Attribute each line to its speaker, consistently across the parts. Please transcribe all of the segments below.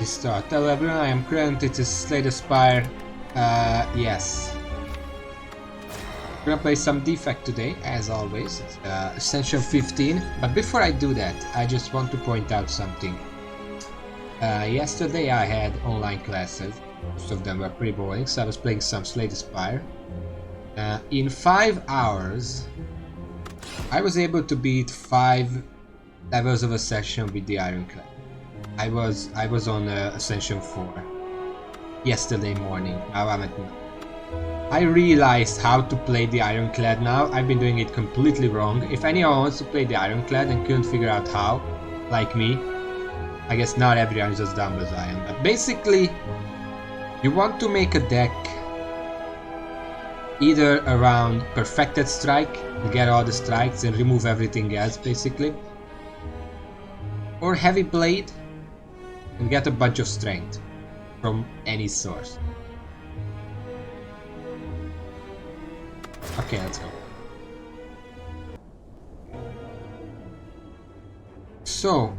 Speaker 1: Start. Hello everyone, I am Grant, it is Spire. Yes. We're gonna play some Defect today, as always. It's Ascension 15. But before I do that, I just want to point out something. Yesterday I had online classes. Most of them were pretty boring, so I was playing some Spire. In 5 hours, I was able to beat 5 levels of Ascension with the Ironclad. I was on Ascension 4 yesterday morning. Now I'm at 9. I realized how to play the Ironclad now. I've been doing it completely wrong. If anyone wants to play the Ironclad and couldn't figure out how, like me, I guess not everyone is as dumb as I am. But basically, you want to make a deck either around Perfected Strike, get all the strikes and remove everything else basically, or Heavy Blade and get a bunch of strength from any source. Okay, let's go. So,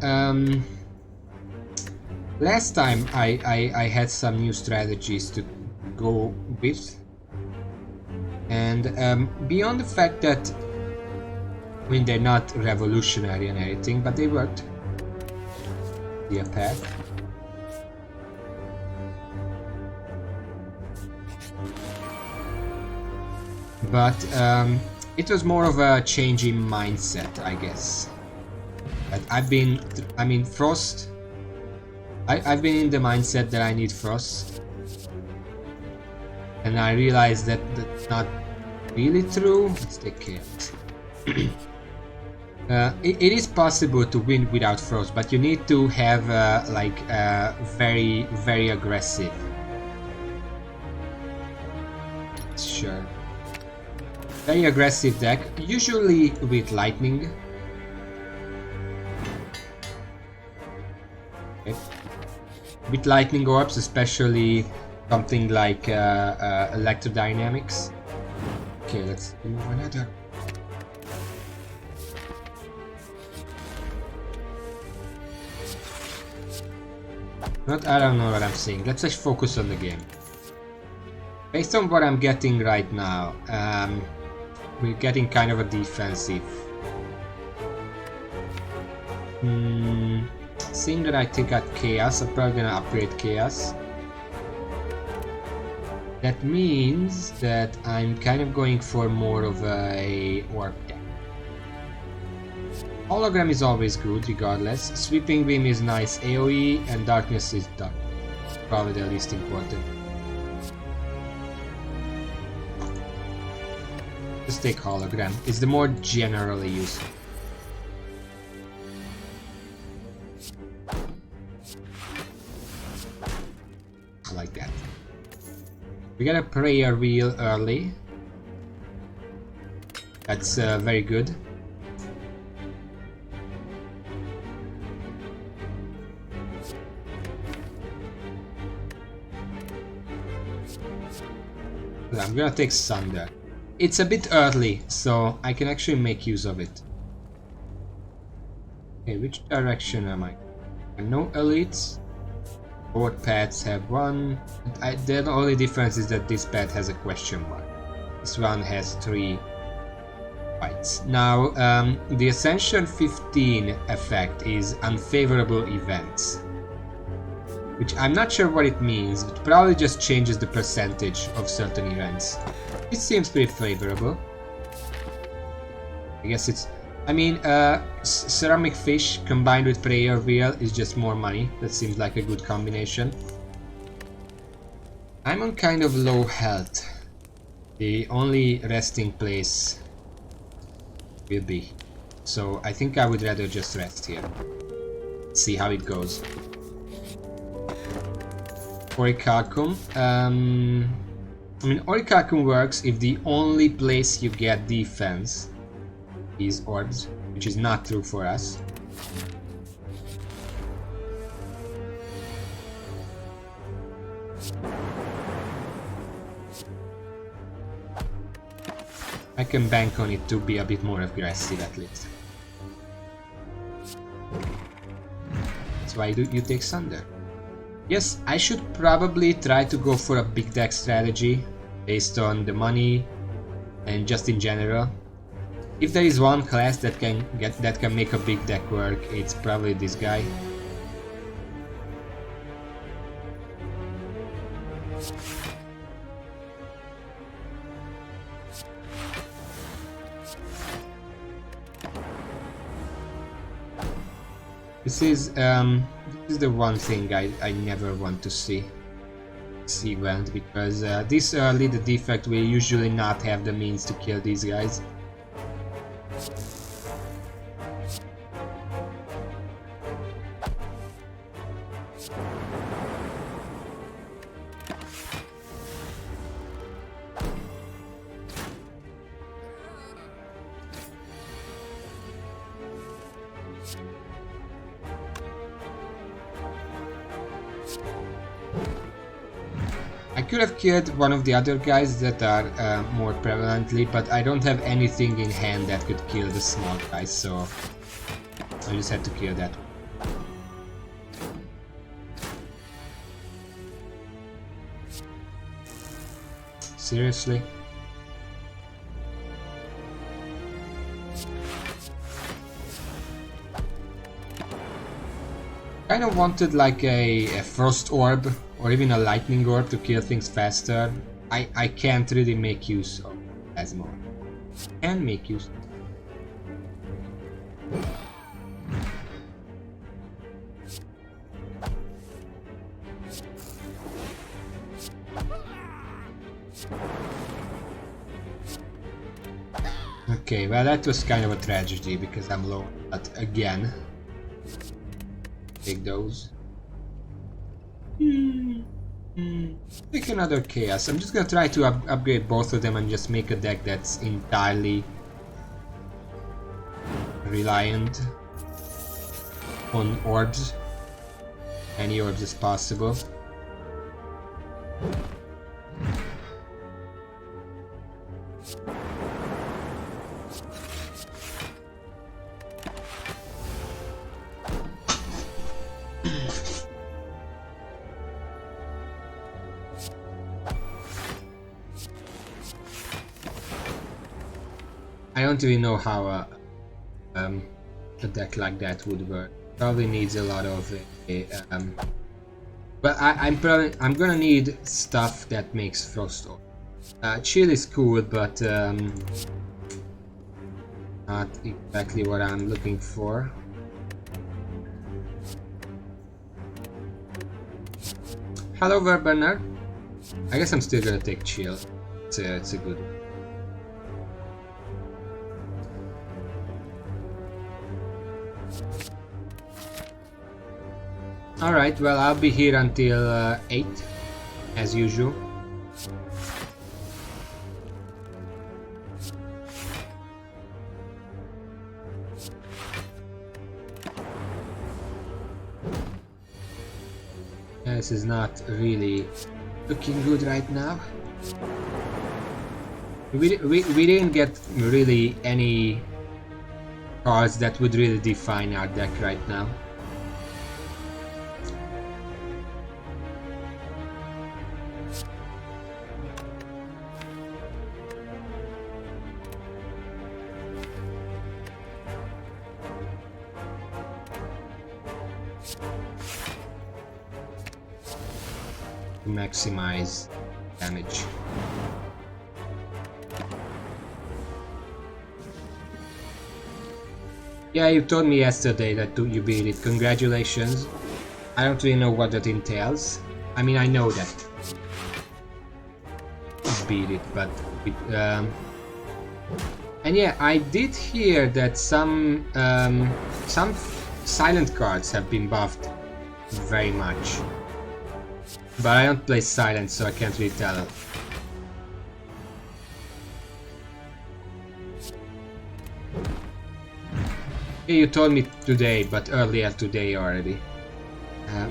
Speaker 1: last time I had some new strategies to go with, and beyond the fact that, I mean, they're not revolutionary and everything, but they worked. The path. But it was more of a change in mindset, I guess. But I've been in the mindset that I need Frost. And I realized that that's not really true. Let's take care of it. It is possible to win without Frost, but you need to have very, very aggressive. Sure. Very aggressive deck, usually with lightning. Okay. With lightning orbs, especially something like electrodynamics. Okay, let's do another. I don't know what I'm saying. Let's just focus on the game. Based on what I'm getting right now, we're getting kind of a defensive. Seeing that I think at Chaos, I'm probably gonna upgrade Chaos. That means that I'm kind of going for more of a Orb deck. Hologram is always good, regardless. Sweeping Beam is nice AoE, and Darkness is done. Probably the least important. Just take Hologram. It's the more generally useful. I like that. We got a prayer wheel early. That's very good. I'm gonna take Sunder. It's a bit early, so I can actually make use of it. Okay, which direction am I? No elites. Both paths have one. The only difference is that this path has a question mark. This one has 3 fights. Now, the Ascension 15 effect is unfavorable events. Which I'm not sure what it means. It probably just changes the percentage of certain events. It seems pretty favorable. I guess it's... I mean, Ceramic Fish combined with Prayer Wheel is just more money. That seems like a good combination. I'm on kind of low health. The only resting place will be. So I think I would rather just rest here. See how it goes. Orichalcum. I mean, Orichalcum works if the only place you get defense is orbs, which is not true for us. I can bank on it to be a bit more aggressive at least. That's why you take Sunder. Yes, I should probably try to go for a big deck strategy based on the money and just in general. If there is one class that can make a big deck work, it's probably this guy. This is the one thing I never want to see this event, because this early the defect will usually not have the means to kill these guys. I could have killed one of the other guys that are more prevalently, but I don't have anything in hand that could kill the small guys, so I just had to kill that one. Seriously? Kind of wanted like a frost orb or even a lightning orb to kill things faster. I can't really make use of plasma. Can make use. Okay, well that was kind of a tragedy because I'm low, but again. Take those. Take another chaos. I'm just gonna try to upgrade both of them and just make a deck that's entirely reliant on orbs. Any orbs as possible. I don't really know how a deck like that would work. Probably needs a lot of but I'm gonna need stuff that makes frost orb. Chill is cool, but not exactly what I'm looking for. Hello, Verburner. I guess I'm still gonna take chill. It's a good one. Alright, well I'll be here until 8, as usual. This is not really looking good right now. We didn't get really any cards that would really define our deck right now. To maximize damage. Yeah, you told me yesterday that you beat it. Congratulations. I don't really know what that entails. I mean, I know that you beat it, but and yeah, I did hear that some silent cards have been buffed very much. But I don't play silent, so I can't really tell. Yeah, you told me today, but earlier today already.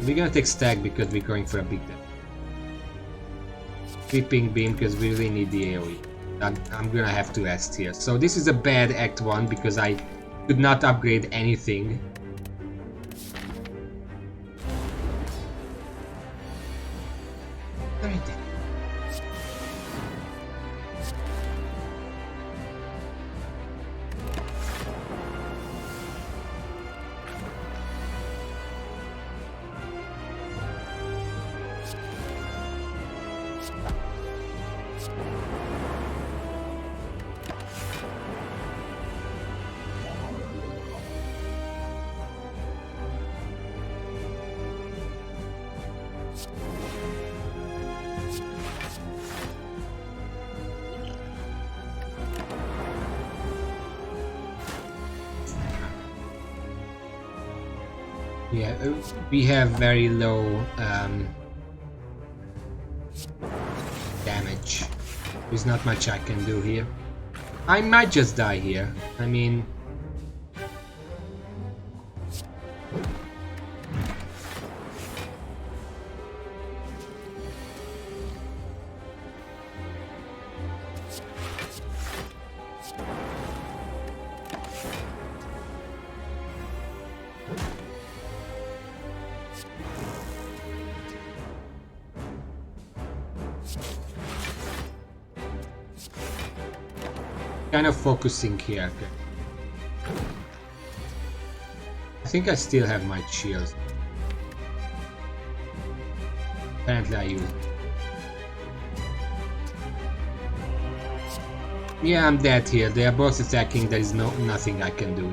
Speaker 1: We're gonna take Stag because we're going for a big deck. Sweeping Beam because we really need the AoE. I'm gonna have to rest here. So this is a bad Act 1 because I could not upgrade anything. Very dead. Yeah, we have very low damage. There's not much I can do here. I might just die here. I mean... kind of focusing here. I think I still have my shields. Apparently I use it. Yeah, I'm dead here. They are both attacking. There is nothing I can do.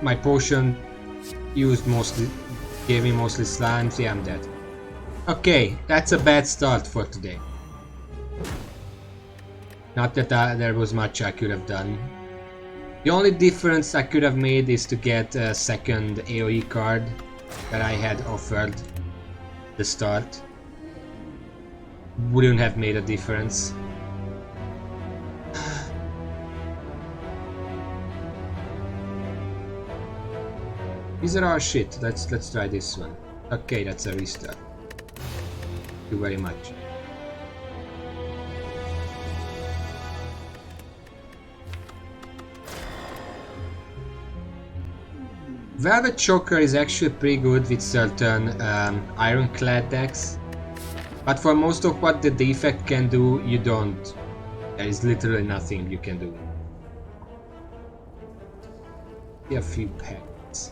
Speaker 1: My potion gave me mostly slimes. Yeah, I'm dead. Okay, that's a bad start for today. Not that there was much I could have done. The only difference I could have made is to get a second AoE card that I had offered at the start. Wouldn't have made a difference. These are our shit. Let's try this one. Okay, that's a restart. Thank you very much. Velvet Choker is actually pretty good with certain ironclad decks, but for most of what the defect can do, you don't. There is literally nothing you can do. See a few packs,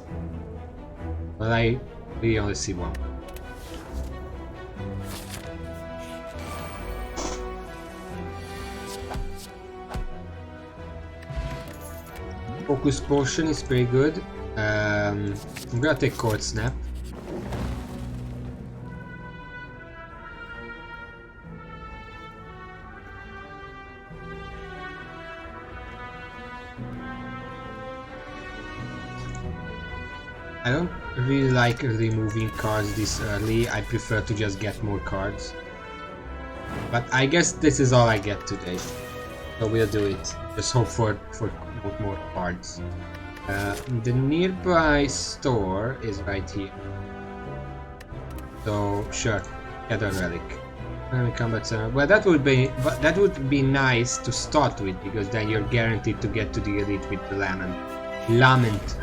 Speaker 1: but I really only see one. Focus Potion is pretty good. I'm gonna take Cold Snap. I don't really like removing cards this early. I prefer to just get more cards. But I guess this is all I get today. So we'll do it. Just hope for more cards. The nearby store is right here. So sure, get a relic. Combat center. Well, that would be nice to start with, because then you're guaranteed to get to the elite with the lament.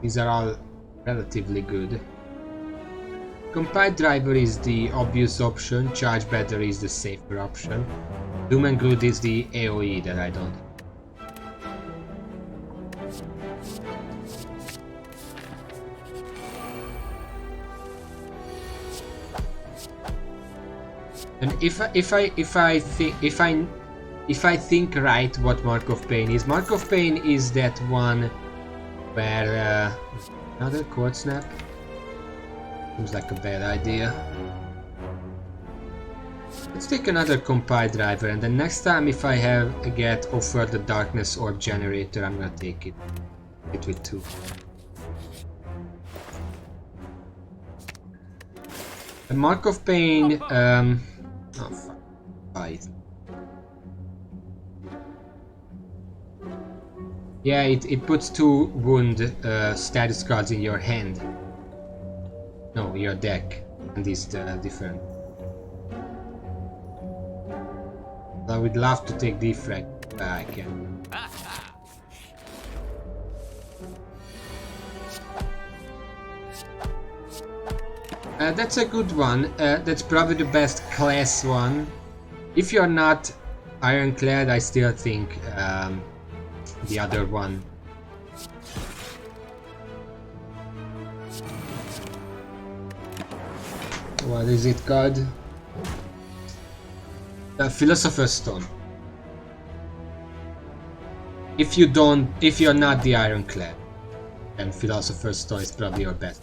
Speaker 1: These are all relatively good. Compile Driver is the obvious option, Charge Battery is the safer option. Doom and Gloom is the AoE that I don't. And if I think right what Mark of Pain is, Mark of Pain is that one where another Cold Snap seems like a bad idea. Let's take another Compile Driver, and the next time if I get offered the Darkness Orb Generator, I'm gonna take it. It with 2. The Mark of Pain. Oh fuck. 5. Yeah, it puts 2 wound status cards in your hand. No, your deck. And these different. I would love to take defrag, but I can. That's a good one. That's probably the best class one. If you're not ironclad, I still think the other one. What is it called? Philosopher's Stone. If you're not the ironclad, then Philosopher's Stone is probably your best.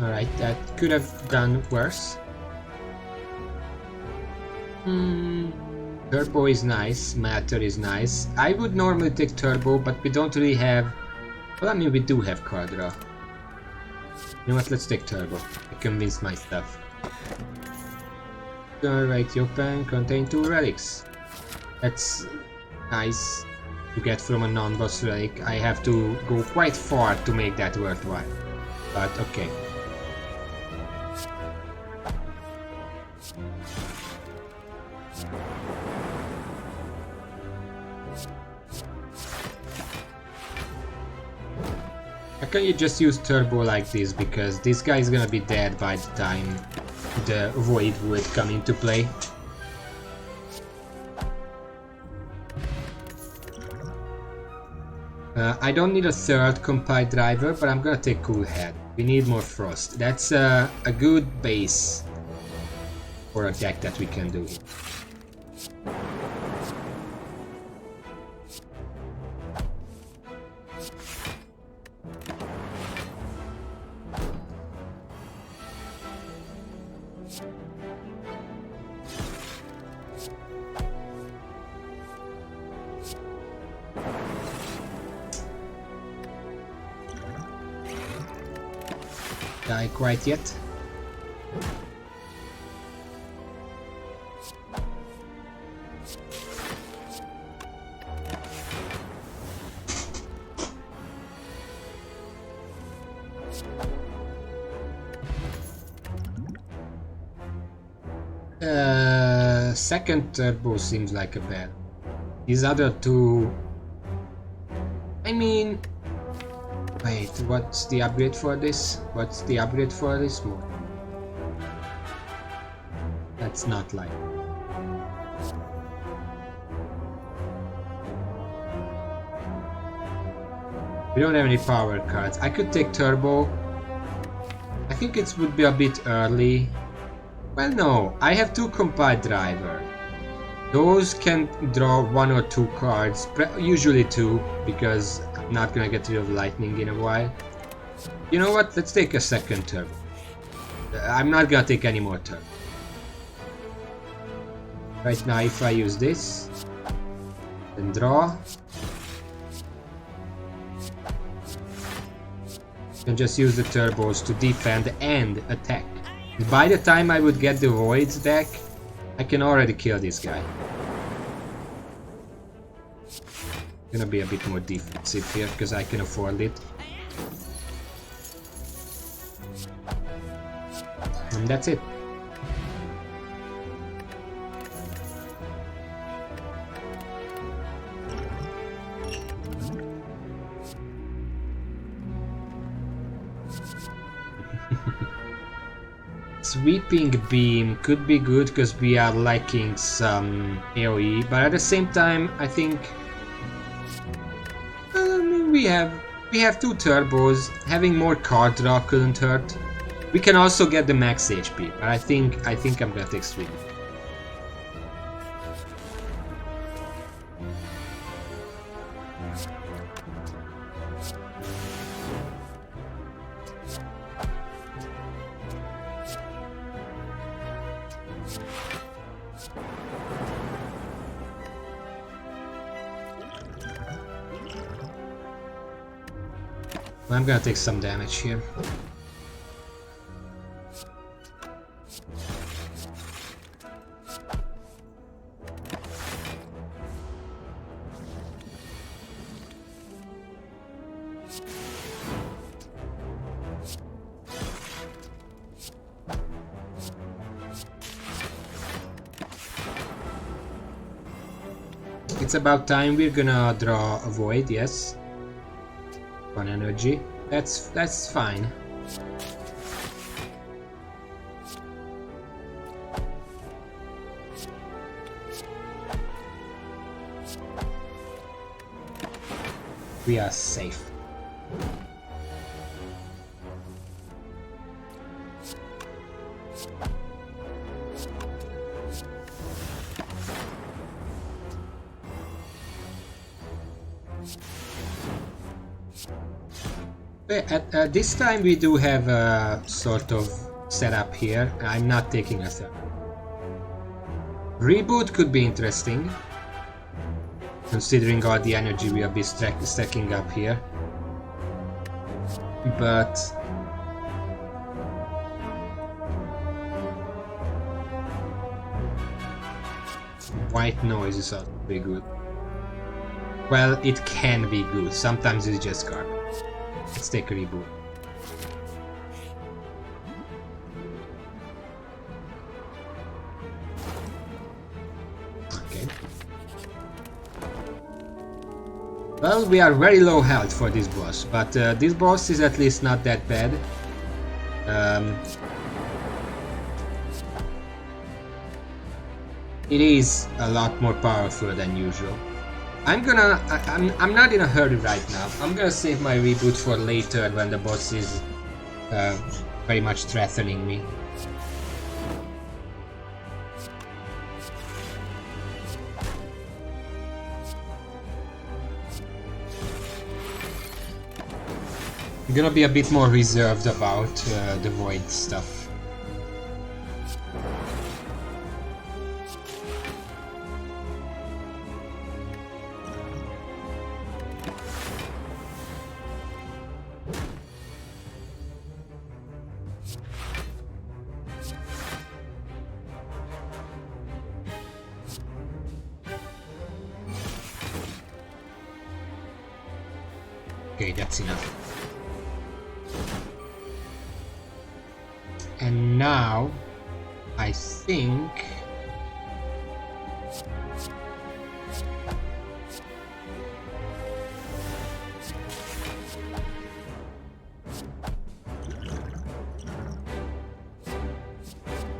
Speaker 1: Alright, that could have gone worse. Turbo is nice, Matter is nice. I would normally take Turbo, but we don't really have... Well, I mean, we do have card draw. You know what, let's take Turbo. I convinced myself. Alright, open, contain 2 relics. That's nice to get from a non-boss relic. I have to go quite far to make that worthwhile. But okay. How can you just use Turbo like this, because this guy is gonna be dead by the time the Void would come into play. I don't need a third compiled driver, but I'm gonna take Cool Head. We need more Frost. That's a good base for a deck that we can do. Die quite yet. Second Turbo seems like a bad. These other two... I mean... Wait, what's the upgrade for this? What's the upgrade for this mode? That's not like... We don't have any power cards. I could take Turbo. I think it would be a bit early. Well, no, I have 2 compiled driver. Those can draw 1 or 2 cards, usually 2, because I'm not gonna get rid of lightning in a while. You know what? Let's take a second Turbo. I'm not gonna take any more Turbo. Right now, if I use this, then draw, and just use the turbos to defend and attack. By the time I would get the Voids deck, I can already kill this guy. Gonna be a bit more defensive here because I can afford it. And that's it. Sweeping Beam could be good because we are lacking some AoE, but at the same time I think we have 2 turbos. Having more card draw couldn't hurt. We can also get the max HP, but I think I'm gonna take Sweeping. I'm gonna take some damage here. It's about time. We're gonna draw a void, yes. 1 energy. That's fine. We are safe. At this time we do have a sort of setup here. I'm not taking a setup. Reboot could be interesting, considering all the energy we are stacking up here. But white noise is also pretty good. Well, it can be good. Sometimes it's just garbage. Let's take a reboot. Okay. Well, we are very low health for this boss, but this boss is at least not that bad. It is a lot more powerful than usual. I'm not in a hurry right now. I'm gonna save my reboot for later when the boss is very much threatening me. I'm gonna be a bit more reserved about the void stuff. Okay, that's enough. And now, I think...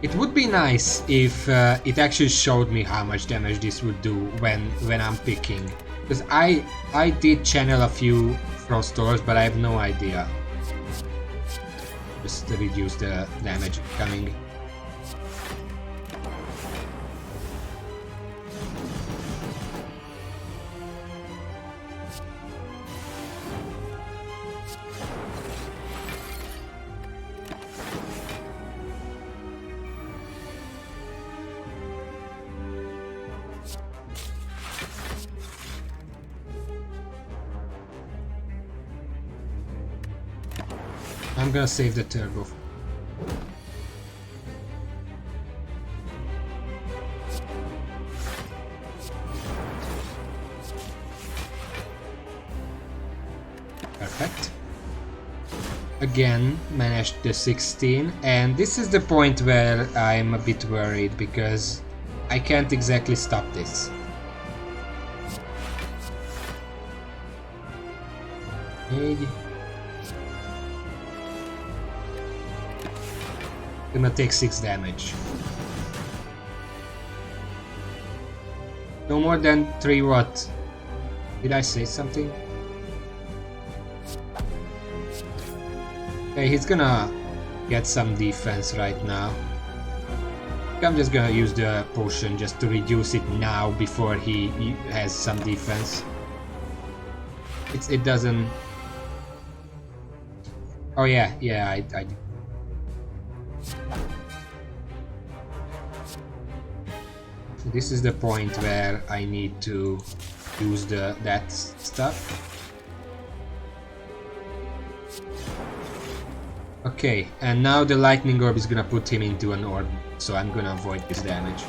Speaker 1: it would be nice if it actually showed me how much damage this would do when I'm picking. Because I did channel a few frost doors, but I have no idea. Just to reduce the damage coming. I'm gonna save the turbo. Perfect. Again, managed the 16, and this is the point where I'm a bit worried because I can't exactly stop this. Hey. I'm gonna take 6 damage. No more than 3 what? Did I say something? Okay, he's gonna get some defense right now. I'm just gonna use the potion just to reduce it now before he has some defense. It doesn't... Oh yeah, I this is the point where I need to use that stuff. Okay, and now the lightning orb is gonna put him into an orb, so I'm gonna avoid this damage.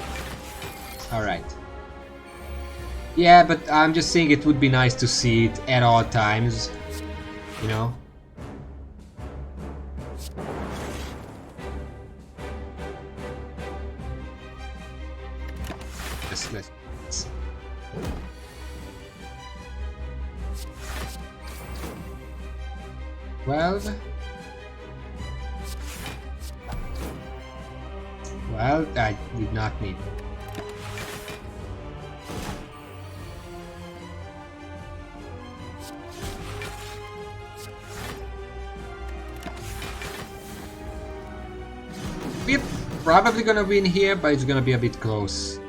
Speaker 1: Alright. Yeah, but I'm just saying it would be nice to see it at all times, you know? Let's 12. Well, I did not need it. We're probably gonna win here, but it's gonna be a bit close.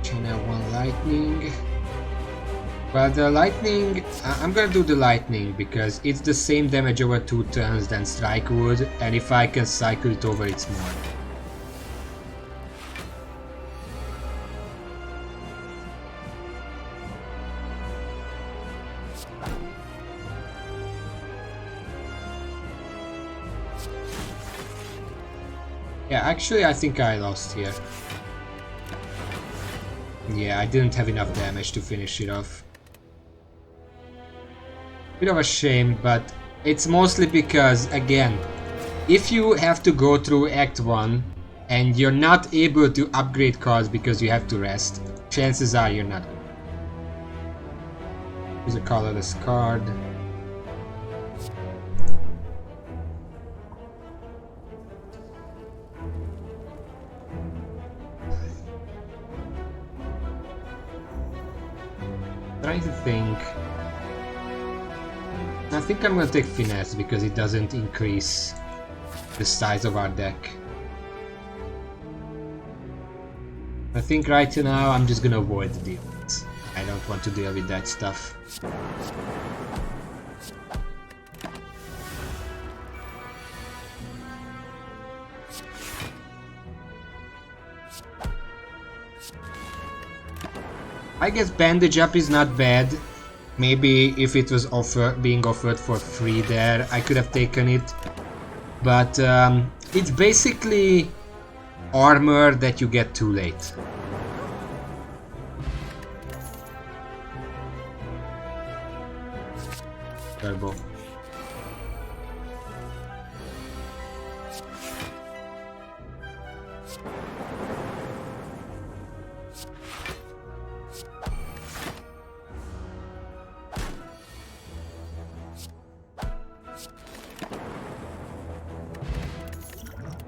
Speaker 1: China 1 lightning. Well, the lightning, I'm gonna do the lightning because it's the same damage over 2 turns than strike would, and if I can cycle it over, it's more. Yeah, actually I think I lost here. Yeah, I didn't have enough damage to finish it off. Bit of a shame, but it's mostly because, again, if you have to go through Act 1 and you're not able to upgrade cards because you have to rest, chances are you're not. Here's a colorless card. Trying to think. I think I'm gonna take Finesse because it doesn't increase the size of our deck. I think right now I'm just gonna avoid the deals. I don't want to deal with that stuff. I guess Bandage Up is not bad. Maybe if it was being offered for free there, I could have taken it. But it's basically armor that you get too late. Turbo.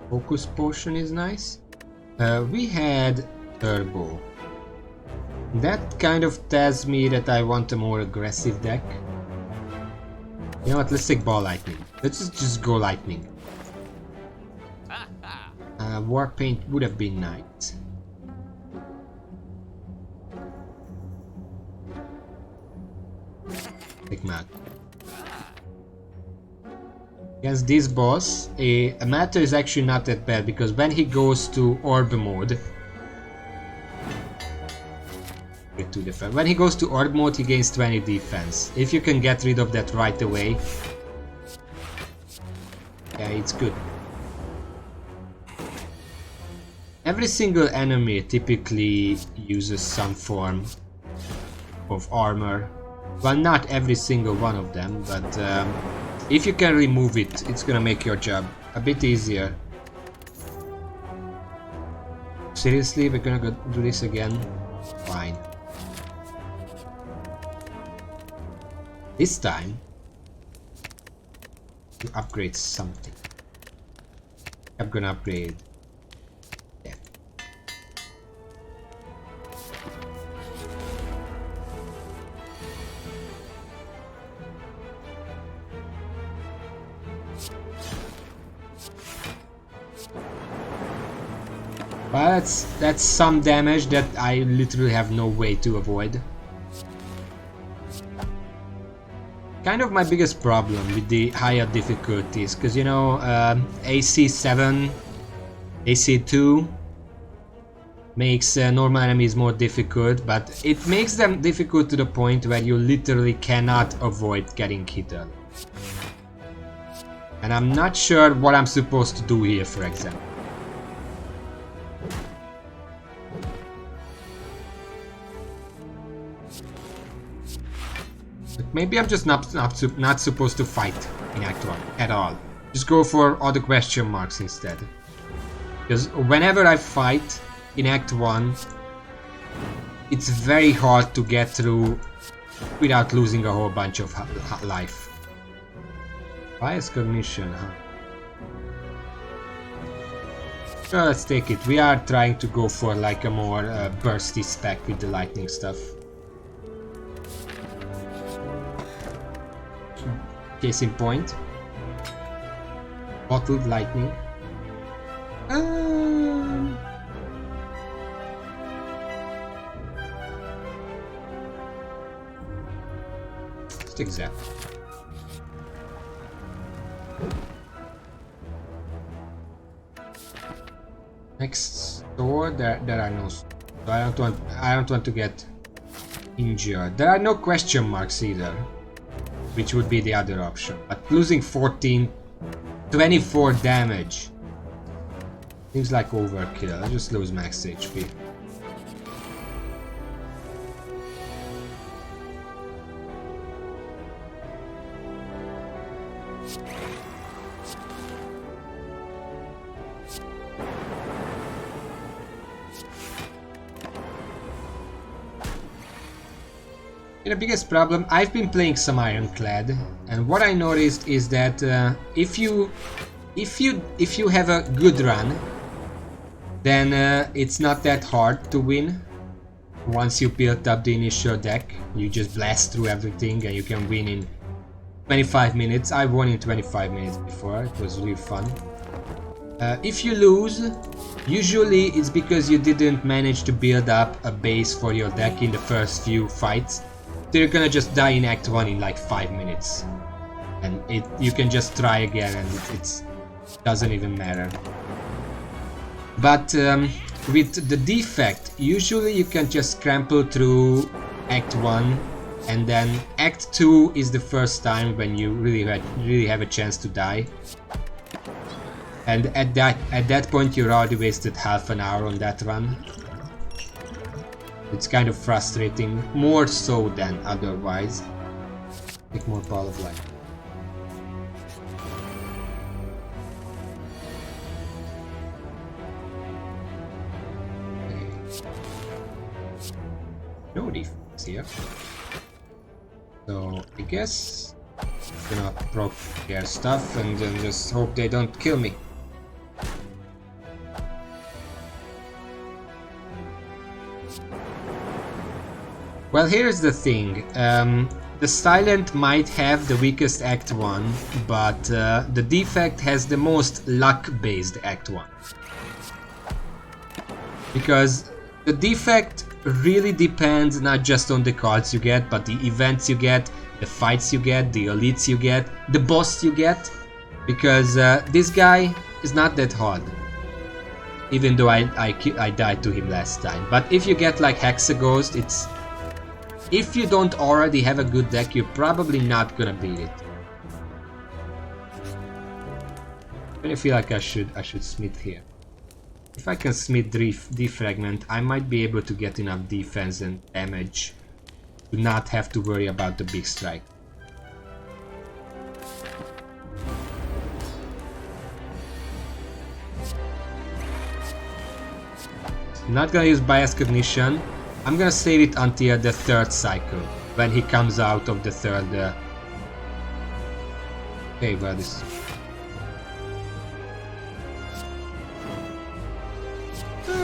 Speaker 1: Focus Potion is nice. We had Turbo. That kind of tells me that I want a more aggressive deck. You know what, let's take Ball Lightning. Let's just go Lightning. Warpaint would have been nice. Take Mag. Against this boss, a matter is actually not that bad because when he goes to Orb mode, when he goes to Orb mode, he gains 20 defense. If you can get rid of that right away, yeah, it's good. Every single enemy typically uses some form of armor. Well, not every single one of them, but if you can remove it, it's gonna make your job a bit easier. Seriously, we're gonna go do this again? Fine. This time, to upgrade something. I'm gonna upgrade. Yeah. But that's some damage that I literally have no way to avoid. kind of my biggest problem with the higher difficulties, because you know, AC7, AC2 makes normal enemies more difficult, but it makes them difficult to the point where you literally cannot avoid getting hit. And I'm not sure what I'm supposed to do here, for example. But maybe I'm just not supposed to fight in Act 1 at all. Just go for all the question marks instead. Because whenever I fight in Act 1, it's very hard to get through without losing a whole bunch of life. Bias cognition, huh? Sure, let's take it. We are trying to go for like a more bursty spec with the lightning stuff. Case in point. Bottled lightning. Let's take that. Next door, there are no. So I don't want to get injured. There are no question marks either, which would be the other option. But losing 24 damage seems like overkill. I just lose max HP. The biggest problem, I've been playing some Ironclad, and what I noticed is that if you have a good run, then it's not that hard to win. Once you build up the initial deck, you just blast through everything and you can win in 25 minutes. I won in 25 minutes before, it was really fun. If you lose, usually it's because you didn't manage to build up a base for your deck in the first few fights. So you're gonna just die in Act 1 in like 5 minutes. And you can just try again and it doesn't even matter. But with the defect, usually you can just scramble through Act 1 and then Act 2 is the first time when you really have a chance to die. And at that point you already wasted half an hour on that run. It's kind of frustrating, more so than otherwise. Take more ball of light. Okay. No defense here. So I guess I'm gonna proc their stuff and then just hope they don't kill me. Well, here's the thing. The Silent might have the weakest Act 1, but the Defect has the most luck-based Act 1. Because the Defect really depends not just on the cards you get, but the events you get, the fights you get, the elites you get, the boss you get. Because this guy is not that hard. Even though I died to him last time. But if you get like Hexaghost, it's... If you don't already have a good deck, you're probably not gonna beat it. I feel like I should smith here. If I can smith defragment, I might be able to get enough defense and damage to not have to worry about the big strike. I'm not gonna use bias cognition. I'm gonna save it until the third cycle, when he comes out of the third... Okay, well this...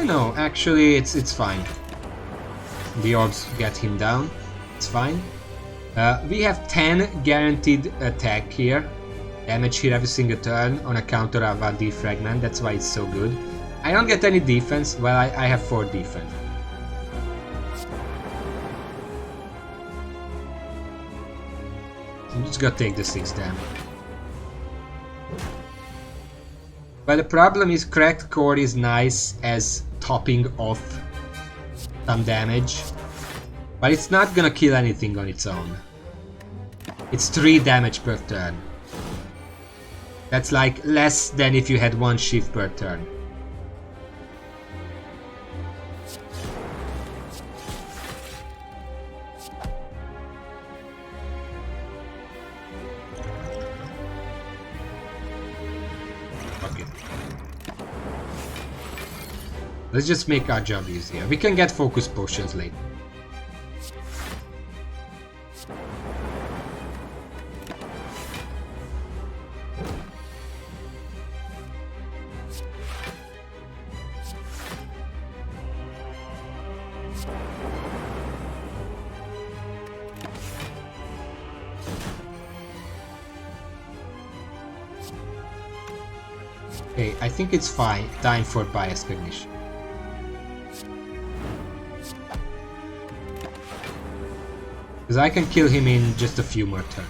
Speaker 1: No, actually it's fine. The orbs get him down, it's fine. We have 10 guaranteed attack here. Damage here every single turn on account of our defragment, that's why it's so good. I don't get any defense, well I have 4 defense. I'm just gonna take the 6 damage. But the problem is cracked core is nice as topping off some damage. But it's not gonna kill anything on its own. It's 3 damage per turn. That's like less than if you had 1 shift per turn. Okay. Let's just make our job easier. We can get focus potions later. Okay, I think it's fine. Time for bias cognition. Because I can kill him in just a few more turns.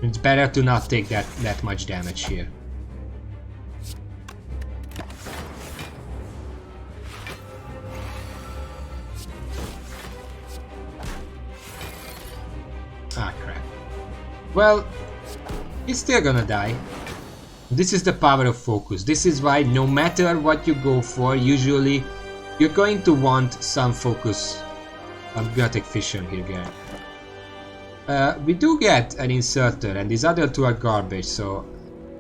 Speaker 1: It's better to not take that much damage here. Ah, crap. Well, he's still gonna die. This is the power of focus. This is why no matter what you go for, usually you're going to want some focus. I'm gonna take Fisher here again. We do get an inserter, and these other two are garbage, so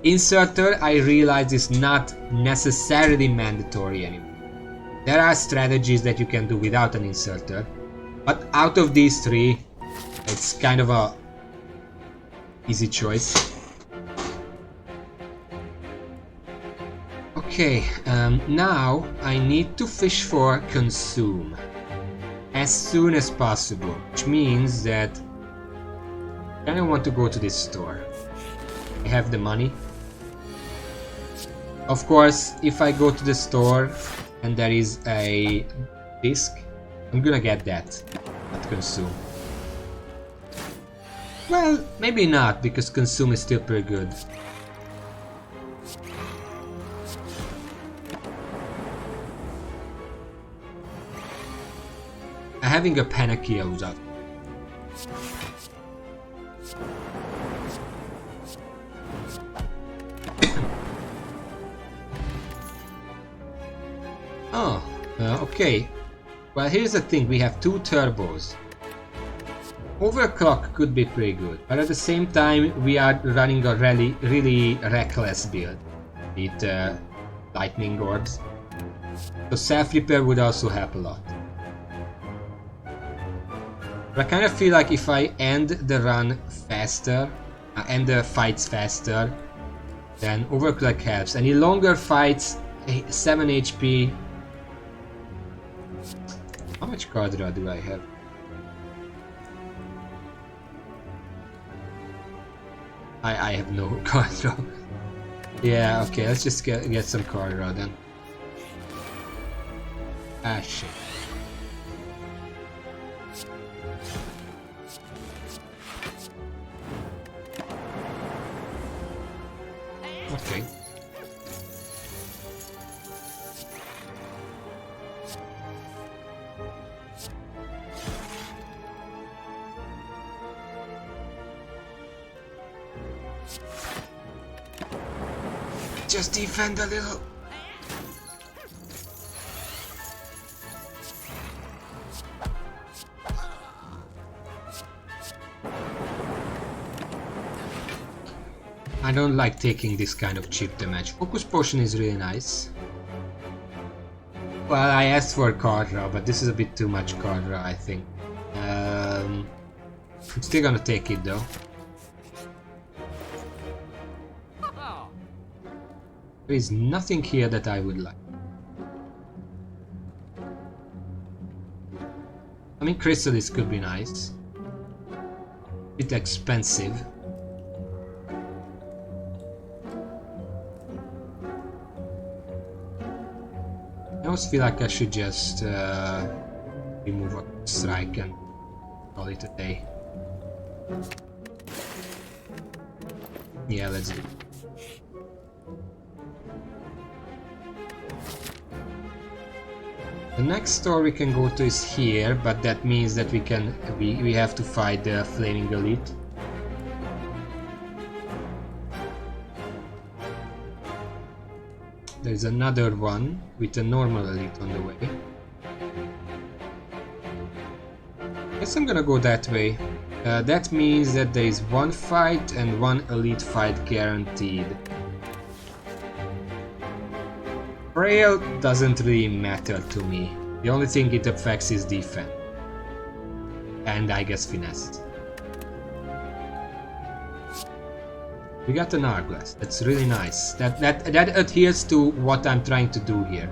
Speaker 1: inserter I realize is not necessarily mandatory anymore. There are strategies that you can do without an inserter, but out of these 3, it's kind of a easy choice. Okay, now I need to fish for consume as soon as possible, which means that I kind of want to go to this store. I have the money. Of course, if I go to the store and there is a disc, I'm gonna get that, not consume. Well, maybe not, because consume is still pretty good. Having a Panakia without. Oh, okay. Well, here's the thing, we have 2 turbos. Overclock could be pretty good, but at the same time we are running a really reckless build with lightning orbs. So self-repair would also help a lot. But I kind of feel like if I end the run faster, end the fights faster, then overclock helps. Any longer fights, 7 HP. How much card draw do I have? I have no card draw. Yeah, okay, let's just get some card draw then. Ah, shit. Okay. Just defend a little. I don't like taking this kind of cheap damage. Focus potion is really nice. Well, I asked for card draw, but this is a bit too much card draw, I think. I'm still gonna take it though. There is nothing here that I would like. I mean, Chrysalis could be nice. Bit expensive. I always feel like I should just remove a strike and call it a day. Yeah, let's do it. The next store we can go to is here, but that means that we have to fight the Flaming Elite. There's another one with a normal elite on the way. Guess I'm gonna go that way. That means that there is one fight and one elite fight guaranteed. Frail doesn't really matter to me. The only thing it affects is defense. And I guess finesse. We got an hourglass. That's really nice. That adheres to what I'm trying to do here.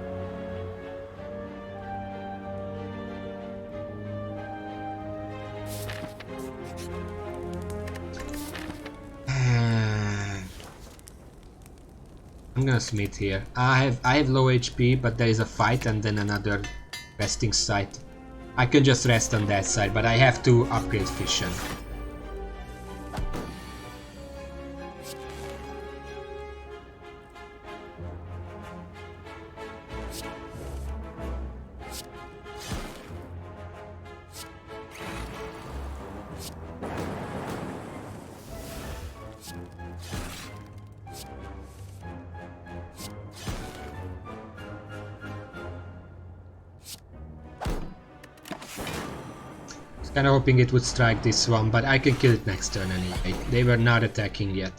Speaker 1: I'm gonna smith here. I have low HP, but there is a fight and then another resting site. I can just rest on that side, but I have to upgrade fission. Kind of hoping it would strike this one, but I can kill it next turn anyway. They were not attacking yet.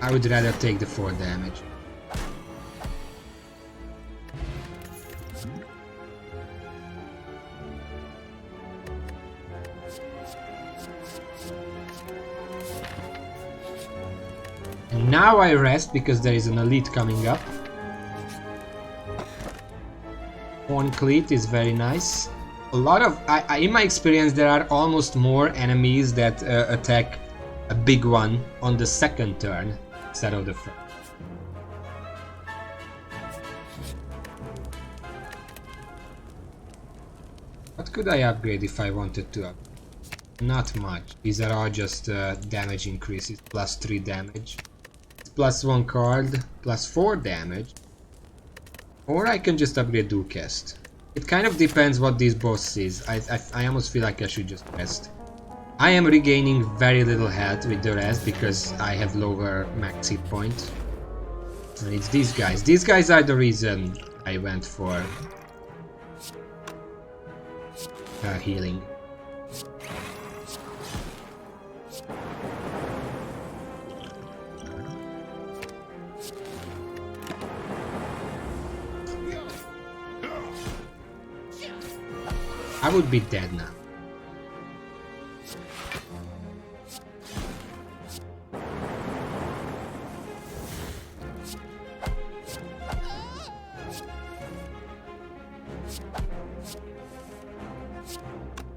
Speaker 1: I would rather take the 4 damage. Now I rest because there is an elite coming up. Horn Cleat is very nice. A lot of, in my experience, there are almost more enemies that attack a big one on the second turn instead of the first. What could I upgrade if I wanted to upgrade? Not much. These are all just damage increases, plus 3 damage. Plus 1 card, plus 4 damage. Or I can just upgrade Duelcast. It kind of depends what this boss is. I almost feel like I should just rest. I am regaining very little health with the rest because I have lower max hit point. And it's these guys. These guys are the reason I went for healing. I would be dead now.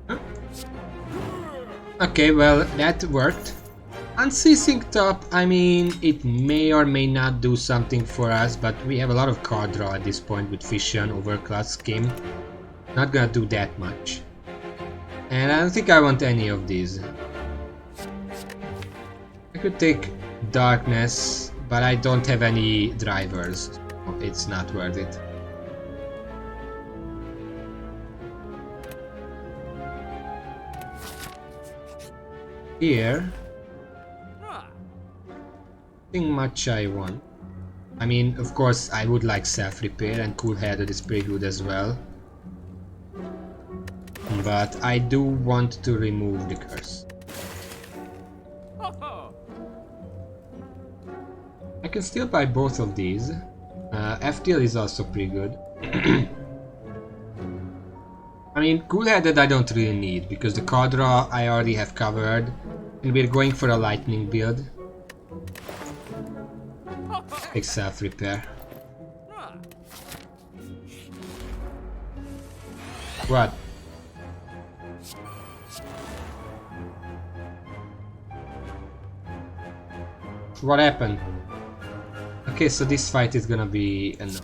Speaker 1: Huh? Okay, well, that worked. Unceasing Top, I mean, it may or may not do something for us, but we have a lot of card draw at this point with Fission, Overclass Scheme. Not gonna do that much. And I don't think I want any of these. I could take Darkness, but I don't have any drivers. So it's not worth it. Here, nothing much I want. I mean, of course, I would like Self-Repair, and Cool-Headed is pretty good as well. But I do want to remove the curse. I can still buy both of these. FTL is also pretty good. I mean, Cool-Headed I don't really need, because the card draw I already have covered, and we're going for a lightning build. Take Self-Repair. What? What happened? Okay, so this fight is gonna be a no.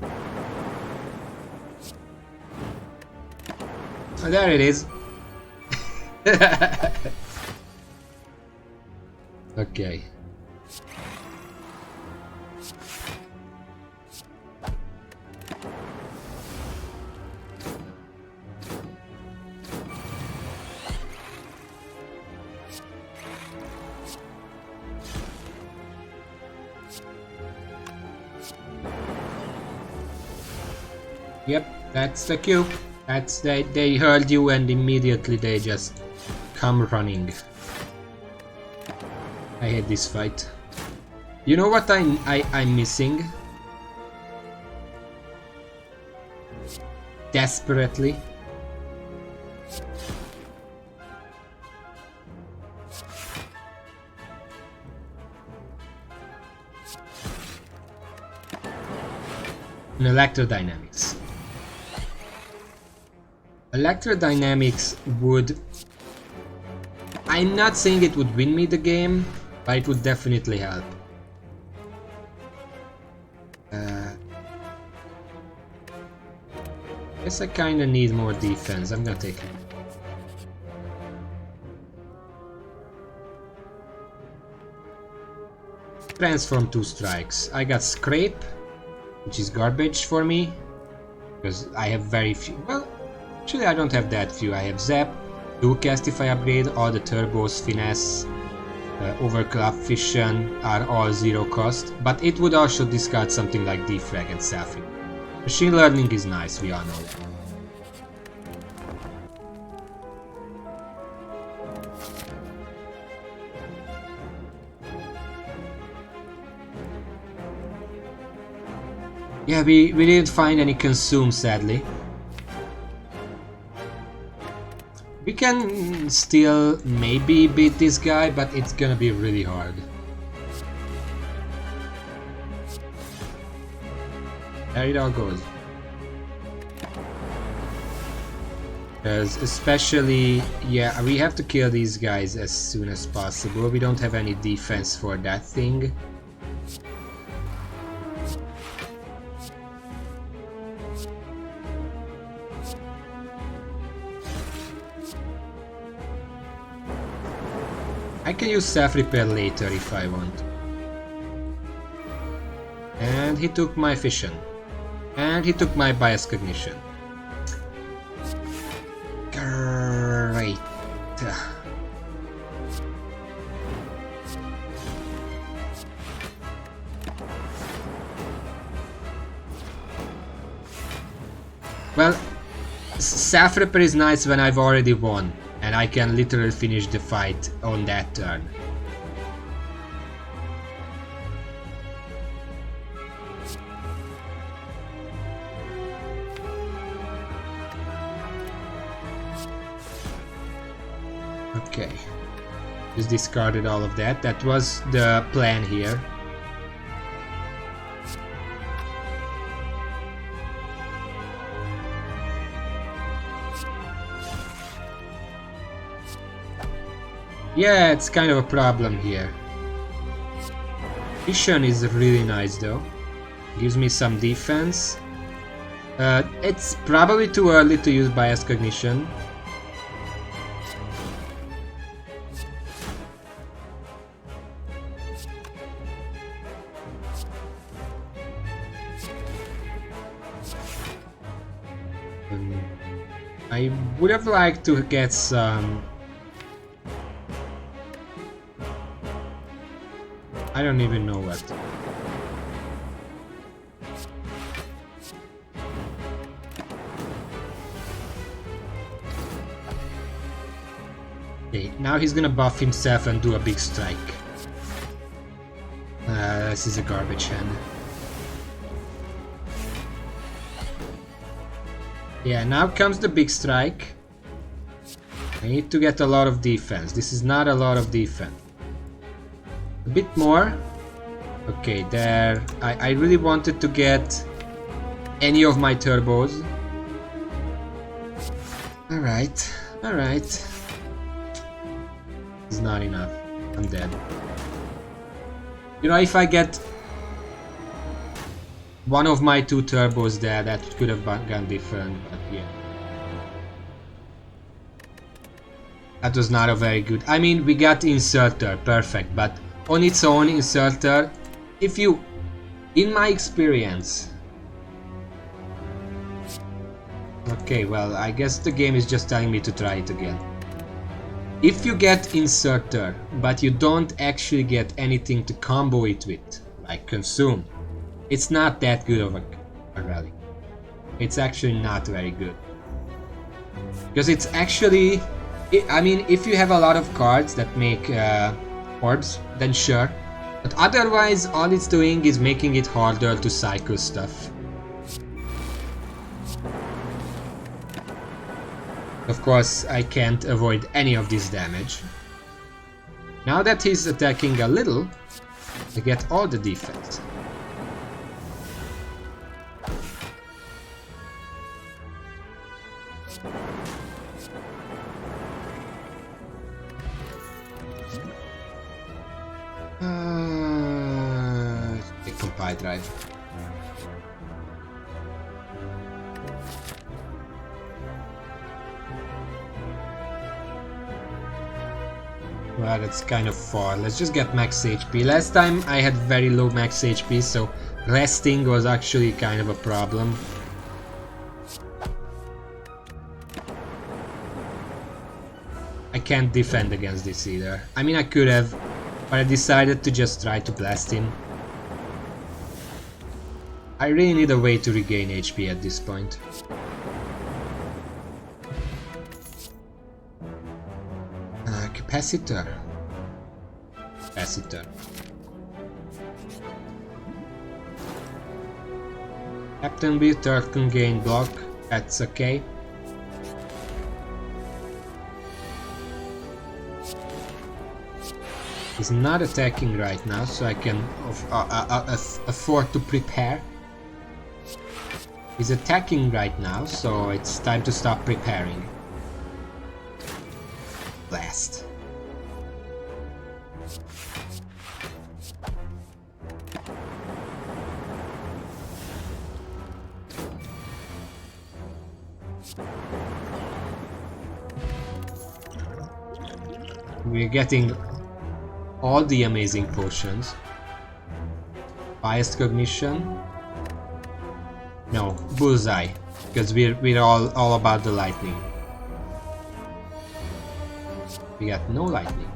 Speaker 1: Oh, there it is. Okay. Yep, that's the cube. That's they heard you and immediately they just come running. I hate this fight. You know what I'm missing? Desperately. An electrodynamics. Electrodynamics would... I'm not saying it would win me the game, but it would definitely help. Guess I kinda need more defense. I'm gonna take it. Transform 2 strikes. I got Scrape, which is garbage for me, because I have very few. Well, actually I don't have that few. I have Zap, Dualcast if I upgrade, all the turbos, Finesse, Overclock, Fission are all 0 cost, but it would also discard something like Defrag and Selfie. Machine learning is nice, we all know that. Yeah, we didn't find any consume, sadly. We can still maybe beat this guy, but it's gonna be really hard. There it all goes. Because especially, yeah, we have to kill these guys as soon as possible. We don't have any defense for that thing. I can use self-repair later if I want. And he took my fission. And he took my bias cognition. Great. Well, self-repair is nice when I've already won. And I can literally finish the fight on that turn. Okay. Just discarded all of that. That was the plan here. Yeah, it's kind of a problem here. Vision is really nice though. Gives me some defense. It's probably too early to use bias cognition. I would have liked to get some... I don't even know what. Okay, now he's gonna buff himself and do a big strike. This is a garbage hand. Yeah, now comes the big strike. I need to get a lot of defense. This is not a lot of defense. A bit more. Okay, there. I really wanted to get any of my turbos. Alright, alright. It's not enough. I'm dead. You know, if I get one of my 2 turbos there, that could have gone different, but yeah. That was not a very good... I mean, we got Inserter, perfect, but on its own, Inserter, if you... In my experience... Okay, well, I guess the game is just telling me to try it again. If you get Inserter, but you don't actually get anything to combo it with, like Consume, it's not that good of a rally. It's actually not very good. Because it's actually... I mean, if you have a lot of cards that make orbs, then sure. But otherwise, all it's doing is making it harder to cycle stuff. Of course, I can't avoid any of this damage. Now that he's attacking a little, I get all the defense. Take compile drive. Well, that's kind of far. Let's just get max HP. Last time I had very low max HP, so resting was actually kind of a problem. I can't defend against this either. I mean, I could have, but I decided to just try to blast him. I really need a way to regain HP at this point. Capacitor. Capacitor. Captain B, third can gain block. That's okay. He's not attacking right now, so I can afford to prepare. He's attacking right now, so it's time to stop preparing. Blast. We're getting all the amazing potions. Biased cognition. No, bullseye, because we're all about the lightning. We got no lightning.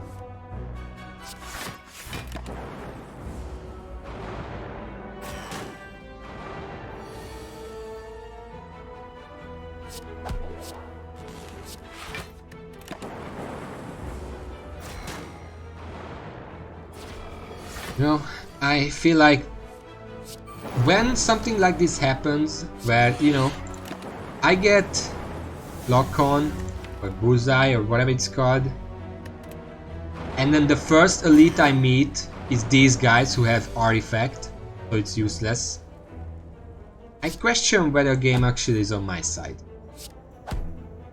Speaker 1: You know, I feel like when something like this happens, where, you know, I get lock-on or bullseye or whatever it's called, and then the first elite I meet is these guys who have artifact, so it's useless. I question whether the game actually is on my side.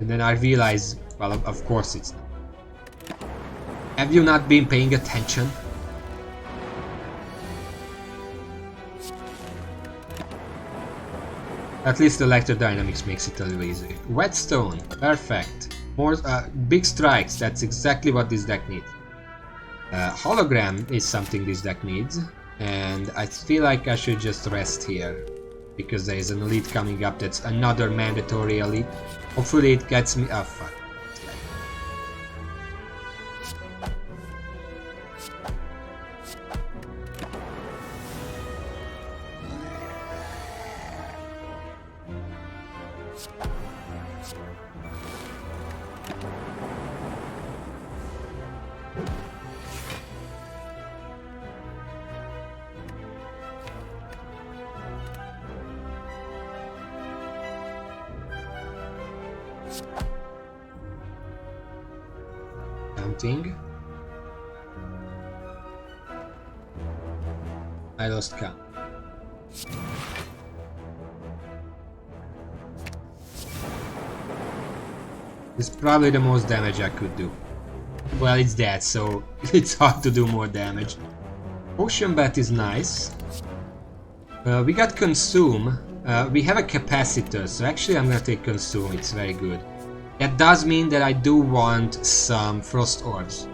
Speaker 1: And then I realize, well, of course it's not. Have you not been paying attention? At least electrodynamics makes it a little easier. Whetstone, perfect. More big strikes, that's exactly what this deck needs. Hologram is something this deck needs, and I feel like I should just rest here, because there is an elite coming up that's another mandatory elite. Hopefully it gets me... oh fuck. Counting. I lost count. It's probably the most damage I could do. Well, it's dead, so it's hard to do more damage. Ocean Bat is nice. We got Consume. We have a Capacitor, so actually I'm gonna take Consume, it's very good. That does mean that I do want some Frost Orbs,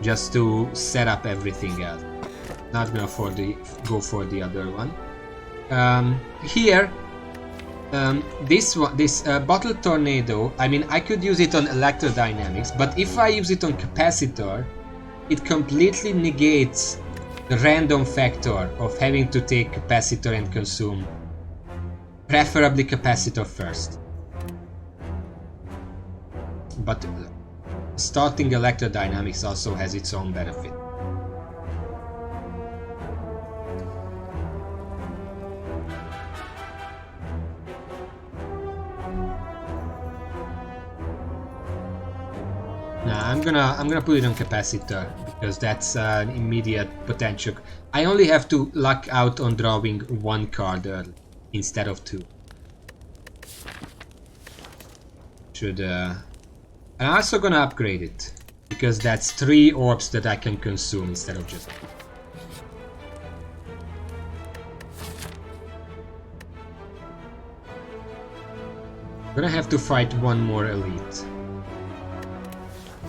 Speaker 1: just to set up everything else. Not gonna go for the other one. Here, this Bottle Tornado, I mean, I could use it on Electrodynamics, but if I use it on Capacitor, it completely negates the random factor of having to take Capacitor and Consume. Preferably Capacitor first. But starting Electrodynamics also has its own benefit. Nah, I'm gonna put it on Capacitor because that's an immediate potential. I only have to luck out on drawing one card early instead of two. I'm also gonna upgrade it because that's 3 orbs that I can consume instead of just. Gonna have to fight one more elite.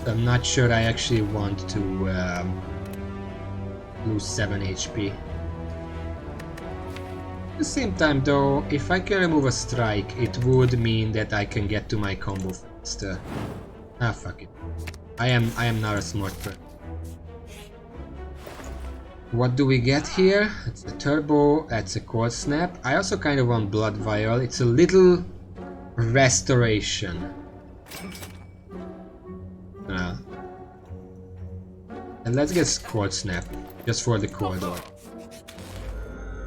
Speaker 1: I'm not sure I actually want to lose 7 HP. At the same time though, if I can remove a strike, it would mean that I can get to my combo faster. Ah, fuck it. I am not a smart person. What do we get here? It's a Turbo, that's a Cold Snap. I also kind of want Blood Vial. It's a little restoration. And let's get Cold Snap, just for the cold or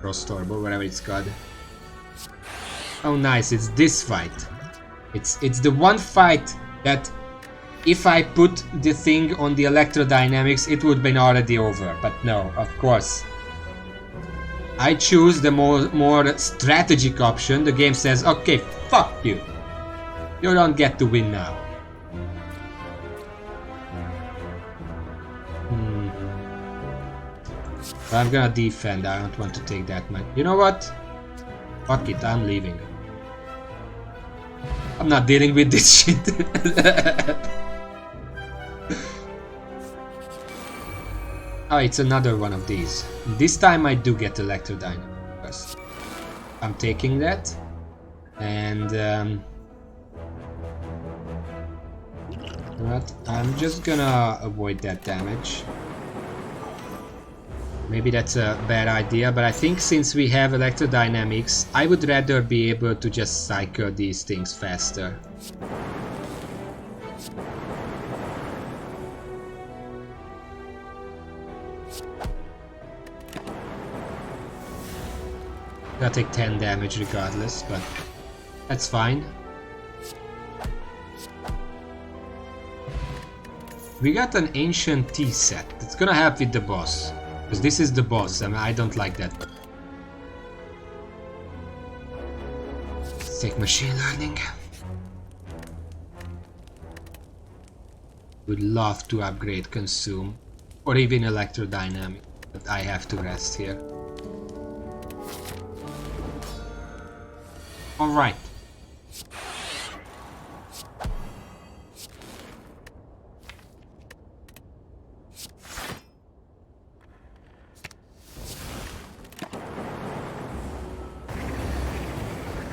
Speaker 1: Frost Orb or whatever it's called. Oh nice, it's this fight. It's the one fight that if I put the thing on the Electrodynamics it would have been already over, but no, of course. I choose the more strategic option. The game says, okay, fuck you. You don't get to win now. I'm gonna defend, I don't want to take that much. You know what? Fuck it, I'm leaving. I'm not dealing with this shit. Oh, it's another one of these. This time I do get Electrodynamic first. I'm taking that. And what? I'm just gonna avoid that damage. Maybe that's a bad idea, but I think since we have Electrodynamics, I would rather be able to just cycle these things faster. Gonna take 10 damage regardless, but that's fine. We got an Ancient Tea set. It's gonna help with the boss. Because this is the boss, I mean, I don't like that. Let's take Machine Learning. Would love to upgrade Consume, or even Electrodynamic, but I have to rest here. Alright.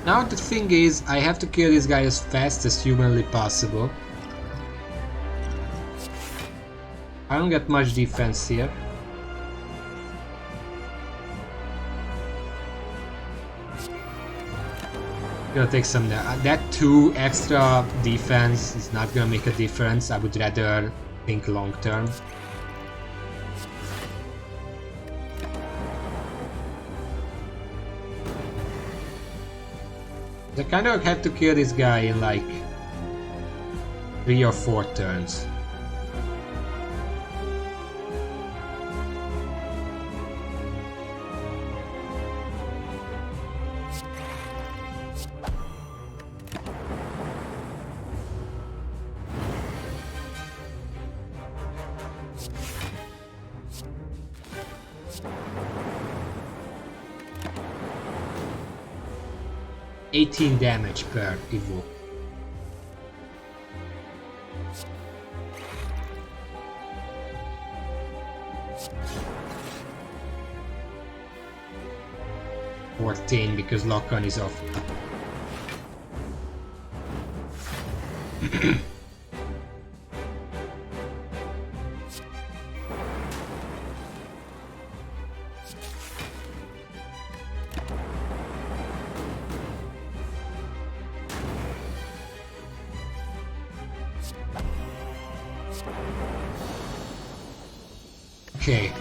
Speaker 1: Now the thing is, I have to kill this guy as fast as humanly possible. I don't get much defense here. Gonna take some that 2 extra defense is not gonna make a difference. I would rather think long term. I kind of have to kill this guy in like 3 or 4 turns. 18 damage per evoke. Because lock-on is off. Okay.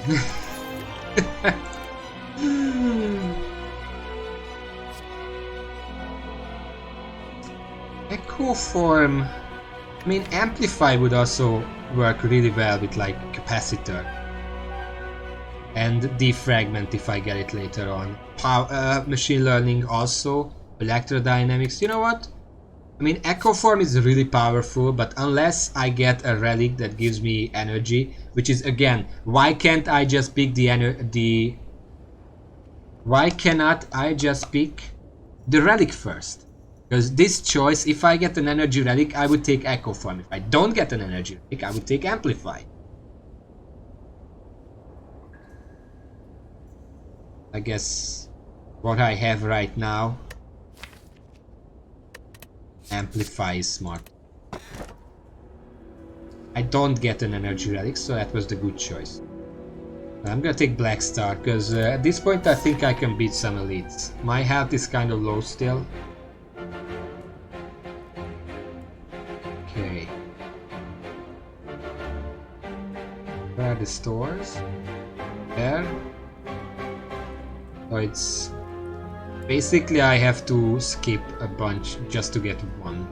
Speaker 1: Echo form. I mean, amplify would also work really well with like capacitor and defragment if I get it later on. Machine learning also, electrodynamics. You know what? I mean, echo form is really powerful, but unless I get a relic that gives me energy, which is again, why can't I just pick why cannot I just pick the relic first? Because this choice, if I get an energy relic, I would take echo form. If I don't get an energy relic, I would take amplify. I guess what I have right now, amplify is smart. I don't get an energy relic, so that was the good choice. I'm gonna take Black Star, because at this point I think I can beat some elites. My health is kind of low still. Okay. Where are the stores? There. So it's... basically I have to skip a bunch just to get one.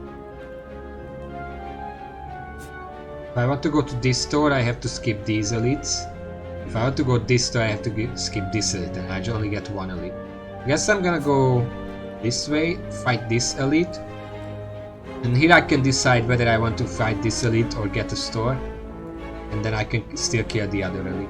Speaker 1: If I want to go to this store, I have to skip these elites. If I want to go this store, I have to skip this elite, and I only get one elite. I guess I'm gonna go this way, fight this elite. And here I can decide whether I want to fight this elite or get a store. And then I can still kill the other elite.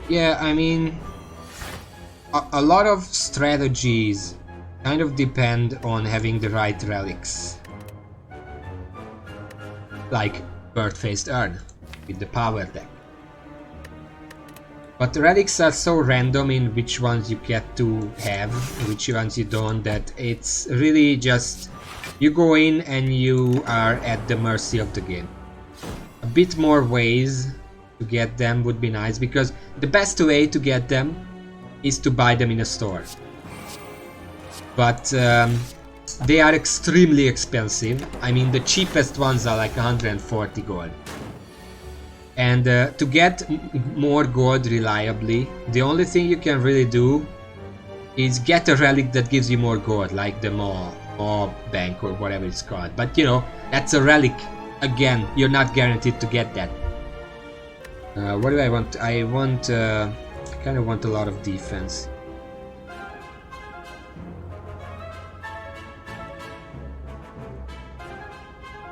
Speaker 1: Yeah, I mean, a lot of strategies kind of depend on having the right relics. Like Bird-Faced Urn with the power deck. But the relics are so random in which ones you get to have, which ones you don't, that it's really just you go in and you are at the mercy of the game. A bit more ways to get them would be nice, because the best way to get them is to buy them in a store. But they are extremely expensive. I mean, the cheapest ones are like 140 gold. And to get more gold reliably, the only thing you can really do is get a relic that gives you more gold, like the Maw Bank or whatever it's called. But you know, that's a relic. Again, you're not guaranteed to get that. What do I want? I kind of want a lot of defense.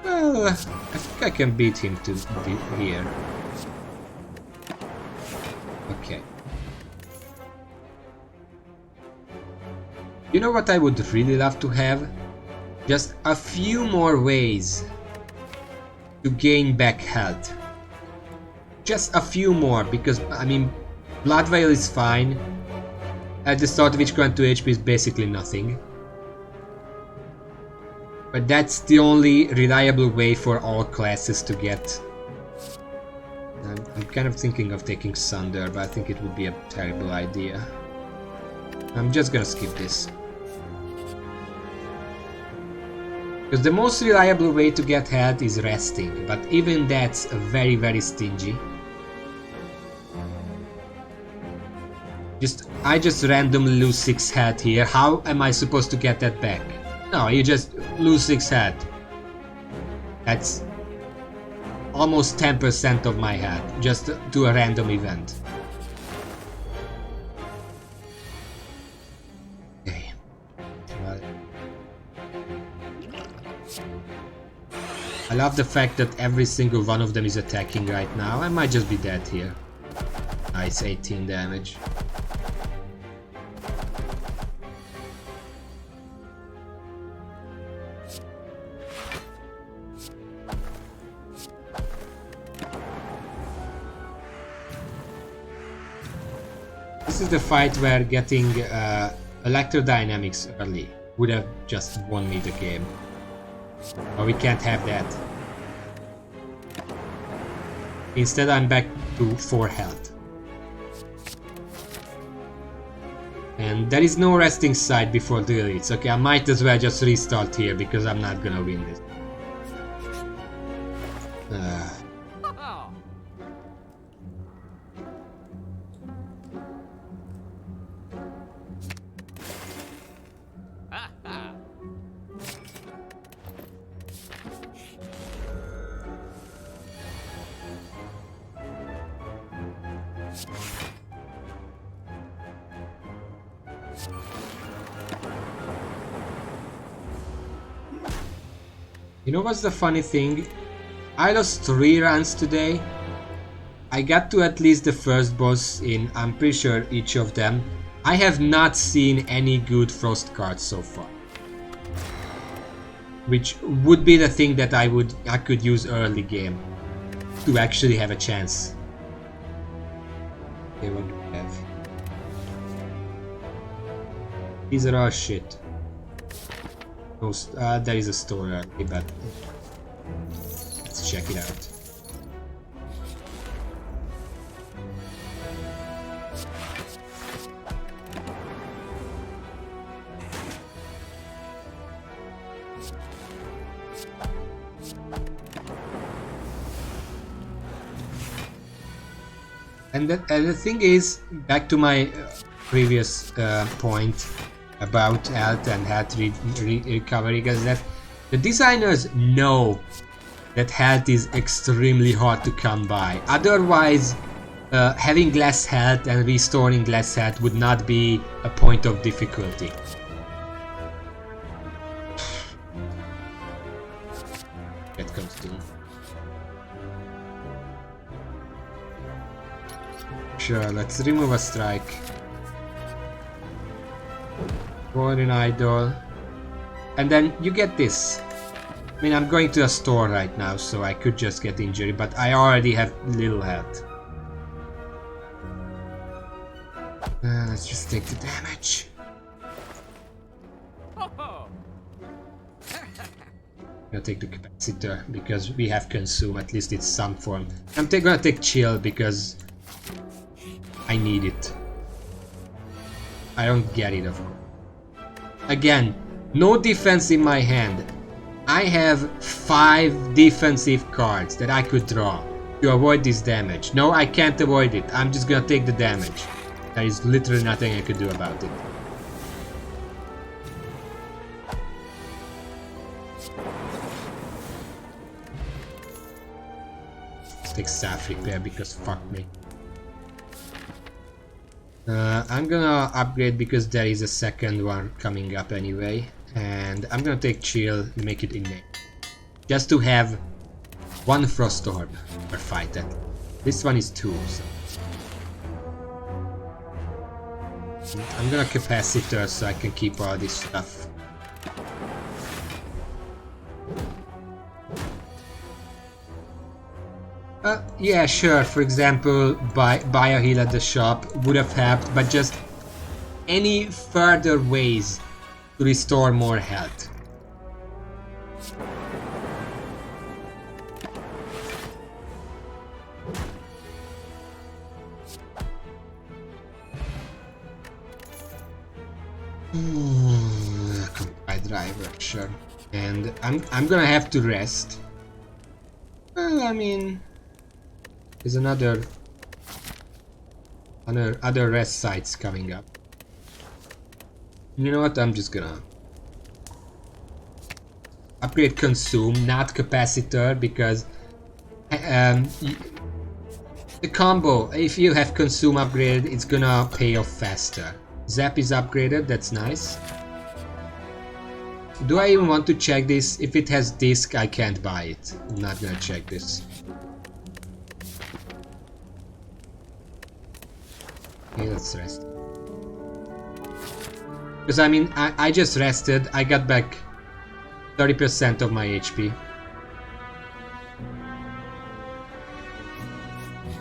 Speaker 1: Well, I think I can beat him to here. Okay. You know what I would really love to have? Just a few more ways to gain back health. Just a few more, because I mean, Blood Veil is fine. At the start of each current 2 HP is basically nothing. But that's the only reliable way for all classes to get. I'm kind of thinking of taking Sunder, but I think it would be a terrible idea. I'm just gonna skip this. Because the most reliable way to get health is resting, but even that's very, very stingy. I just randomly lose 6 health here. How am I supposed to get that back? No, you just lose 6 health. That's almost 10% of my health just to a random event. Okay. Well, I love the fact that every single one of them is attacking right now. I might just be dead here. Nice, 18 damage. This is the fight where getting electrodynamics early would have just won me the game. But we can't have that. Instead I'm back to 4 health. And there is no resting side before the elites. Okay, I might as well just restart here because I'm not gonna win this. You know what's the funny thing? I lost 3 runs today. I got to at least the first boss in, I'm pretty sure, each of them. I have not seen any good frost cards so far. Which would be the thing that I could use early game to actually have a chance. Okay, what do we have? These are all shit. No, there is a store early, but let's check it out. And the thing is, back to my previous point about health and health recovery, is that the designers know that health is extremely hard to come by. Otherwise, having less health and restoring less health would not be a point of difficulty. That comes to. Sure, let's remove a strike. Foreign idol. And then you get this. I mean, I'm going to a store right now, so I could just get injured, but I already have little health. Let's just take the damage. I'll take the capacitor because we have consume, at least it's some form. I'm gonna take chill because I need it. I don't get it, of course. Again, no defense in my hand. I have 5 defensive cards that I could draw to avoid this damage. No, I can't avoid it. I'm just gonna take the damage. There is literally nothing I could do about it. Let's take staff repair because fuck me. I'm gonna upgrade because there is a second one coming up anyway, and I'm gonna take chill and make it innate, just to have 1 frost orb per fight. This one is 2, so. I'm gonna capacitor so I can keep all this stuff. Yeah, sure, for example, buy a heal at the shop would have helped, but just any further ways to restore more health. Comply driver, sure. And I'm gonna have to rest. Well, I mean, there's other rest sites coming up. You know what? I'm just gonna upgrade consume, not capacitor, because The combo, if you have consume upgraded, it's gonna pay off faster. Zap is upgraded, that's nice. Do I even want to check this? If it has disc, I can't buy it. I'm not gonna check this. Okay, let's rest. Because I mean, I just rested, I got back 30% of my HP.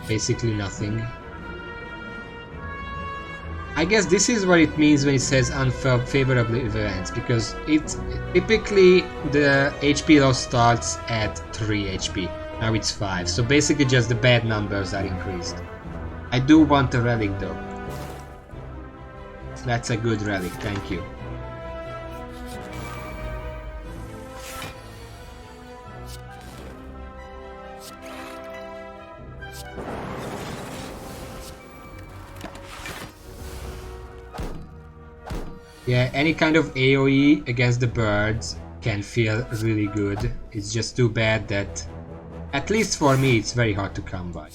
Speaker 1: Basically nothing. I guess this is what it means when it says unfavorable events, because it's typically the HP loss starts at 3 HP. Now it's 5, so basically just the bad numbers are increased. I do want a relic though. That's a good relic, thank you. Yeah, any kind of AoE against the birds can feel really good. It's just too bad that, at least for me, it's very hard to come by.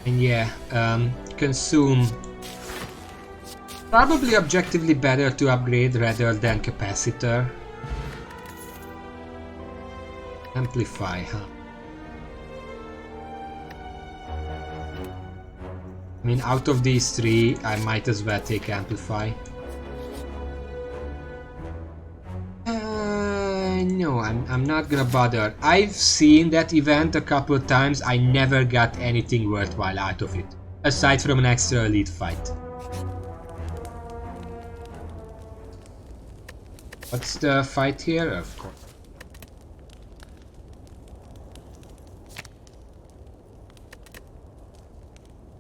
Speaker 1: And yeah, consume. Probably objectively better to upgrade rather than capacitor. Amplify, huh? I mean, out of these three, I might as well take amplify. No, I'm not gonna bother. I've seen that event a couple of times. I never got anything worthwhile out of it, aside from an extra elite fight. What's the fight here? Of course.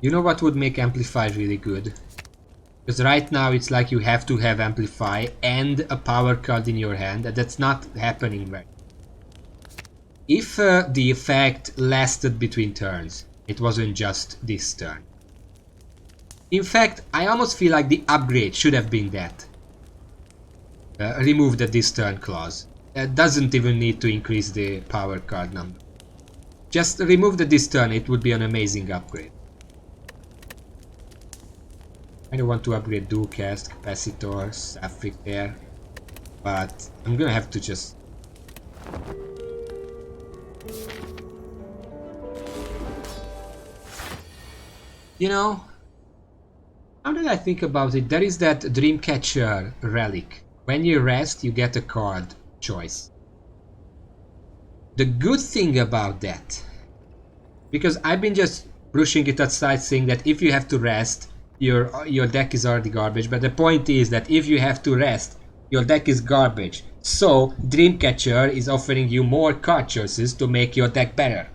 Speaker 1: You know what would make Amplify really good? Because right now it's like you have to have Amplify and a power card in your hand, and that's not happening right. If the effect lasted between turns, it wasn't just this turn. In fact, I almost feel like the upgrade should have been that. Remove the this turn clause. It doesn't even need to increase the power card number. Just remove the this turn, it would be an amazing upgrade. I don't want to upgrade dual cast, capacitor, Sapphic there, but I'm gonna have to just... You know, now that I think about it, there is that Dreamcatcher relic. When you rest, you get a card choice. The good thing about that, because I've been just brushing it aside saying that if you have to rest, your deck is already garbage, but the point is that if you have to rest, your deck is garbage. So Dreamcatcher is offering you more card choices to make your deck better.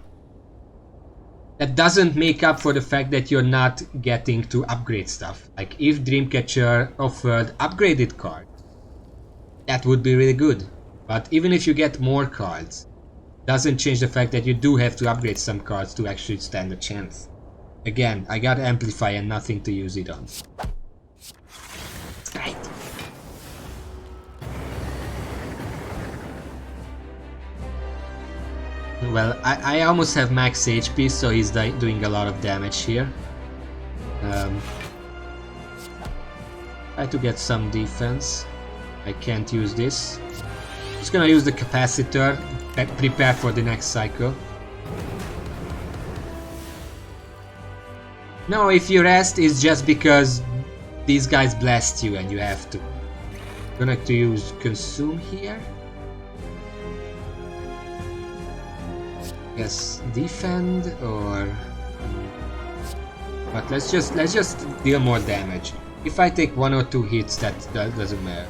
Speaker 1: That doesn't make up for the fact that you're not getting to upgrade stuff. Like if Dreamcatcher offered upgraded cards, that would be really good. But even if you get more cards, doesn't change the fact that you do have to upgrade some cards to actually stand a chance. Again, I got Amplify and nothing to use it on. Right. Well, I almost have max HP, so he's doing a lot of damage here. Try to get some defense. I can't use this. Just gonna use the capacitor, prepare for the next cycle. No, if you rest, it's just because these guys blast you and you have to. I'm gonna have to use consume here. Yes, defend or... But let's just deal more damage. If I take 1 or 2 hits, that doesn't matter.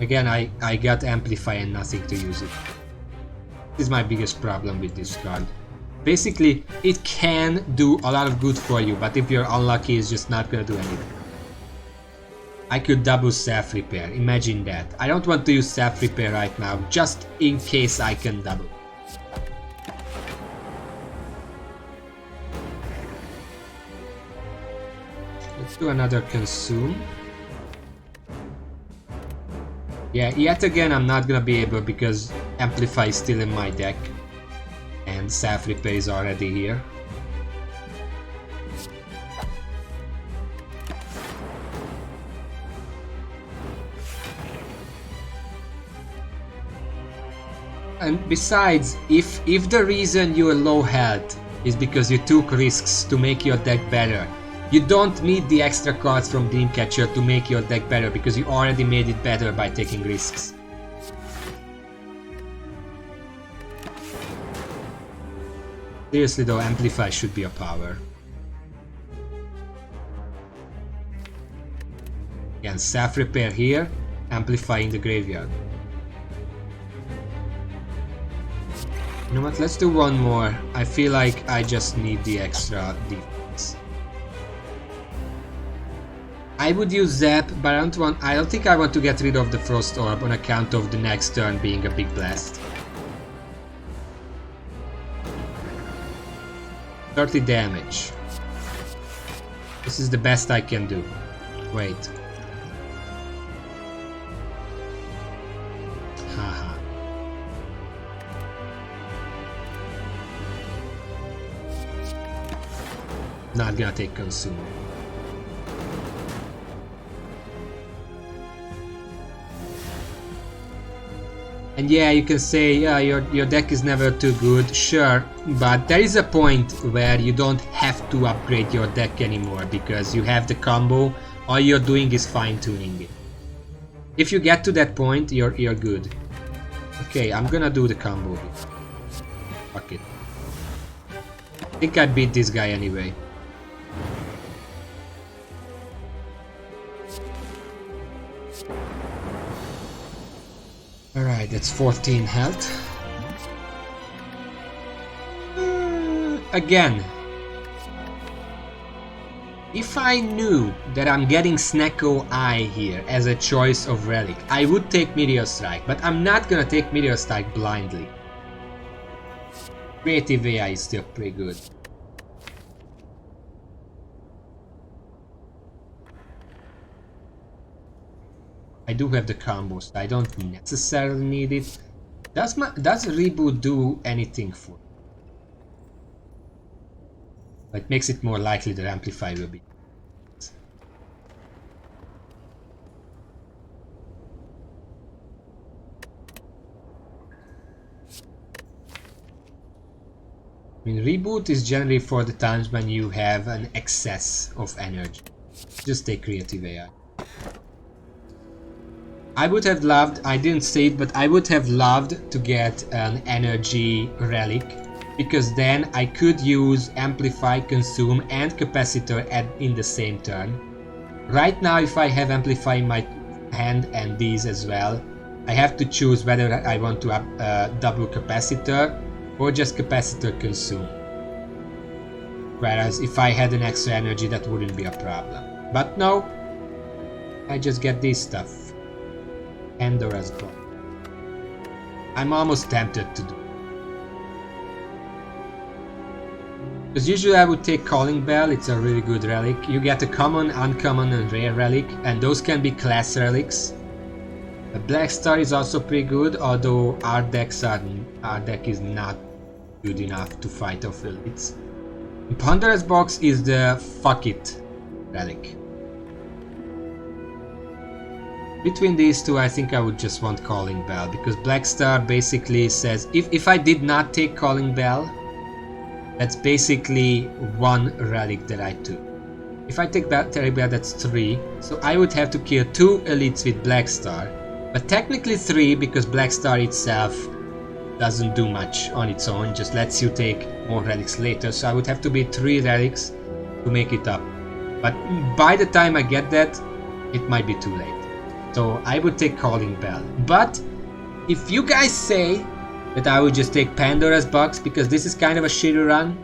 Speaker 1: Again, I got Amplify and nothing to use it. This is my biggest problem with this card. Basically, it can do a lot of good for you, but if you're unlucky, it's just not gonna do anything. I could double self repair. Imagine that. I don't want to use self repair right now, just in case I can double. Let's do another consume. Yeah, yet again I'm not gonna be able because Amplify is still in my deck. And self repair is already here. And besides, if the reason you're low health is because you took risks to make your deck better, you don't need the extra cards from Dreamcatcher to make your deck better because you already made it better by taking risks. Seriously though, Amplify should be a power. Again, self-repair here, Amplify in the graveyard. You know what, let's do one more. I feel like I just need the extra defense. I would use Zap, but I don't think I want to get rid of the Frost Orb on account of the next turn being a big blast. 30 damage. This is the best I can do. Wait. Haha. Not gonna take consume. And yeah, you can say, yeah, your deck is never too good, sure, but there is a point where you don't have to upgrade your deck anymore because you have the combo, all you're doing is fine-tuning it. If you get to that point, you're good. Okay, I'm gonna do the combo here. Fuck it. I think I beat this guy anyway. Alright, that's 14 health. Again, if I knew that I'm getting Snecko Eye here as a choice of relic, I would take Meteor Strike, but I'm not gonna take Meteor Strike blindly. Creative AI is still pretty good. I do have the combos, I don't necessarily need it. Does Reboot do anything for me? It makes it more likely that Amplify will be. I mean, Reboot is generally for the times when you have an excess of energy. Just take Creative AI. I would have loved, I didn't say it, but I would have loved to get an energy relic, because then I could use Amplify, Consume and Capacitor in the same turn. Right now, if I have Amplify in my hand and these as well, I have to choose whether I want to double Capacitor or just Capacitor Consume. Whereas if I had an extra energy, that wouldn't be a problem. But no, I just get this stuff. Pandora's Box. I'm almost tempted to do. Because usually I would take Calling Bell, it's a really good relic. You get a common, uncommon and rare relic, and those can be class relics. The Black Star is also pretty good, although our deck is not good enough to fight off elites. Pandora's Box is the fuck it relic. Between these two, I think I would just want Calling Bell, because Black Star basically says, if I did not take Calling Bell, that's basically one relic that I took. If I take Terry Bell, that's 3, so I would have to kill 2 elites with Black Star, but technically 3, because Black Star itself doesn't do much on its own, just lets you take more relics later, so I would have to be 3 relics to make it up. But by the time I get that, it might be too late. So I would take Calling Bell. But if you guys say that I would just take Pandora's Box because this is kind of a shitty run.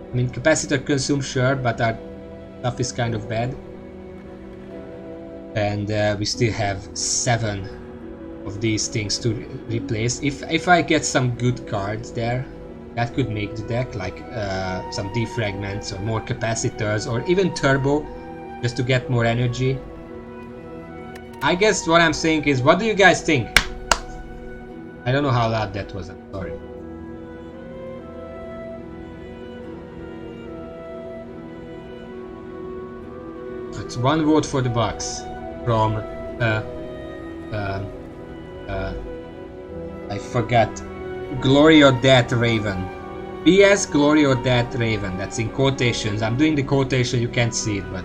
Speaker 1: I mean, Capacitor Consume, sure, but our stuff is kind of bad. and we still have 7 of these things to replace. If I get some good cards there, that could make the deck, like some defragments or more capacitors or even turbo, just to get more energy. I guess what I'm saying is, what do you guys think? I don't know how loud that was, I'm sorry. It's 1 vote for the Bucks from I forgot. Glory or Death Raven. BS Glory or Death Raven. That's in quotations. I'm doing the quotation, you can't see it, but...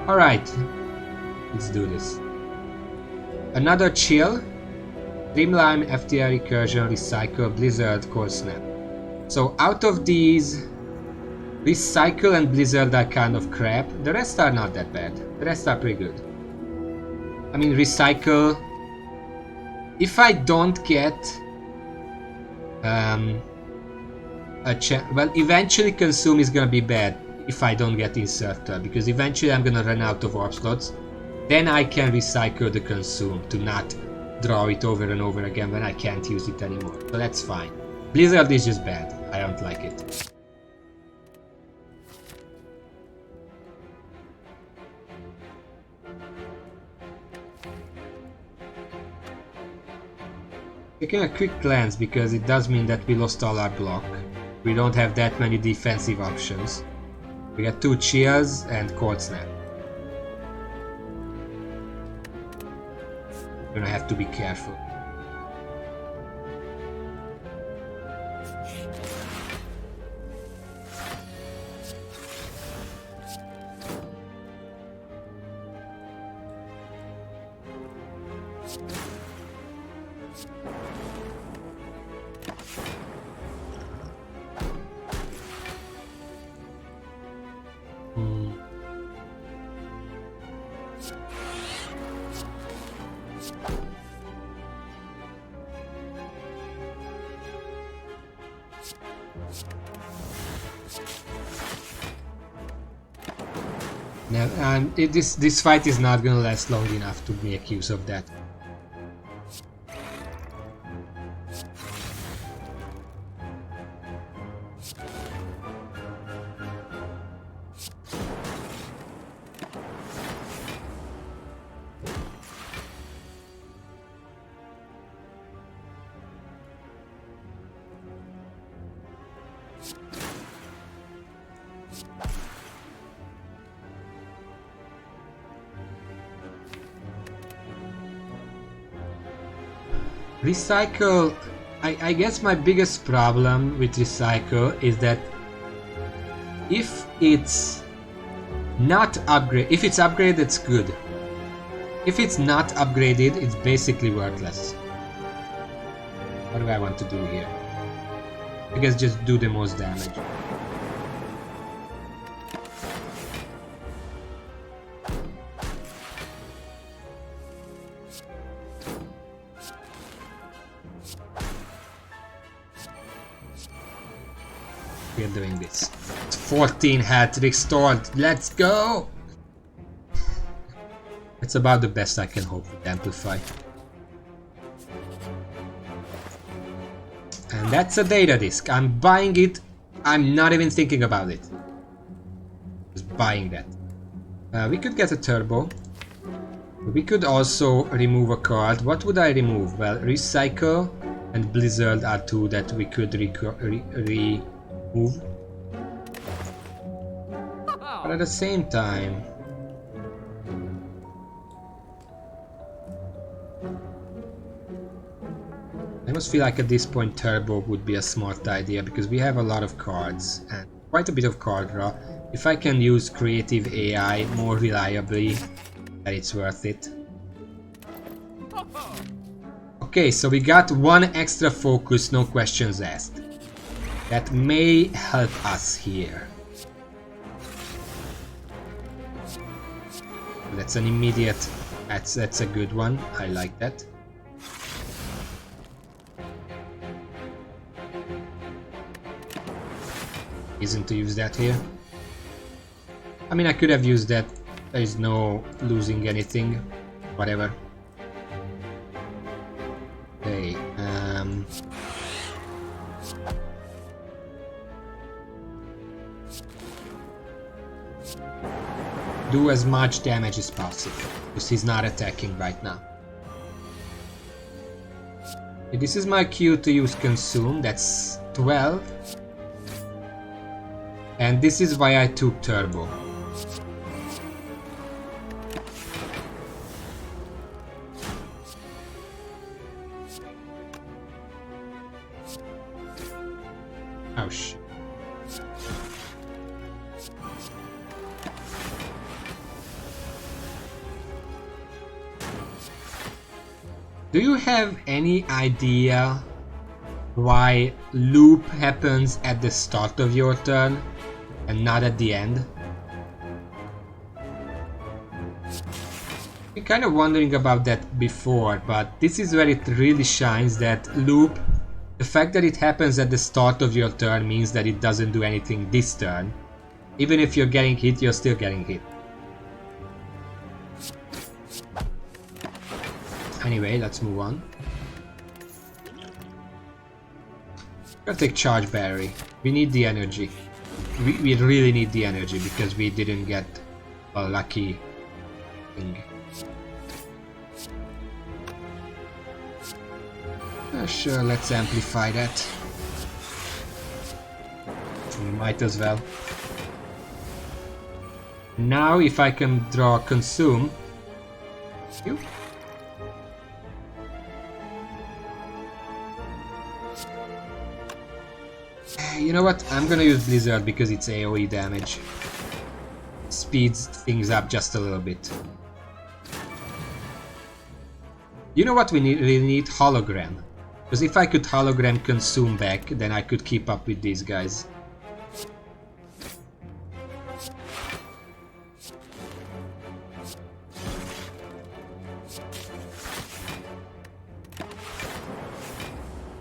Speaker 1: Alright. Let's do this. Another Chill. Dreamlime, FTR Recursion, Recycle, Blizzard, Cold Snap. So out of these, Recycle and Blizzard are kind of crap. The rest are not that bad. The rest are pretty good. I mean, Recycle... If I don't get well, eventually Consume is gonna be bad if I don't get Inserter, because eventually I'm gonna run out of warp slots. Then I can recycle the Consume to not draw it over and over again when I can't use it anymore. So that's fine. Blizzard is just bad. I don't like it. Taking a quick glance, because it does mean that we lost all our block. We don't have that many defensive options. We got 2 Chills and Cold Snap. We're gonna have to be careful. This fight is not gonna last long enough to make use of that. Recycle, I guess my biggest problem with Recycle is that if it's not upgraded, if it's upgraded, it's good. If it's not upgraded, it's basically worthless. What do I want to do here? I guess just do the most damage. We're doing this. 14 health restored. Let's go! It's about the best I can hope with Amplify. And that's a data disk. I'm buying it. I'm not even thinking about it. Just buying that. We could get a turbo. We could also remove a card. What would I remove? Well, Recycle and Blizzard are 2 that we could remove. But at the same time, I almost feel like at this point Turbo would be a smart idea, because we have a lot of cards and quite a bit of card draw. If I can use creative AI more reliably, then it's worth it. Okay, so we got 1 extra focus, no questions asked. That may help us here. That's an immediate... That's a good one. I like that. Reason to use that here. I mean, I could have used that There is no losing anything. Whatever. Okay, do as much damage as possible, because he's not attacking right now. Okay, this is my cue to use Consume, that's 12. And this is why I took Turbo. Oh shit. Do you have any idea why loop happens at the start of your turn and not at the end? I'm kind of wondering about that before, but this is where it really shines, that loop. The fact that it happens at the start of your turn means that it doesn't do anything this turn. Even if you're getting hit, you're still getting hit. Anyway, let's move on. Gotta take Charge Battery. We need the energy. We really need the energy because we didn't get a lucky thing. Sure, let's amplify that. We might as well. Now, if I can draw Consume. You. You know what? I'm gonna use Blizzard because it's AoE damage. Speeds things up just a little bit. You know what we really need? Hologram. Because if I could hologram Consume back, then I could keep up with these guys.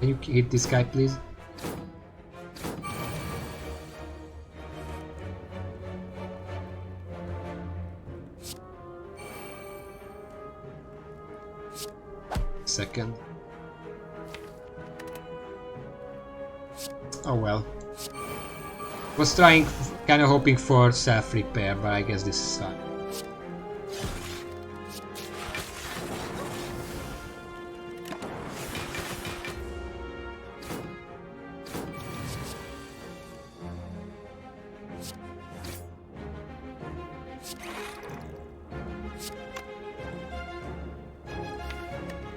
Speaker 1: Can you hit this guy, please? Second. Oh well. Was trying, kind of hoping for self-repair, but I guess this is fine.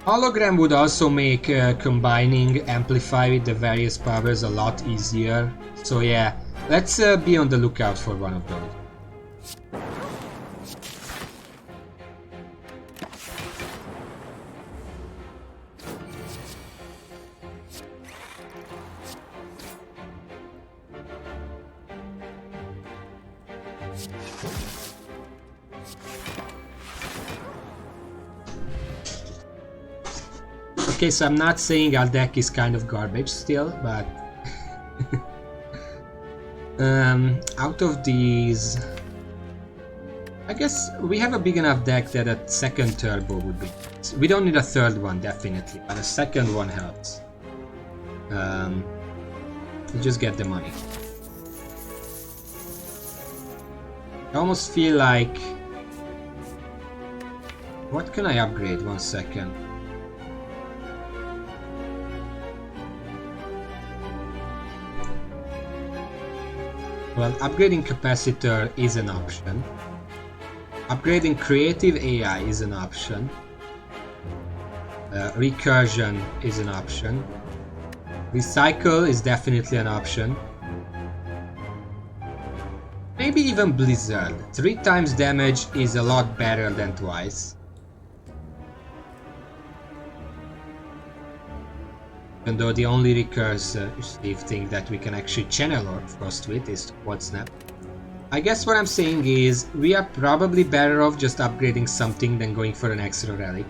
Speaker 1: Hologram would also make combining Amplify with the various powers a lot easier. So yeah, let's be on the lookout for one of those. Okay, so I'm not saying our deck is kind of garbage still, but out of these, I guess we have a big enough deck that a second turbo would be. We don't need a third one, definitely, but a second one helps. We'll just get the money. I almost feel like... What can I upgrade? 1 second. Well, upgrading Capacitor is an option. Upgrading Creative AI is an option. Recursion is an option. Recycle is definitely an option. Maybe even Blizzard. 3 times damage is a lot better than twice. Even though the only recursive thing that we can actually channel or frost with is Quad Snap. I guess what I'm saying is, we are probably better off just upgrading something than going for an extra relic.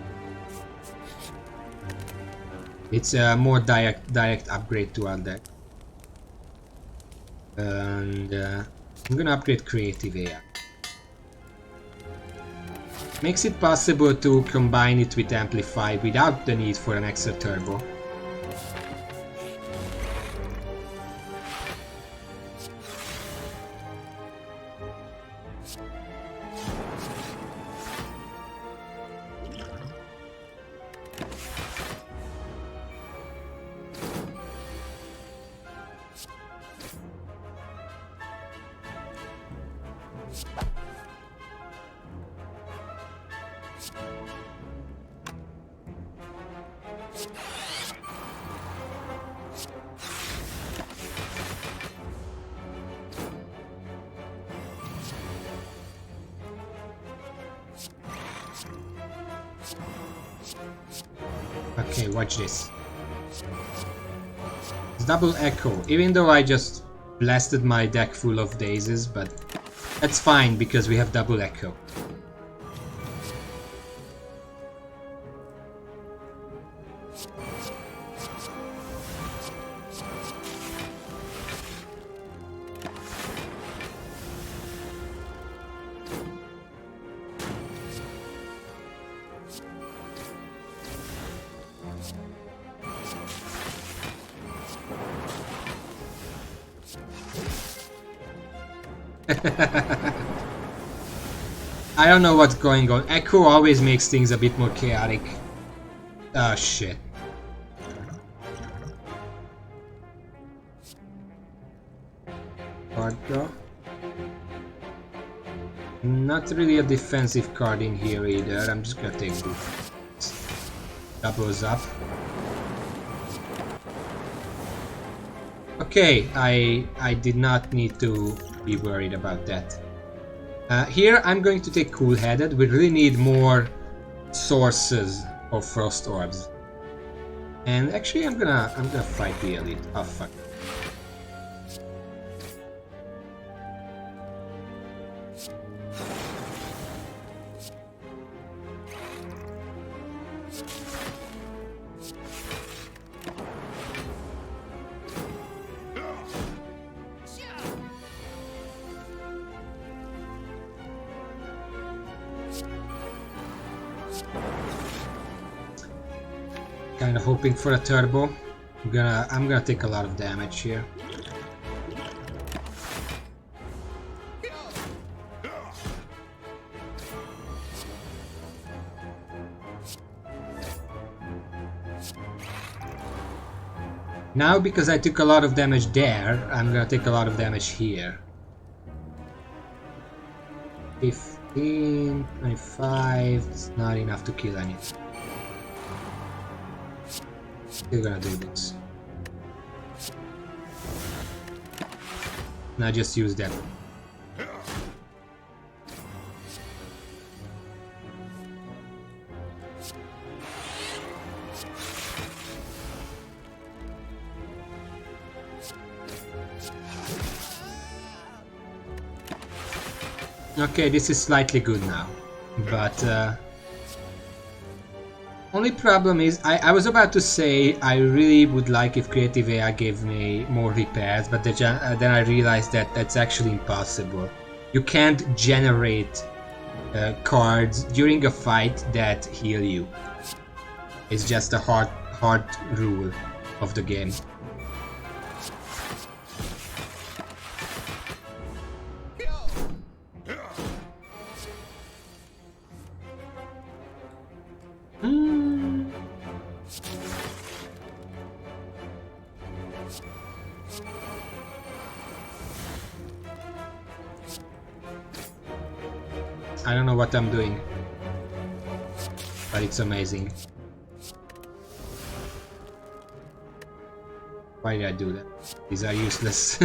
Speaker 1: It's a more direct upgrade to our deck. And I'm gonna upgrade Creative AI. Makes it possible to combine it with Amplify without the need for an extra turbo. Okay, watch this. It's double echo, even though I just blasted my deck full of daisies, but that's fine because we have double echo. I don't know what's going on. Echo always makes things a bit more chaotic. Oh shit. Card draw. Not really a defensive card in here either. I'm just gonna take both. Doubles up. Okay, I did not need to be worried about that. Here I'm going to take Cool-Headed. We really need more sources of Frost Orbs. And actually I'm gonna fight the Elite. Oh fuck. Kind of hoping for a turbo. I'm gonna take a lot of damage here. Now, because I took a lot of damage there, I'm gonna take a lot of damage here. 15, 25, it's not enough to kill anything. Still gonna do this. Now just use that. Okay, this is slightly good now, but only problem is, I was about to say I really would like if Creative AI gave me more repairs, but then I realized that that's actually impossible. You can't generate cards during a fight that heal you. It's just a hard rule of the game. I don't know what I'm doing, but it's amazing. Why did I do that? These are useless.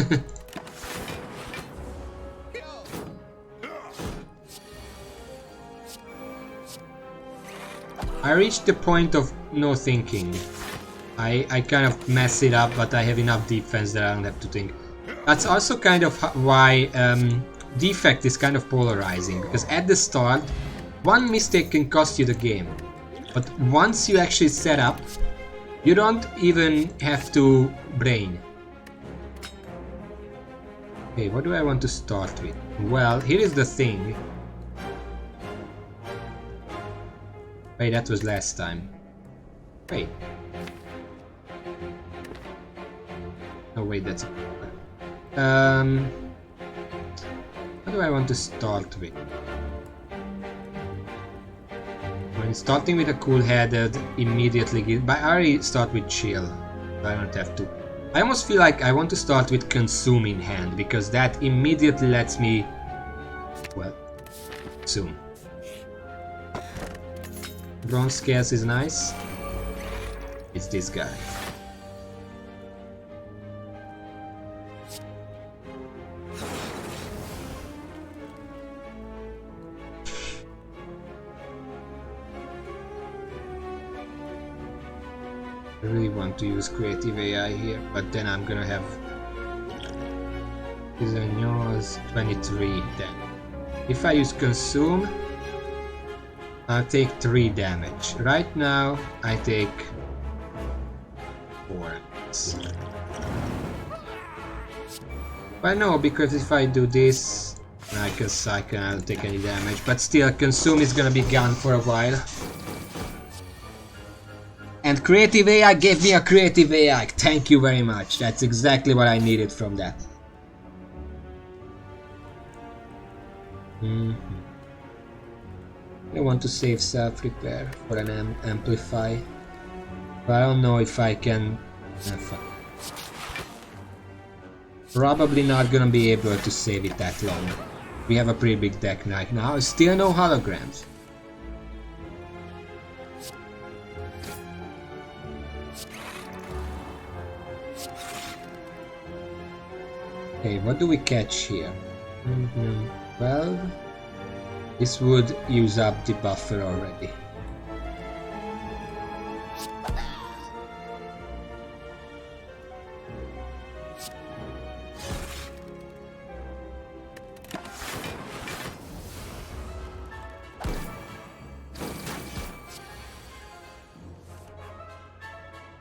Speaker 1: I reached the point of no thinking. I kind of mess it up, but I have enough defense that I don't have to think. That's also kind of why Defect is kind of polarizing, because at the start, one mistake can cost you the game. But once you actually set up, you don't even have to brain. Okay, what do I want to start with? Well, here is the thing. Wait, that was last time. Wait. Oh wait, that's... What do I want to start with? When starting with a cool-headed, immediately... But I already start with chill. I don't have to. I almost feel like I want to start with consuming hand, because that immediately lets me... Well, consume. Bronze scales is nice. It's this guy. I really want to use creative AI here, but then I'm gonna have Prisoners 23 then. If I use consume, I'll take 3 damage. Right now I take 4. Well no, because if I do this I don't take any damage, but still consume is gonna be gone for a while. And creative AI gave me a creative AI. Thank you very much. That's exactly what I needed from that. I want to save self-repair for an amplify. But I don't know if I can... Probably not gonna be able to save it that long. We have a pretty big deck right now. Still no holograms. Okay, what do we catch here? 12. This would use up the buffer already.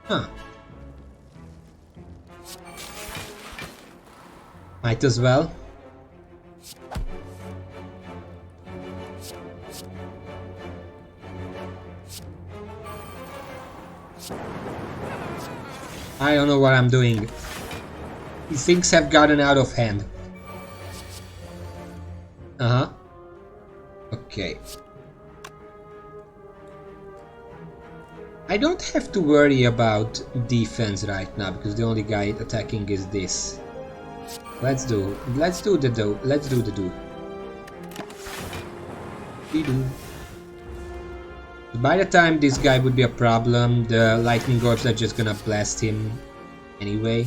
Speaker 1: Huh. Might as well. I don't know what I'm doing. Things have gotten out of hand. Okay. I don't have to worry about defense right now because the only guy attacking is this. Let's do the do. By the time this guy would be a problem, the lightning orbs are just gonna blast him anyway.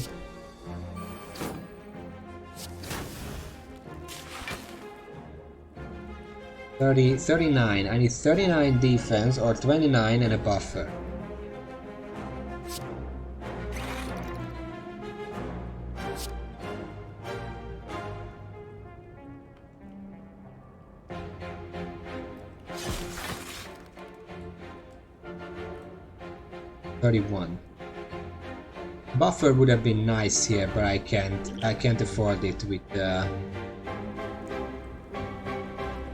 Speaker 1: $30, 39. I need 39 defense or 29 and a buffer. Buffer would have been nice here, but I can't afford it with the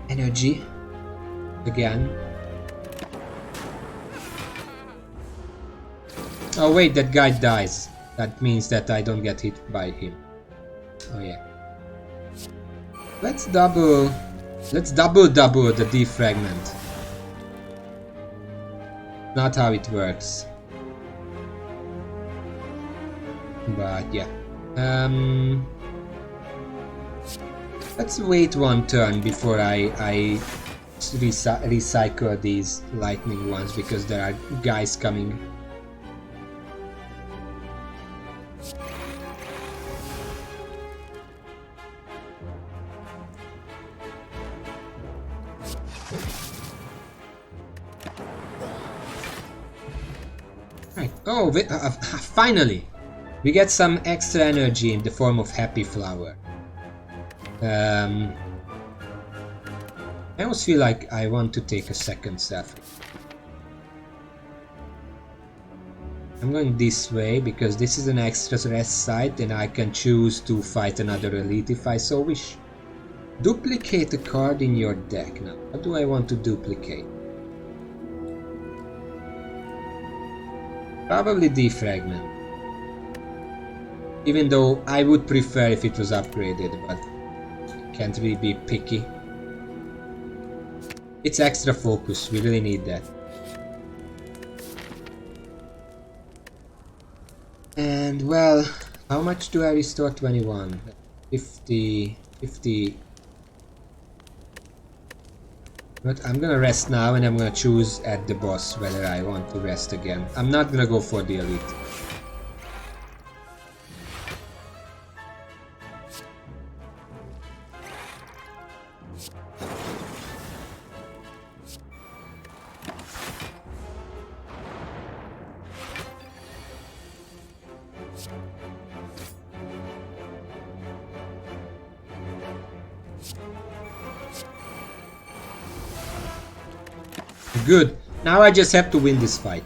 Speaker 1: energy again. Oh wait, that guy dies. That means that I don't get hit by him. Oh yeah. Let's double the defragment. Not how it works. But yeah. Let's wait one turn before I recycle these lightning ones because there are guys coming. Right. Oh, finally! We get some extra energy in the form of Happy Flower. I almost feel like I want to take a second selfie. I'm going this way because this is an extra rest site and I can choose to fight another elite if I so wish. Duplicate a card in your deck. Now, what do I want to duplicate? Probably defragment. Even though I would prefer if it was upgraded, but can't really be picky. It's extra focus, we really need that. And well, how much do I restore 21? 50, 50. But I'm gonna rest now and I'm gonna choose at the boss whether I want to rest again. I'm not gonna go for the elite. Good. Now I just have to win this fight.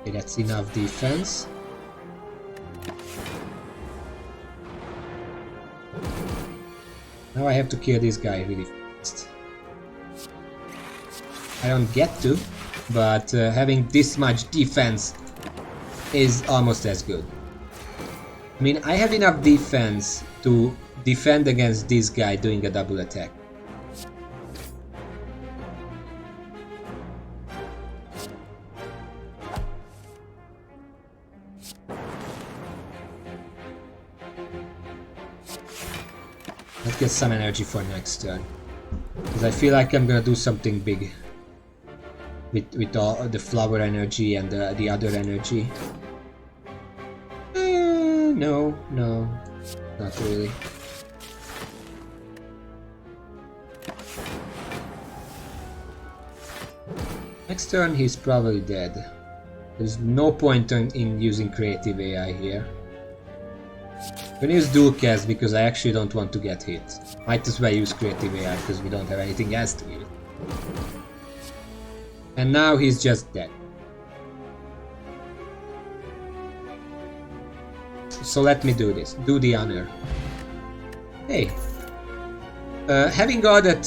Speaker 1: Okay, that's enough defense. Now I have to kill this guy really fast. I don't get to, but having this much defense is almost as good. I mean, I have enough defense to defend against this guy doing a double attack. Let's get some energy for next turn, because I feel like I'm gonna do something big with all the flower energy and the other energy. No, not really. Next turn he's probably dead. There's no point in using creative AI here. I'm gonna use dual cast because I actually don't want to get hit. Might as well use creative AI because we don't have anything else to use. And now he's just dead. So let me do this. Do the honor. Hey. Having all that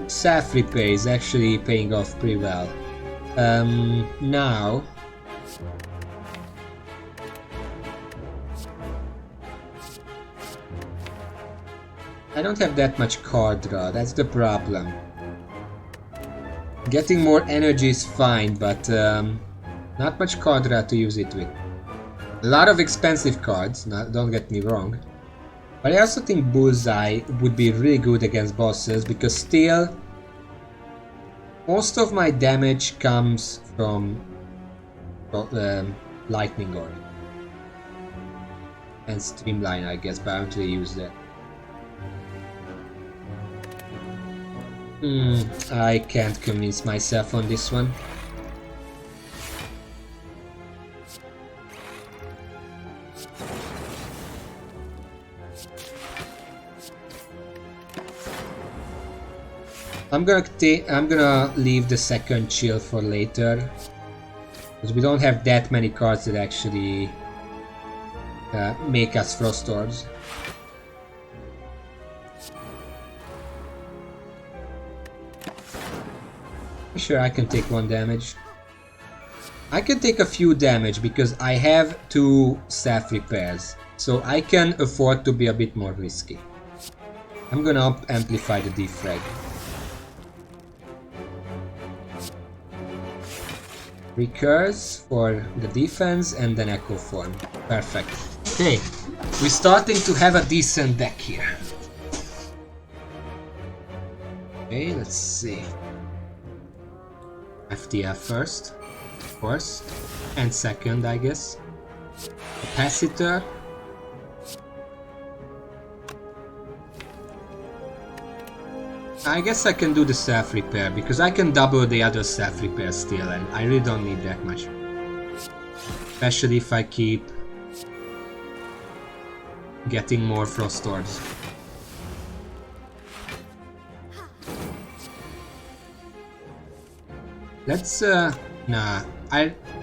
Speaker 1: self repair is actually paying off pretty well. Now... I don't have that much card draw, that's the problem. Getting more energy is fine, but not much card draw to use it with. A lot of expensive cards, don't get me wrong. But I also think Bullseye would be really good against bosses, because still most of my damage comes from Lightning Orb. And Streamline, I guess, but I don't really use that. I can't convince myself on this one. I'm gonna leave the second chill for later, because we don't have that many cards that actually make us Frost Orbs. Sure, I can take 1 damage. I can take a few damage because I have 2 staff repairs, so I can afford to be a bit more risky. I'm gonna amplify the defrag. Recurs for the defense and then Echo Form. Perfect. Okay, we're starting to have a decent deck here. Okay, let's see. FTF first, of course, and second, I guess. Capacitor. I guess I can do the self repair because I can double the other self repair still, and I really don't need that much. Especially if I keep getting more Frost Orbs. Let's nah,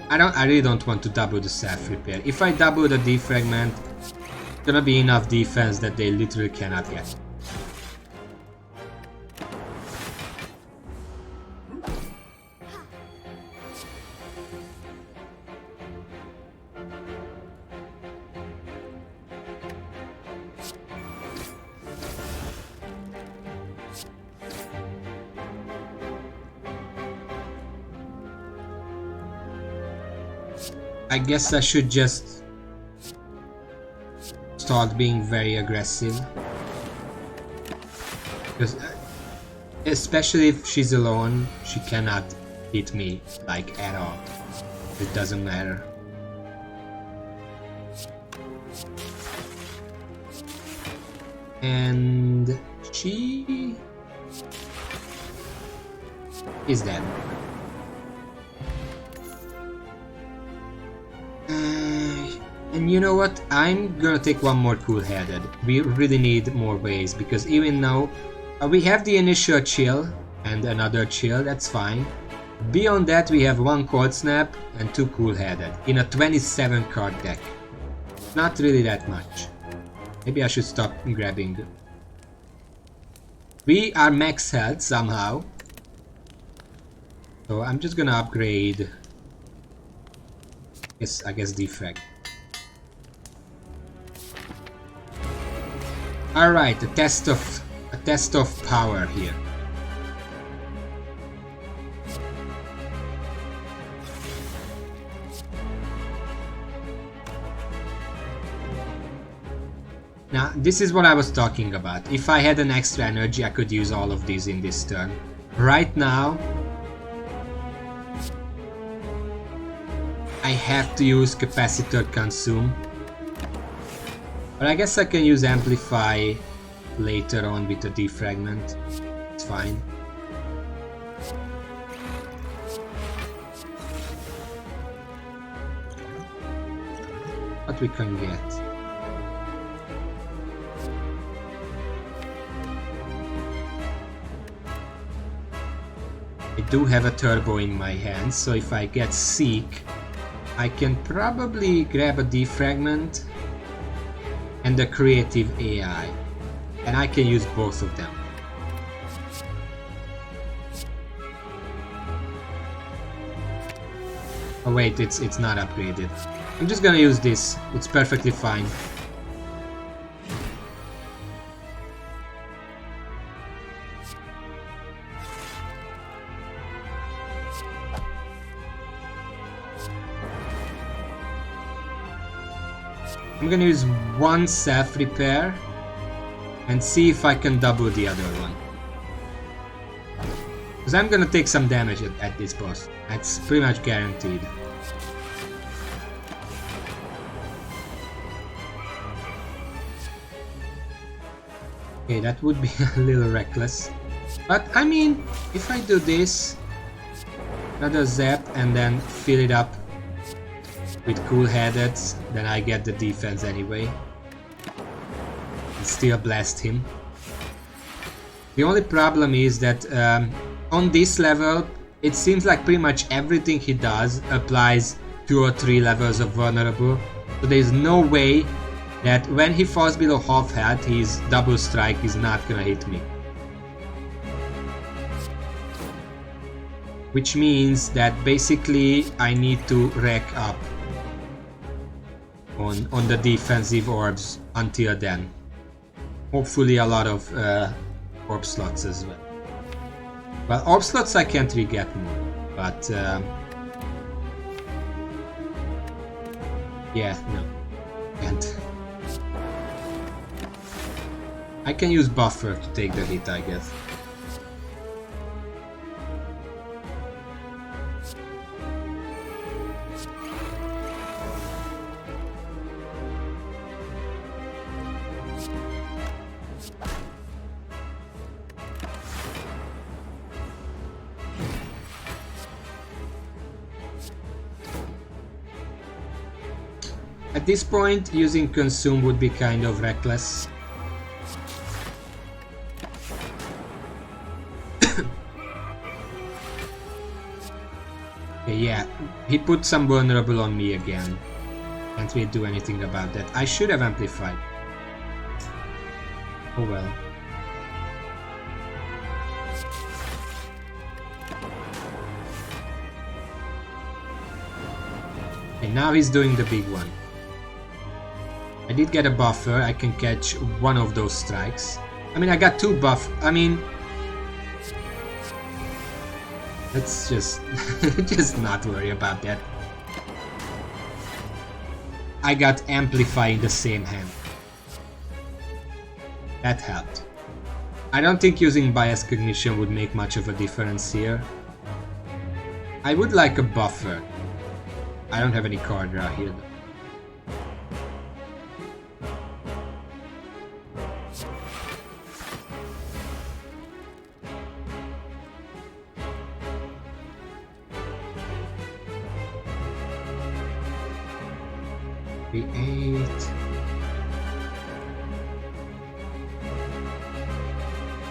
Speaker 1: I really don't want to double the self-repair. If I double the defragment, it's gonna be enough defense that they literally cannot get. I guess I should just start being very aggressive. Because especially if she's alone, she cannot hit me like at all. It doesn't matter. And she is dead. And you know what? I'm gonna take one more cool-headed. We really need more ways, because even now we have the initial chill and another chill, that's fine. Beyond that we have one cold snap and two cool-headed in a 27 card deck. Not really that much. Maybe I should stop grabbing. We are max health somehow. So I'm just gonna upgrade. I guess defrag. Alright, a test of power here. Now, this is what I was talking about. If I had an extra energy, I could use all of these in this turn. Right now, I have to use capacitor consume. But I guess I can use amplify later on with a defragment. It's fine. What we can get. I do have a turbo in my hands, so if I get Seek, I can probably grab a defragment and the creative AI, and I can use both of them. Oh wait, it's not upgraded. I'm just gonna use this, it's perfectly fine. I'm gonna use one self-repair and see if I can double the other one. Because I'm gonna take some damage at this boss. That's pretty much guaranteed. Okay, that would be a little reckless. But I mean, if I do this, another zap and then fill it up with cool-headed, then I get the defense anyway. And still blast him. The only problem is that on this level, it seems like pretty much everything he does applies 2 or 3 levels of vulnerable. So there is no way that when he falls below half health, his double strike is not gonna hit me. Which means that basically I need to rack up on the defensive orbs until then. Hopefully a lot of orb slots as well. Well, orb slots I can't really get more, but yeah, no, can't. I can use buffer to take the hit, I guess. At this point, using consume would be kind of reckless. Okay, Yeah, he put some vulnerable on me again. Can't really do anything about that. I should have amplified. Oh well. Okay, now he's doing the big one. I did get a buffer. I can catch one of those strikes. I mean, I got two buff. I mean, let's just just not worry about that. I got Amplify in the same hand. That helped. I don't think using Bias Cognition would make much of a difference here. I would like a buffer. I don't have any card draw here though. Eight.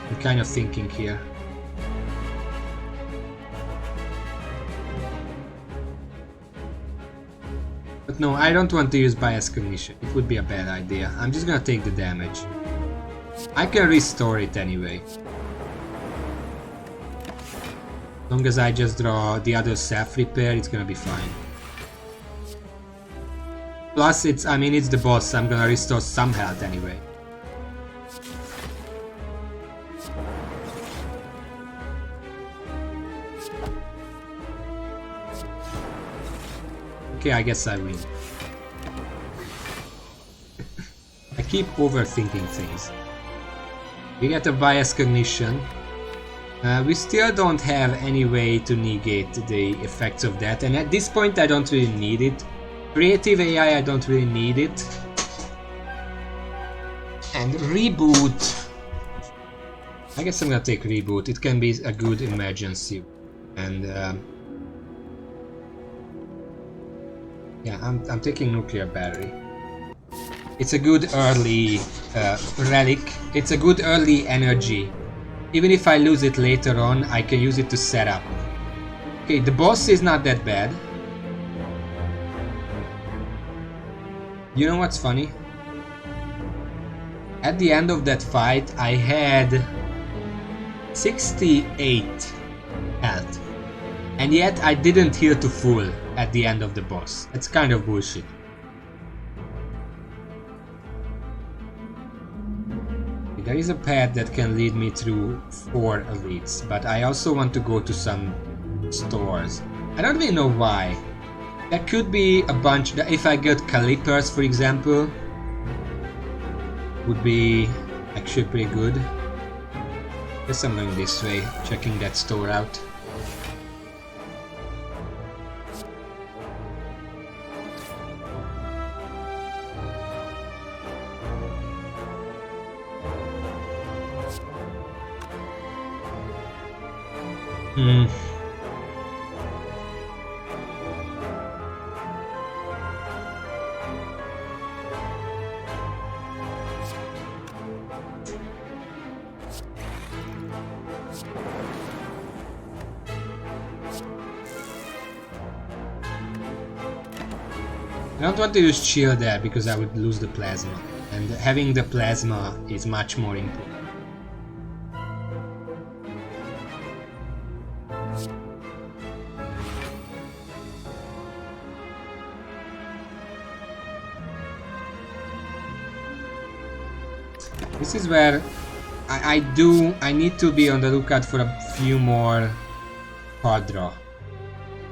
Speaker 1: I'm kind of thinking here. But no, I don't want to use Bias Cognition. It would be a bad idea. I'm just gonna take the damage. I can restore it anyway. As long as I just draw the other self-repair, it's gonna be fine. Plus, it's the boss, so I'm gonna restore some health anyway. Okay, I guess I win. I keep overthinking things. We get a Bias Cognition. We still don't have any way to negate the effects of that, and at this point I don't really need it. Creative AI, I don't really need it. And Reboot. I guess I'm gonna take Reboot. It can be a good emergency. And yeah, I'm taking Nuclear Battery. It's a good early relic. It's a good early energy. Even if I lose it later on, I can use it to set up. Okay, the boss is not that bad. You know what's funny? At the end of that fight, I had 68 health. And yet I didn't heal to full at the end of the boss. That's kind of bullshit. There is a path that can lead me through 4 elites, but I also want to go to some stores. I don't really know why. There could be a bunch. If I get Calipers, for example, would be actually pretty good. Guess I'm going this way, checking that store out. I don't want to use Chill there because I would lose the Plasma, and having the Plasma is much more important. This is where I need to be on the lookout for a few more card draw.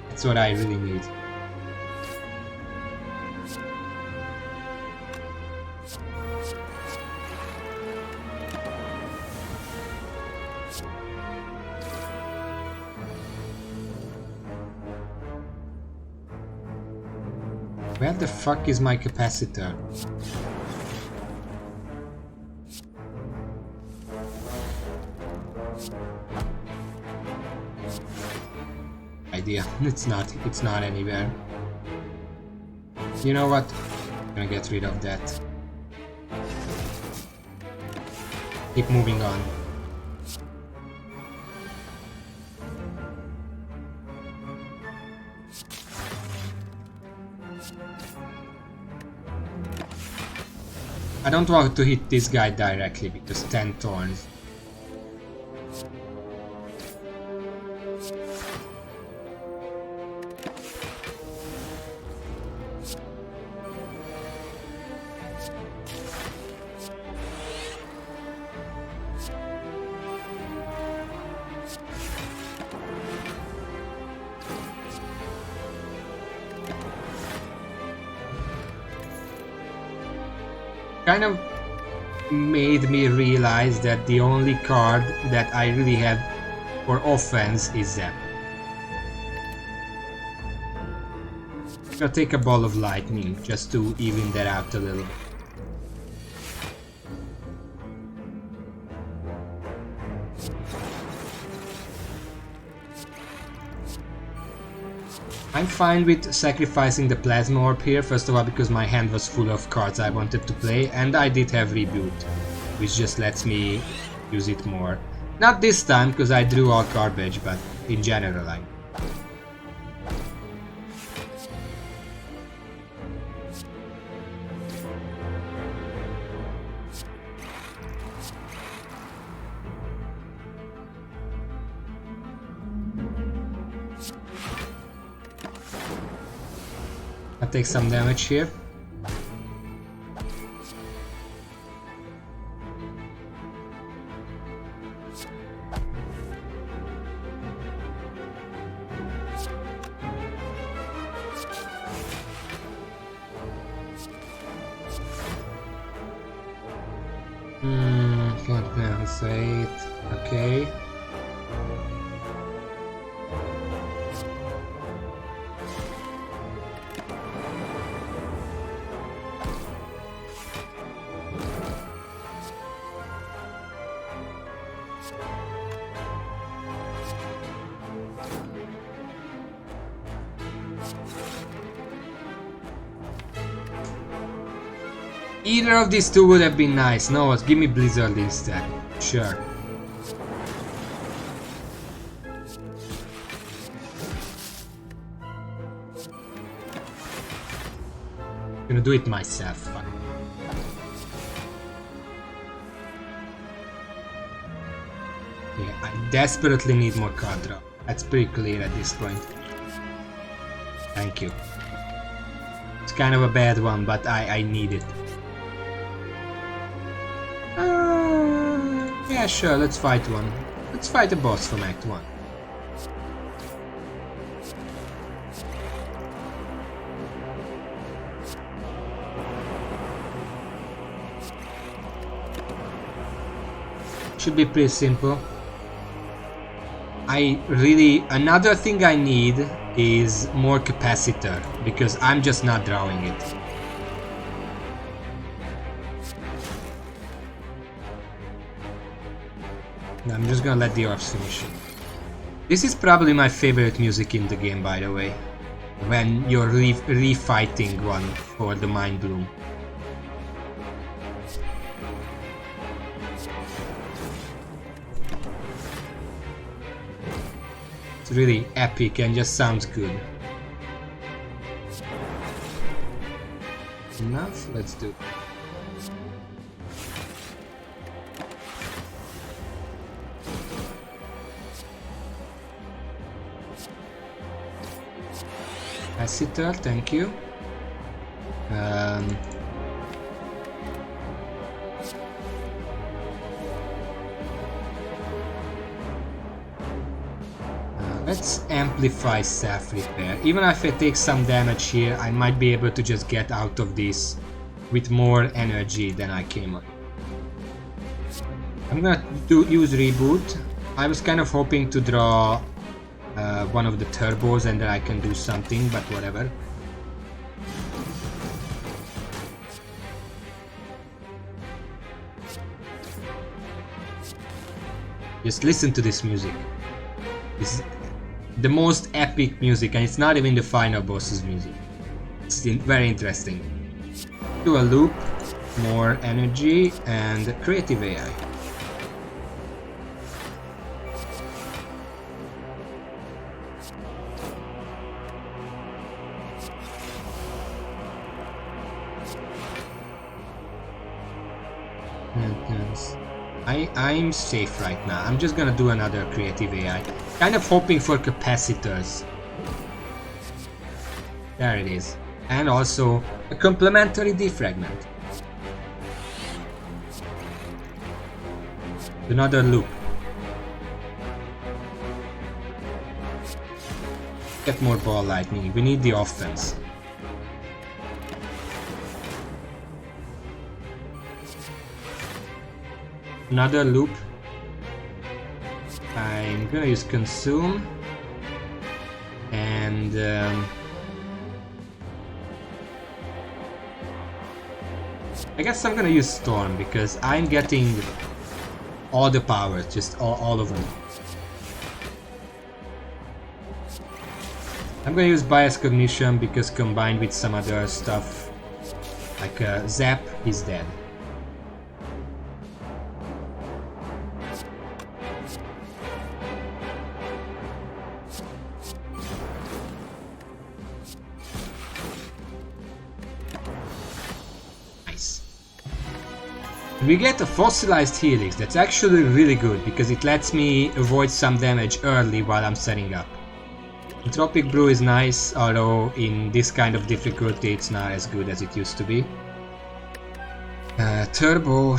Speaker 1: That's what I really need. Where the fuck is my capacitor? Idea. It's not anywhere. You know what? I'm gonna get rid of that. Keep moving on. I don't want to hit this guy directly because 10 thorns. Kind of made me realize that the only card that I really have for offense is them. I'm gonna take a ball of lightning just to even that out a little bit. I'm fine with sacrificing the plasma orb here, first of all because my hand was full of cards I wanted to play, and I did have reboot, which just lets me use it more. Not this time because I drew all garbage, but in general I... I'll take some damage here. Can't compensate. Okay. Either of these two would have been nice. No, give me Blizzard instead. Sure. I'm gonna do it myself. Fine. Yeah, I desperately need more card draw. That's pretty clear at this point. Thank you. It's kind of a bad one, but I need it. Yeah, sure, let's fight one. Let's fight a boss from Act 1. Should be pretty simple. Another thing I need is more capacitor, because I'm just not drawing it. I'm just gonna let the orbs finish it. This is probably my favorite music in the game, by the way. When you're refighting one for the Mind Bloom. It's really epic and just sounds good. Enough? Let's do it. Capacitor, thank you. Let's amplify self-repair. Even if I take some damage here, I might be able to just get out of this with more energy than I came on. I'm gonna use reboot. I was kind of hoping to draw one of the turbos and then I can do something, but whatever. Just listen to this music. This is the most epic music, and it's not even the final boss's music. It's very interesting. Do a loop, more energy, and creative AI. Maintenance. I'm safe right now. I'm just gonna do another creative AI. Kind of hoping for capacitors. There it is. And also a complementary defragment. Another loop. Get more ball lightning. We need the offense. Another loop. I'm gonna use consume. And I guess I'm gonna use storm because I'm getting all the powers, just all of them. I'm gonna use bias cognition because combined with some other stuff like zap, he's dead. We get a fossilized helix. That's actually really good because it lets me avoid some damage early while I'm setting up. Entropic Brew is nice, although in this kind of difficulty it's not as good as it used to be. Turbo,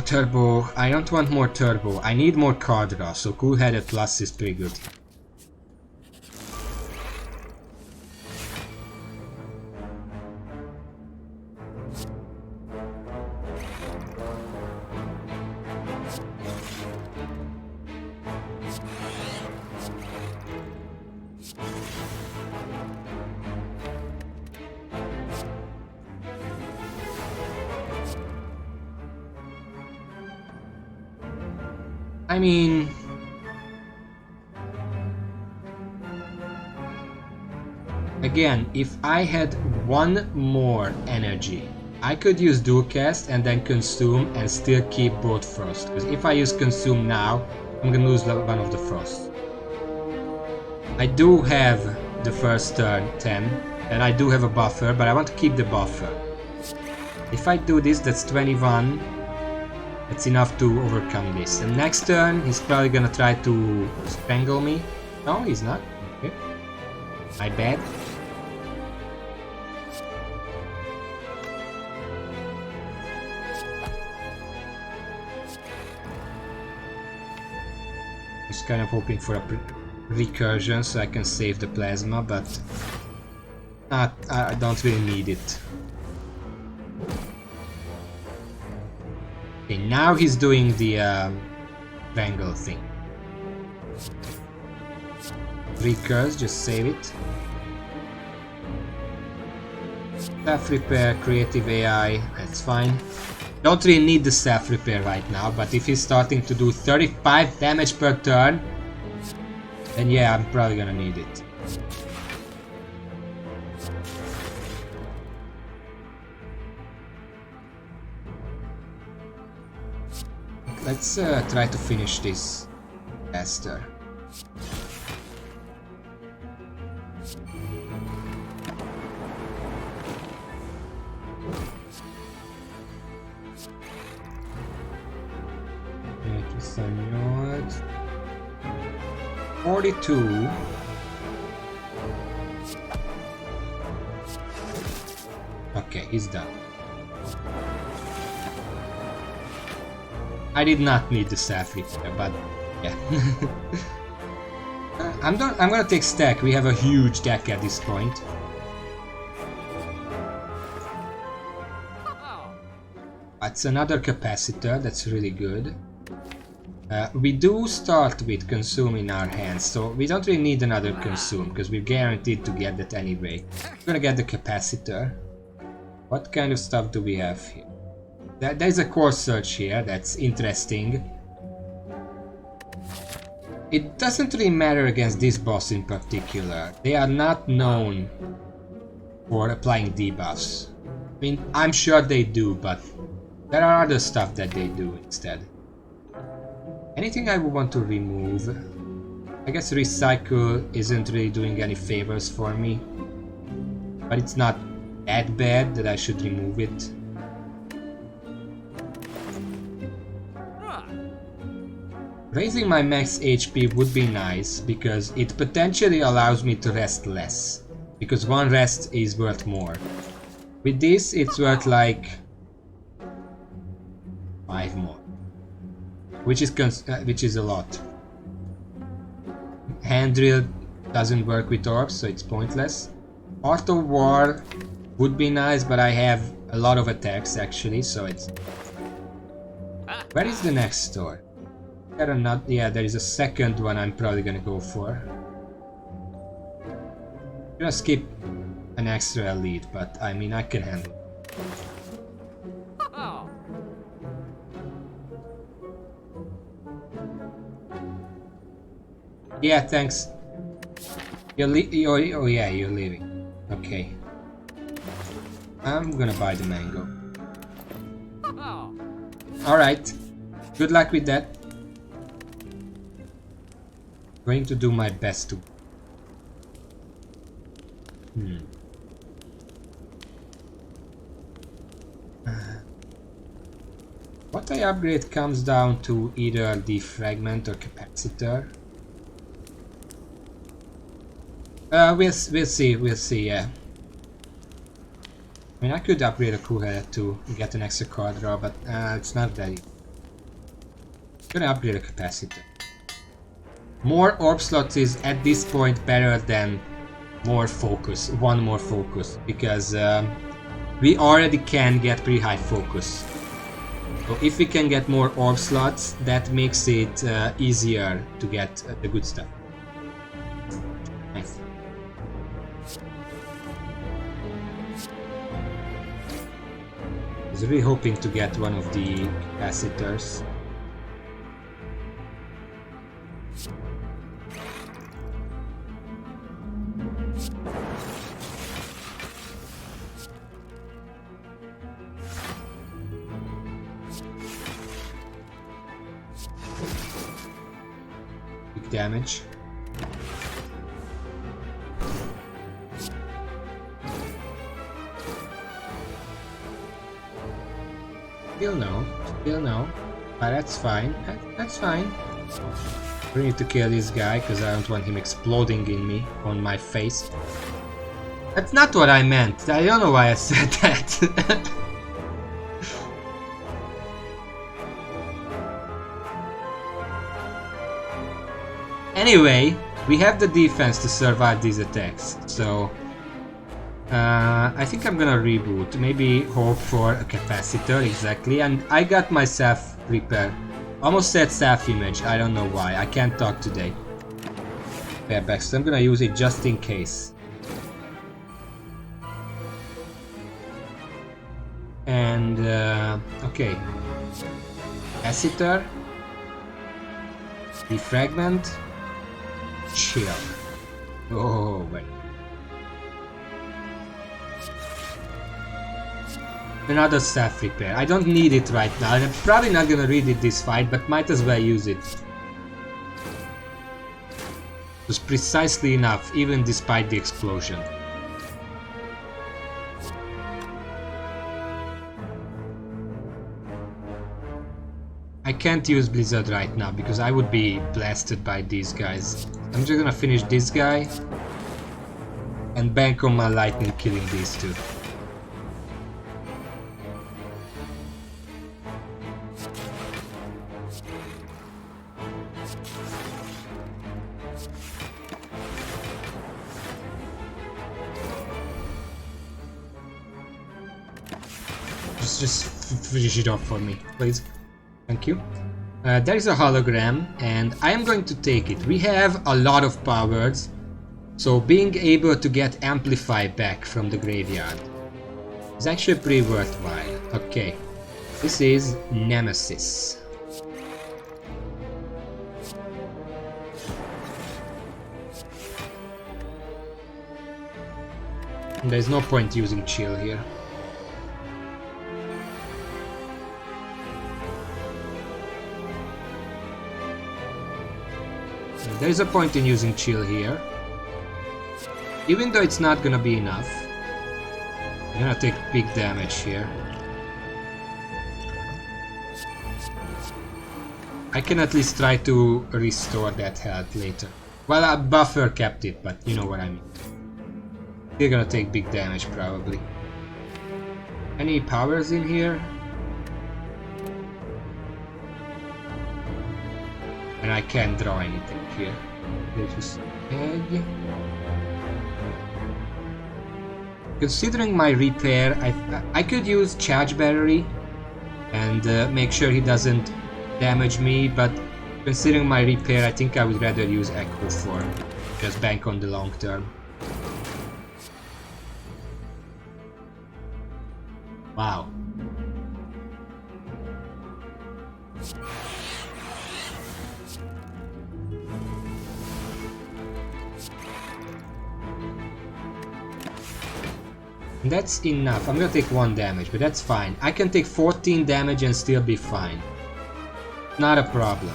Speaker 1: I don't want more turbo, I need more card draw, so Cool Headed Plus is pretty good. I mean, again, if I had one more energy, I could use Dual Cast and then Consume and still keep both Frost. Because if I use Consume now, I'm gonna lose one of the Frost. I do have the first turn 10, and I do have a buffer, but I want to keep the buffer. If I do this, that's 21. That's enough to overcome this. And next turn, he's probably gonna try to strangle me. No, he's not. Okay. My bad. Just kind of hoping for a recursion so I can save the plasma, but I don't really need it. Okay, now he's doing the Wrangle thing. Recurse, just save it. Staff Repair, Creative AI, that's fine. Don't really need the Staff Repair right now, but if he's starting to do 35 damage per turn, then yeah, I'm probably gonna need it. Let's try to finish this faster. Señor. 42. Okay, he's done. I did not need the staff repair, but yeah. I'm gonna take stack. We have a huge deck at this point. That's another capacitor. That's really good. We do start with consume in our hands, so we don't really need another consume because we're guaranteed to get that anyway. We're gonna get the capacitor. What kind of stuff do we have here? There's a core search here, that's interesting. It doesn't really matter against this boss in particular. They are not known for applying debuffs. I mean, I'm sure they do, but there are other stuff that they do instead. Anything I would want to remove? I guess recycle isn't really doing any favors for me. But it's not that bad that I should remove it. Raising my max HP would be nice, because it potentially allows me to rest less. Because one rest is worth more. With this, it's worth like 5 more. Which is a lot. Hand drill doesn't work with orbs, so it's pointless. Art of War would be nice, but I have a lot of attacks actually, so it's... Where is the next store? Yeah, there is a second one I'm probably gonna go for. I'm gonna skip an extra elite, but I mean I can handle it. Yeah, thanks. Oh yeah, you're leaving. Okay. I'm gonna buy the mango. Alright. Good luck with that. Going to do my best to... What I upgrade comes down to either the fragment or capacitor. We'll see, yeah. I mean, I could upgrade a cool head to get an extra card draw, but it's not that easy. I'm gonna upgrade a capacitor. More orb slots is at this point better than more focus, one more focus, because we already can get pretty high focus. So if we can get more orb slots, that makes it easier to get the good stuff. Nice. I was really hoping to get one of the capacitors. Big damage. Still no, but that's fine, that's fine. I need to kill this guy, because I don't want him exploding in me, on my face. That's not what I meant, I don't know why I said that. Anyway, we have the defense to survive these attacks, so... I think I'm gonna reboot, maybe hope for a capacitor, exactly, and I got myself prepared. Almost said staff image, I don't know why, I can't talk today. Back, so I'm gonna use it just in case. And, okay. Capacitor. Defragment. Chill. Oh, wait. Another staff repair. I don't need it right now, and I'm probably not gonna read it this fight, but might as well use it. It was precisely enough, even despite the explosion. I can't use Blizzard right now, because I would be blasted by these guys. I'm just gonna finish this guy, and bank on my lightning killing these two. Just finish it off for me, please. Thank you. There is a hologram, and I am going to take it. We have a lot of powers, so being able to get Amplify back from the graveyard is actually pretty worthwhile. Okay, this is Nemesis. And there's no point using Chill here. There is a point in using Chill here. Even though it's not gonna be enough. I'm gonna take big damage here. I can at least try to restore that health later. Well, a buffer kept it, but you know what I mean. They're gonna take big damage probably. Any powers in here? And I can't draw anything here. There's just egg. Considering my repair, I could use Charge Battery and make sure he doesn't damage me, but considering my repair, I think I would rather use Echo Form. Just bank on the long term. Wow. That's enough. I'm gonna take 1 damage, but that's fine. I can take 14 damage and still be fine. Not a problem.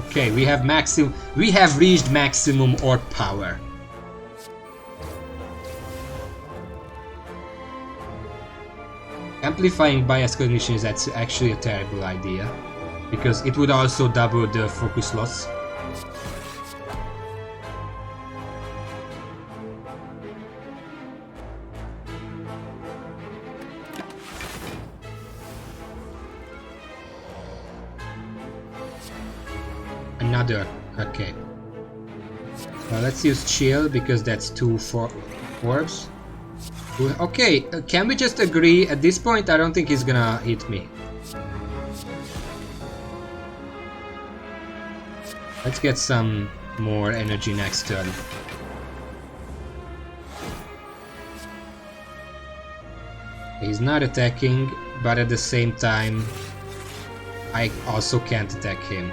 Speaker 1: Okay, we have reached maximum orb power. Amplifying bias cognition is actually a terrible idea, because it would also double the focus loss. Another, okay. Well, let's use chill because that's 2 orbs. Okay, can we just agree? At this point, I don't think he's gonna hit me. Let's get some more energy next turn. He's not attacking, but at the same time, I also can't attack him.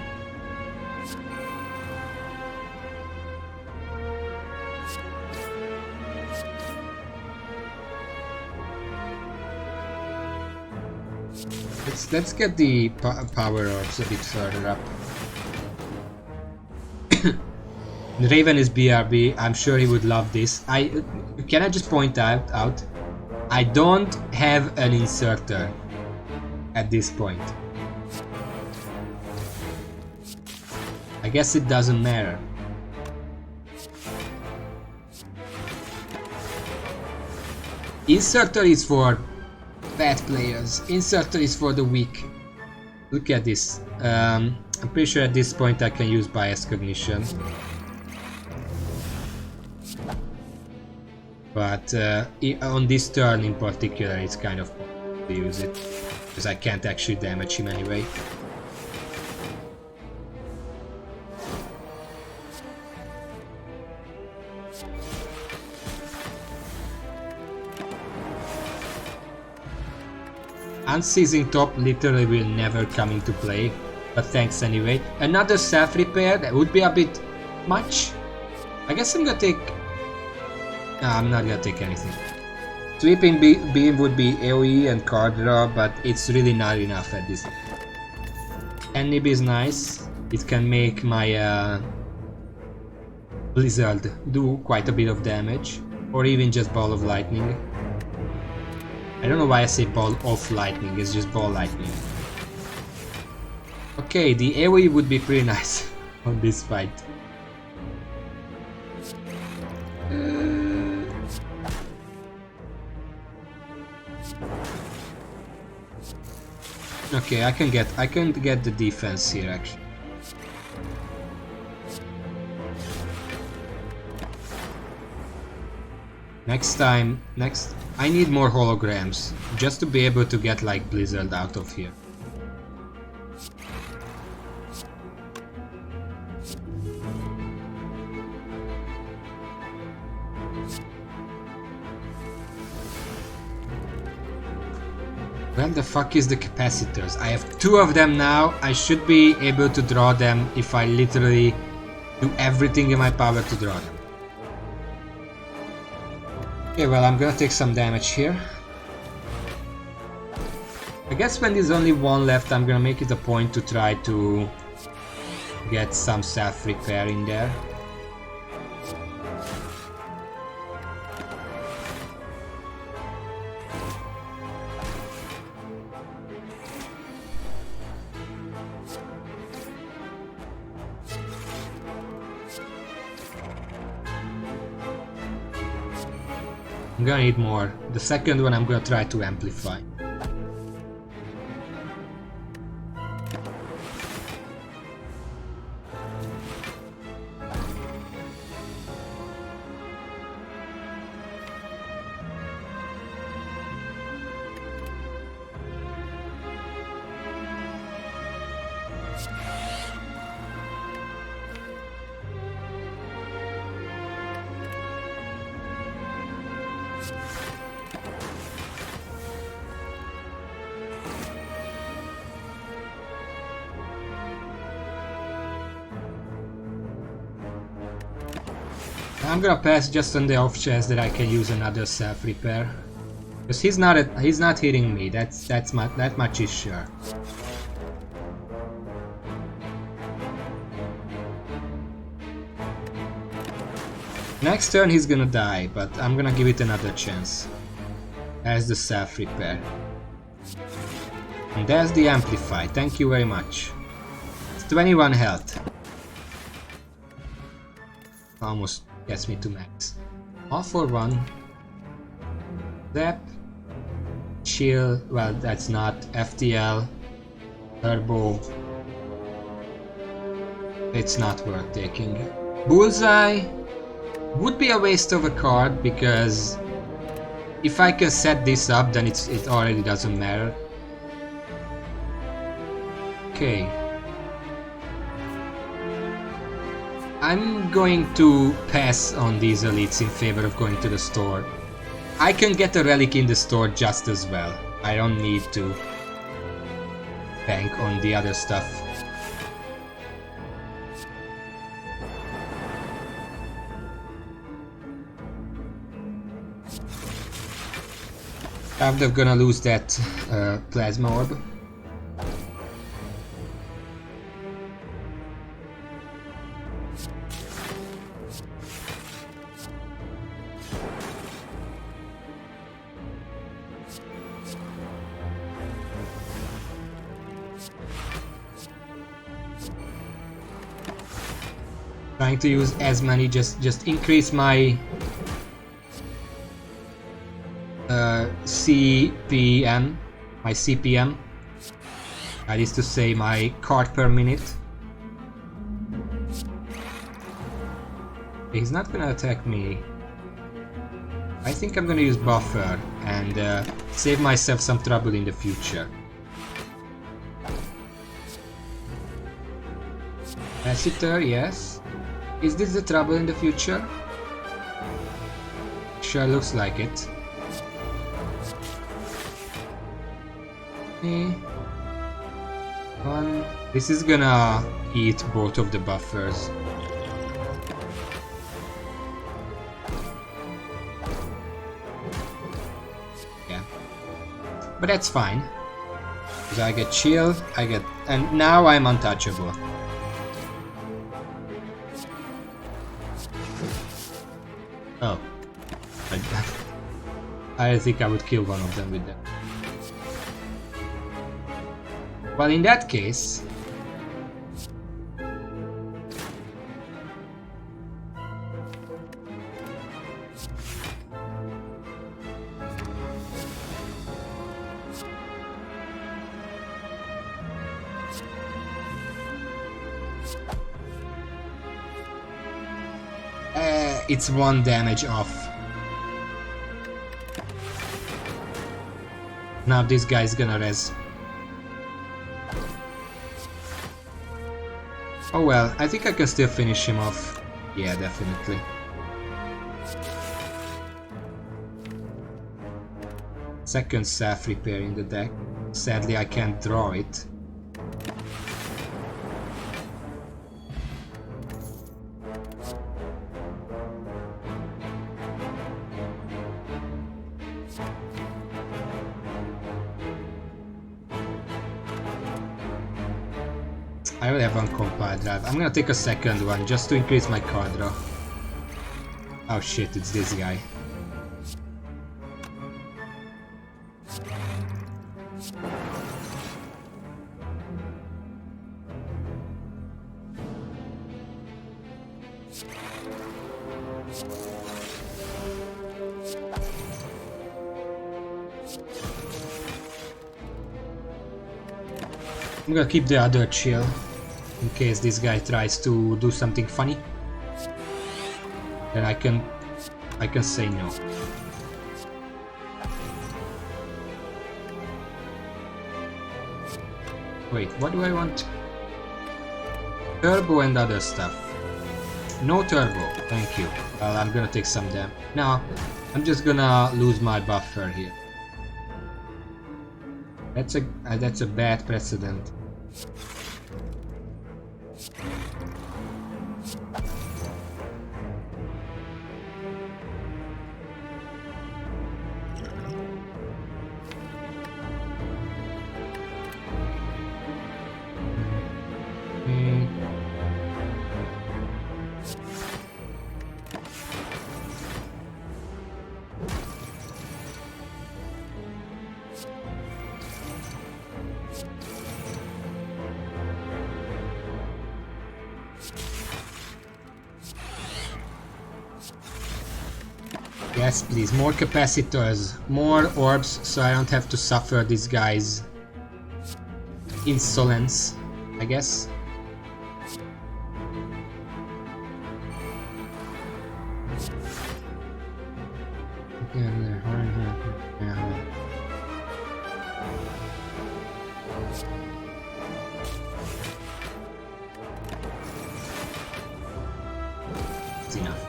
Speaker 1: Let's get the power orbs a bit further up. Raven is BRB. I'm sure he would love this. Can I just point out? I don't have an inserter at this point. I guess it doesn't matter. Inserter is for bad players. Inserter is for the weak. Look at this. I'm pretty sure at this point I can use bias cognition. But on this turn in particular, it's kind of pointless to use it, because I can't actually damage him anyway. Unseizing top literally will never come into play, but thanks anyway. Another self-repair, that would be a bit much. I guess I'm gonna take... No, I'm not gonna take anything. Sweeping beam would be AoE and card draw, but it's really not enough at this. Nib is nice. It can make my Blizzard do quite a bit of damage, or even just Ball of Lightning. I don't know why I say Ball of Lightning, it's just Ball Lightning. Okay, the AoE would be pretty nice on this fight. Okay, I can get the defense here actually. Next, I need more holograms just to be able to get like Blizzard out of here. Where the fuck is the capacitors? I have 2 of them now. I should be able to draw them if I literally do everything in my power to draw them. Okay, well, I'm gonna take some damage here. I guess when there's only 1 left, I'm gonna make it a point to try to get some self-repair in there. I'm gonna need more. The second one I'm gonna try to amplify. I'm gonna pass just on the off chance that I can use another self-repair. Because he's not hitting me, that much is sure. Next turn he's gonna die, but I'm gonna give it another chance. As the self-repair. And there's the amplify, thank you very much. It's 21 health. Almost gets me to max. All for one. Zap. Chill, well that's not. FTL. Turbo. It's not worth taking. Bullseye would be a waste of a card because if I can set this up then it already doesn't matter. Okay. I'm going to pass on these elites in favor of going to the store. I can get a relic in the store just as well. I don't need to bank on the other stuff. I'm not gonna lose that plasma orb. Trying to use as many, just increase my CPM, that is to say my card per minute. He's not gonna attack me. I think I'm gonna use buffer and save myself some trouble in the future. Capacitor, yes. Is this the trouble in the future? Sure looks like it. One. This is gonna eat both of the buffers. Yeah. But that's fine. Because I get chill, and now I'm untouchable. Oh. I think I would kill one of them with that. Well, in that case... it's 1 damage off. Now this guy's gonna res. Oh well, I think I can still finish him off. Yeah, definitely. Second self repair in the deck. Sadly I can't draw it. I will have one compiled drive. I'm gonna take a second one just to increase my card draw. Oh shit, it's this guy. I'm gonna keep the other chill in case this guy tries to do something funny. Then I can say no. Wait, what do I want? Turbo and other stuff. No turbo, thank you. Well, I'm gonna take some damage. No, I'm just gonna lose my buffer here. That's a bad precedent. Yes, please, more capacitors, more orbs, so I don't have to suffer this guy's insolence, I guess. It's enough.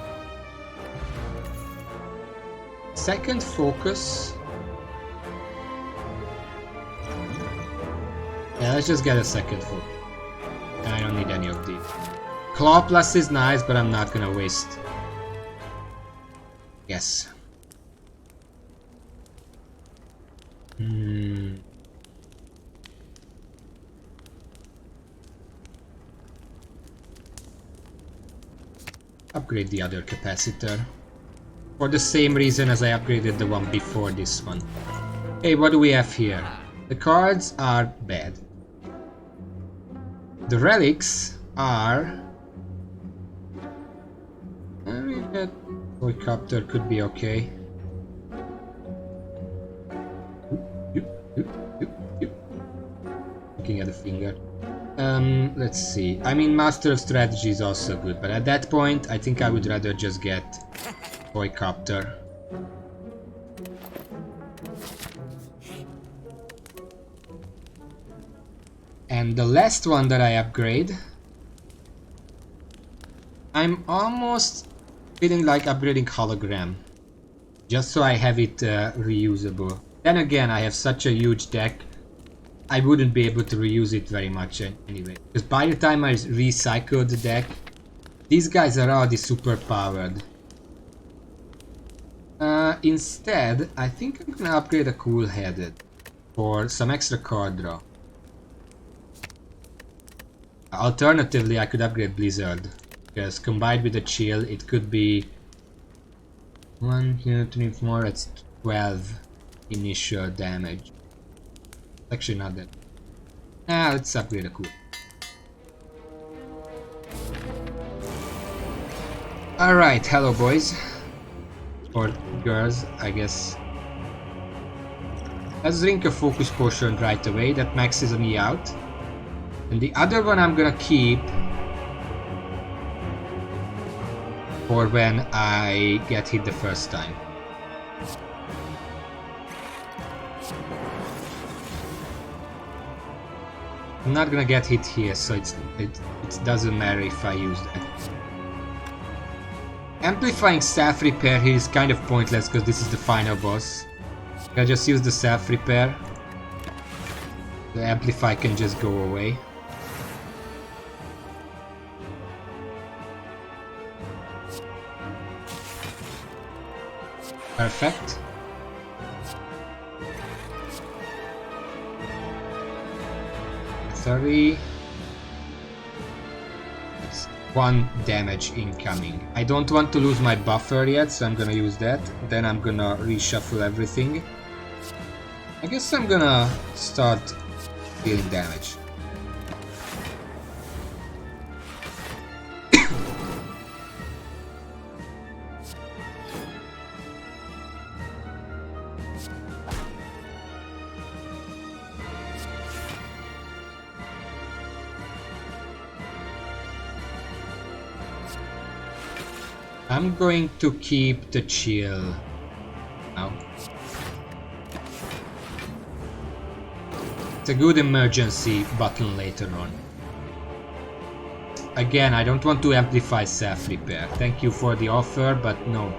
Speaker 1: Second focus. Yeah, let's just get a second focus. I don't need any of these. Claw Plus is nice, but I'm not gonna waste. Yes. Upgrade the other capacitor. For the same reason as I upgraded the one before this one. Hey, what do we have here? The cards are bad. The relics are... I mean, that helicopter could be okay. Looking at the finger. Let's see. I mean, Master of Strategy is also good, but at that point, I think I would rather just get Toycopter. And the last one that I upgrade, I'm almost feeling like upgrading Hologram, just so I have it reusable. Then again, I have such a huge deck, I wouldn't be able to reuse it very much anyway. Because by the time I recycle the deck, these guys are already super powered. Instead, I think I'm gonna upgrade a Cool Headed for some extra card draw. Alternatively, I could upgrade Blizzard, because combined with the Chill, it could be 1, 2, 3, 4, it's 12 initial damage. Actually not that. Let's upgrade a Cool. Alright, hello boys. Or girls, I guess. Let's drink a focus potion right away, that maxes me out. And the other one I'm gonna keep for when I get hit the first time. I'm not gonna get hit here, so it doesn't matter if I use that. Amplifying Self Repair here is kind of pointless because this is the final boss. I just use the Self Repair. The Amplify can just go away. Perfect. Sorry. It's 1 damage incoming. I don't want to lose my buffer yet, so I'm gonna use that. Then I'm gonna reshuffle everything. I guess I'm gonna start dealing damage. I'm going to keep the chill now. It's a good emergency button later on. Again, I don't want to amplify self-repair. Thank you for the offer, but no.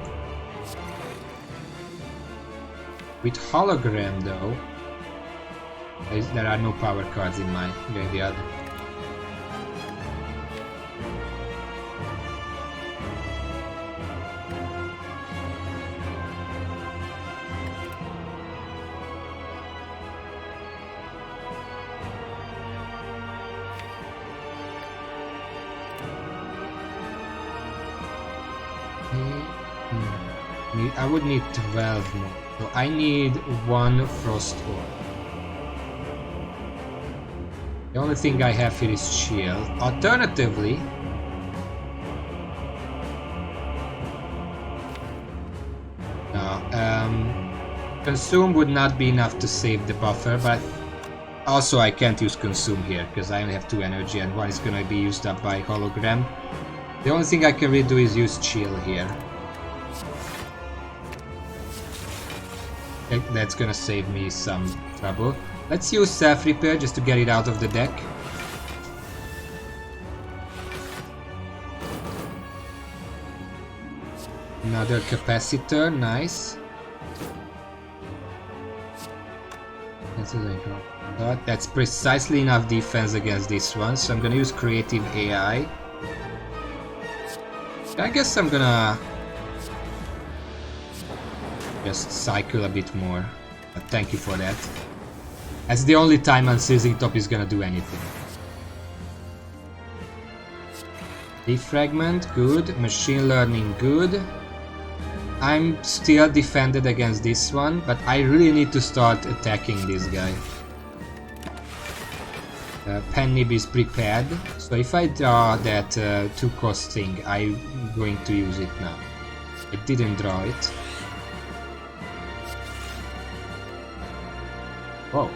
Speaker 1: With hologram though, there are no power cards in my graveyard. I would need 12 more. So I need 1 Frost Orb. The only thing I have here is Shield. Alternatively, Consume would not be enough to save the buffer, but also I can't use Consume here because I only have 2 energy and 1 is gonna be used up by Hologram. The only thing I can really do is use Chill here. That's gonna save me some trouble. Let's use Self-Repair just to get it out of the deck. Another Capacitor, nice. That's precisely enough defense against this one, so I'm gonna use Creative AI. I guess I'm gonna just cycle a bit more, but thank you for that. That's the only time Unseizing Top is gonna do anything. Defragment, good. Machine Learning, good. I'm still defended against this one, but I really need to start attacking this guy. Pennib is prepared, so if I draw that 2-cost thing, I'm going to use it now. I didn't draw it. Whoa.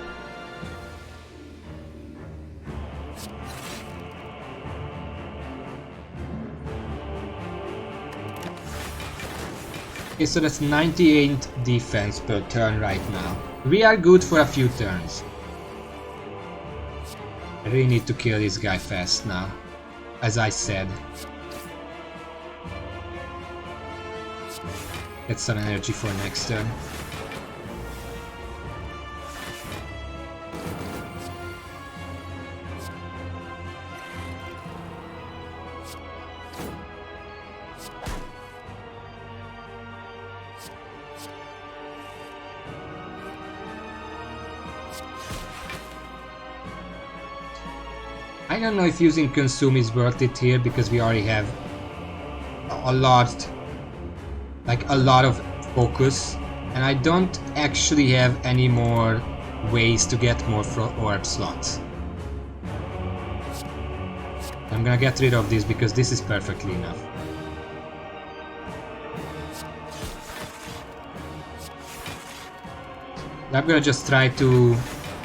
Speaker 1: Okay, so that's 98 defense per turn right now. We are good for a few turns. I really need to kill this guy fast now, as I said. Get some energy for next turn. I don't know if using Consume is worth it here because we already have a lot of focus, and I don't actually have any more ways to get more orb slots. I'm gonna get rid of this because this is perfectly enough. I'm gonna just try to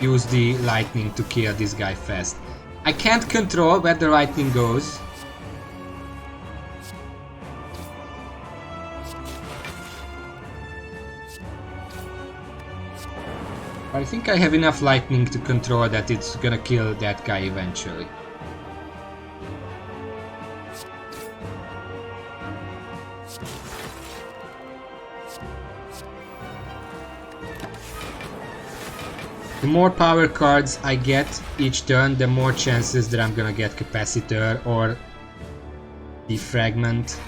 Speaker 1: use the lightning to kill this guy fast. I can't control where the lightning goes. But I think I have enough lightning to control that it's gonna kill that guy eventually. The more power cards I get each turn, the more chances that I'm gonna get Capacitor or Defragment.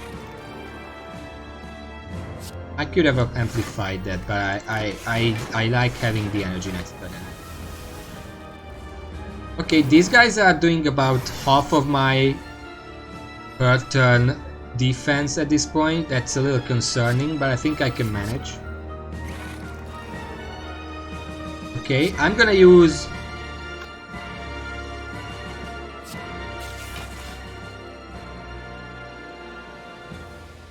Speaker 1: I could have amplified that, but I like having the energy next turn. Okay, these guys are doing about half of my per turn defense at this point. That's a little concerning, but I think I can manage. Okay, I'm gonna use...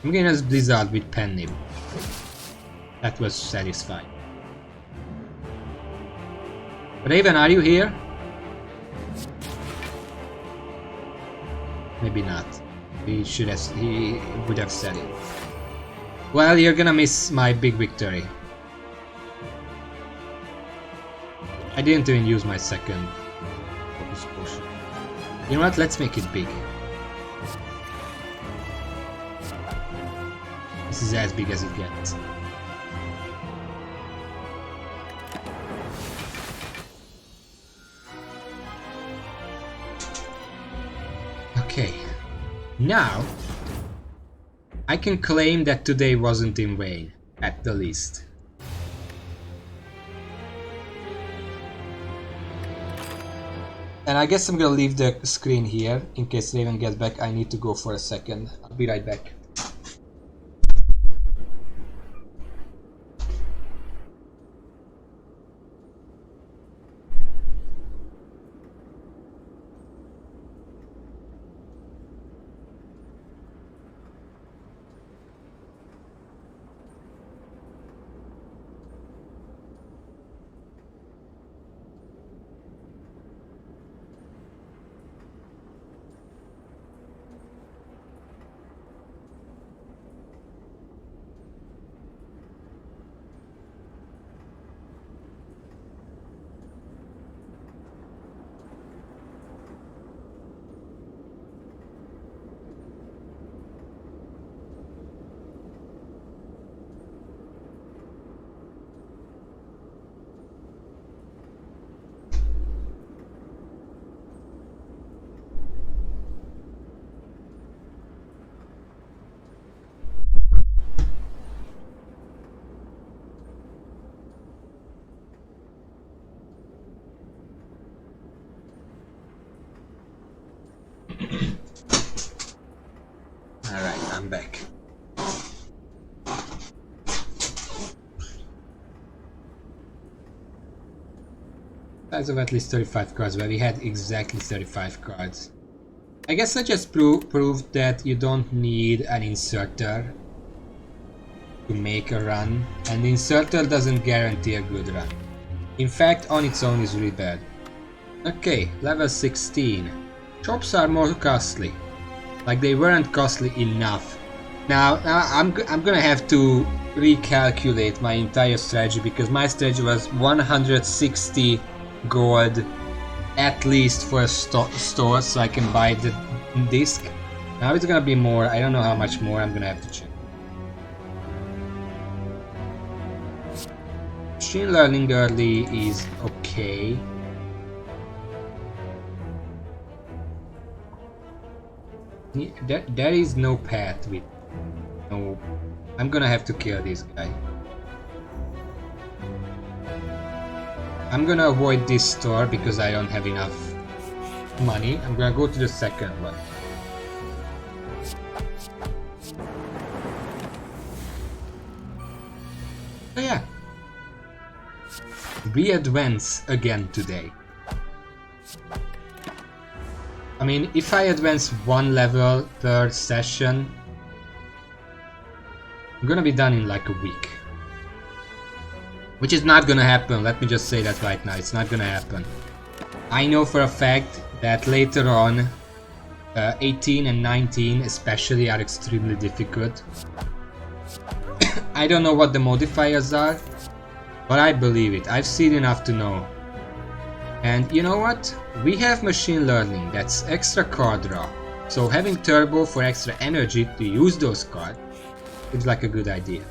Speaker 1: I'm gonna use Blizzard with Pennib. That was satisfying. Raven, are you here? Maybe not. He would have said it. Well, you're gonna miss my big victory. I didn't even use my second focus potion. You know what? Let's make it big. This is as big as it gets. Okay. Now, I can claim that today wasn't in vain, at the least. And I guess I'm gonna leave the screen here, in case Raven gets back. I need to go for a second. I'll be right back. Alright, I'm back. Size of at least 35 cards, where we had exactly 35 cards. I guess I just proved that you don't need an inserter to make a run, and the inserter doesn't guarantee a good run. In fact, on its own is really bad. Okay, level 16. Shops are more costly. Like they weren't costly enough. Now I'm gonna have to recalculate my entire strategy, because my strategy was 160 gold at least for a store so I can buy the disc. Now it's gonna be more. I don't know how much more. I'm gonna have to check. Machine learning early is okay. There is no path with no. I'm gonna have to kill this guy. I'm gonna avoid this store because I don't have enough money. I'm gonna go to the second one. So yeah, we advance again today. I mean, if I advance one level per session, I'm gonna be done in like a week. Which is not gonna happen, let me just say that right now, it's not gonna happen. I know for a fact that later on, 18 and 19 especially are extremely difficult. I don't know what the modifiers are, but I believe it. I've seen enough to know. And you know what? We have machine learning, that's extra card draw. So having turbo for extra energy to use those cards seems like a good idea.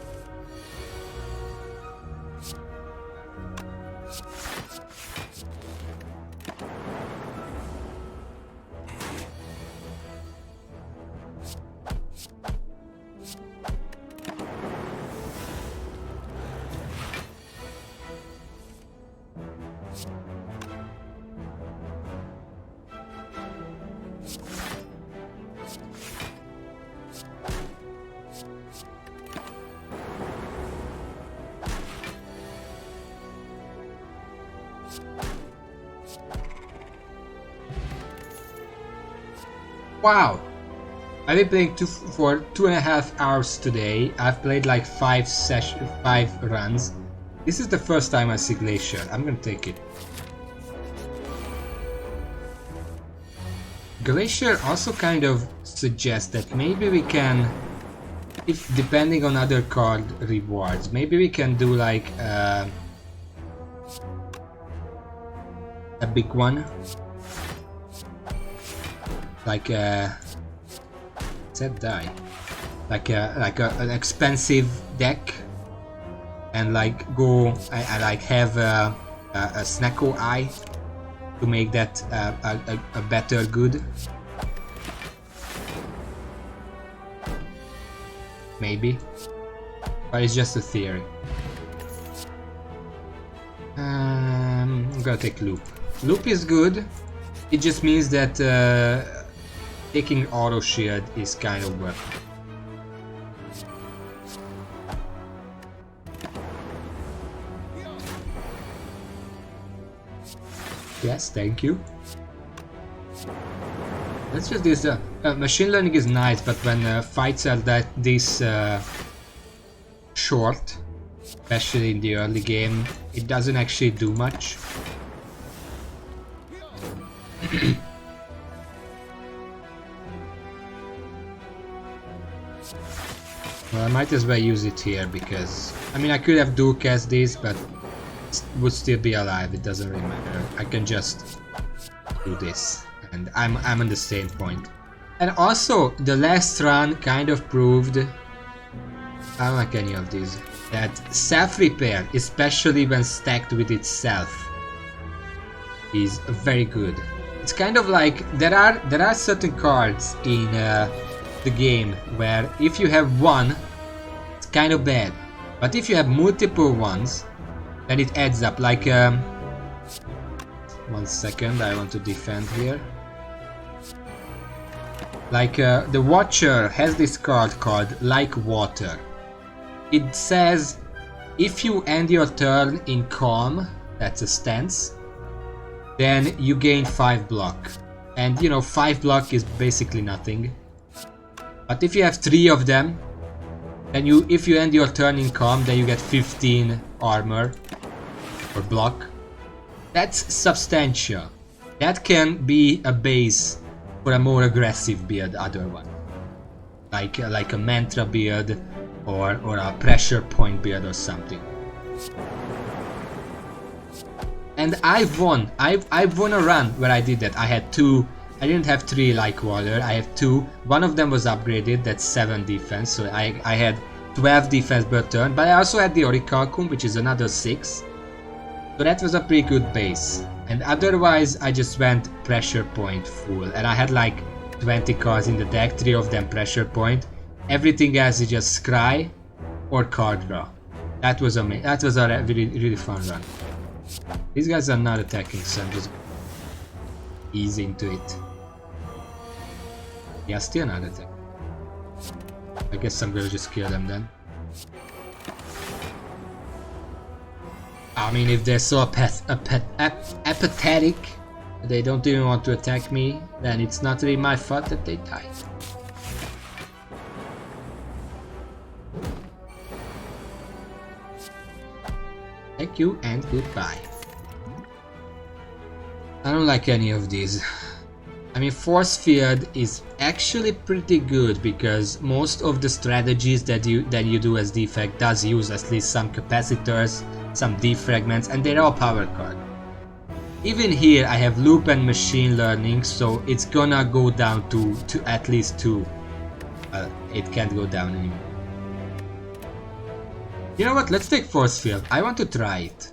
Speaker 1: Wow! I've been playing for 2.5 hours today. I've played like 5 runs. This is the first time I see Glacier. I'm gonna take it. Glacier also kind of suggests that maybe we can, if depending on other card rewards, maybe we can do like a big one, like a set die, like an expensive deck, and like go I like have a Snacko Eye to make that a better good. Maybe, but it's just a theory. I'm gonna take Loop. Loop is good. It just means that taking Auto Shield is kind of worth it. Yes, thank you. Let's just do this. Machine learning is nice, but when fights are this short, especially in the early game, it doesn't actually do much. Well, I might as well use it here because, I mean, I could have dual cast this, but would still be alive. It doesn't really matter. I can just do this, and I'm on the same point. And also, the last run kind of proved, I don't like any of these, that self-repair, especially when stacked with itself, is very good. It's kind of like there are certain cards in the game where if you have one, it's kind of bad, but if you have multiple ones, then it adds up. Like 1 second, I want to defend here. Like the Watcher has this card called Like Water. It says if you end your turn in calm, that's a stance, then you gain 5 block. And you know, 5 block is basically nothing. But if you have 3 of them, then if you end your turn in calm, then you get 15 armor or block. That's substantial. That can be a base for a more aggressive build otherwise. Like a mantra build or a pressure point build or something. And I've won a run where I did that. I had 2. I didn't have 3 like water. I have 2. One of them was upgraded. That's 7 defense. So I had 12 defense per turn. But I also had the Orichalcum, which is another 6. So that was a pretty good base. And otherwise, I just went pressure point full. And I had like 20 cards in the deck. 3 of them pressure point. Everything else is just scry or card draw. That was amazing. That was a really fun run. These guys are not attacking, so I'm just easing into it. Yeah, still not attacking. I guess I'm gonna just kill them then. I mean, if they're so apathetic, they don't even want to attack me, then it's not really my fault that they die. Thank you and goodbye. I don't like any of these. I mean, Force Field is actually pretty good because most of the strategies that you do as defect does use at least some capacitors, some defragments, and they're all power card. Even here I have Loop and Machine Learning, so it's gonna go down to at least 2. It can't go down anymore. You know what, let's take Force Field. I want to try it.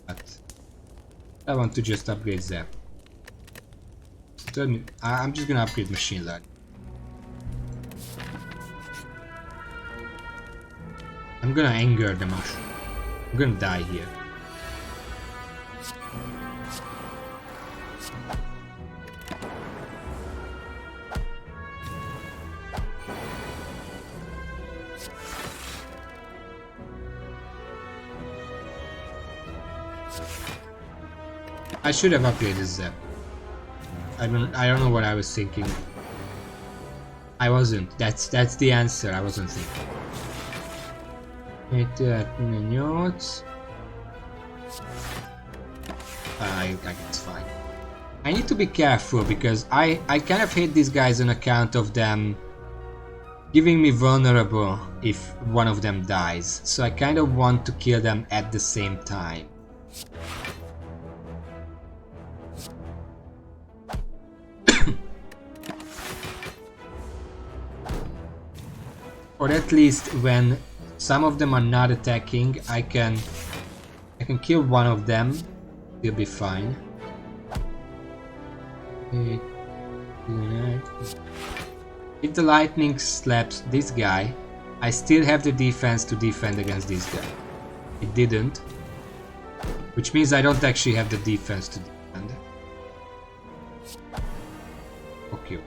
Speaker 1: But I want to just upgrade them. I'm just gonna upgrade Machine Learning. I'm gonna anger the mushroom. I'm gonna die here. I should have upgraded Zep. I don't know what I was thinking. I wasn't. That's the answer. I wasn't thinking. Notes. I guess it's fine. I need to be careful because I kind of hate these guys on account of them giving me vulnerable if one of them dies. So I kind of want to kill them at the same time. Or at least when some of them are not attacking, I can kill one of them. He'll be fine. If the lightning slaps this guy, I still have the defense to defend against this guy. It didn't. Which means I don't actually have the defense to defend. Okay.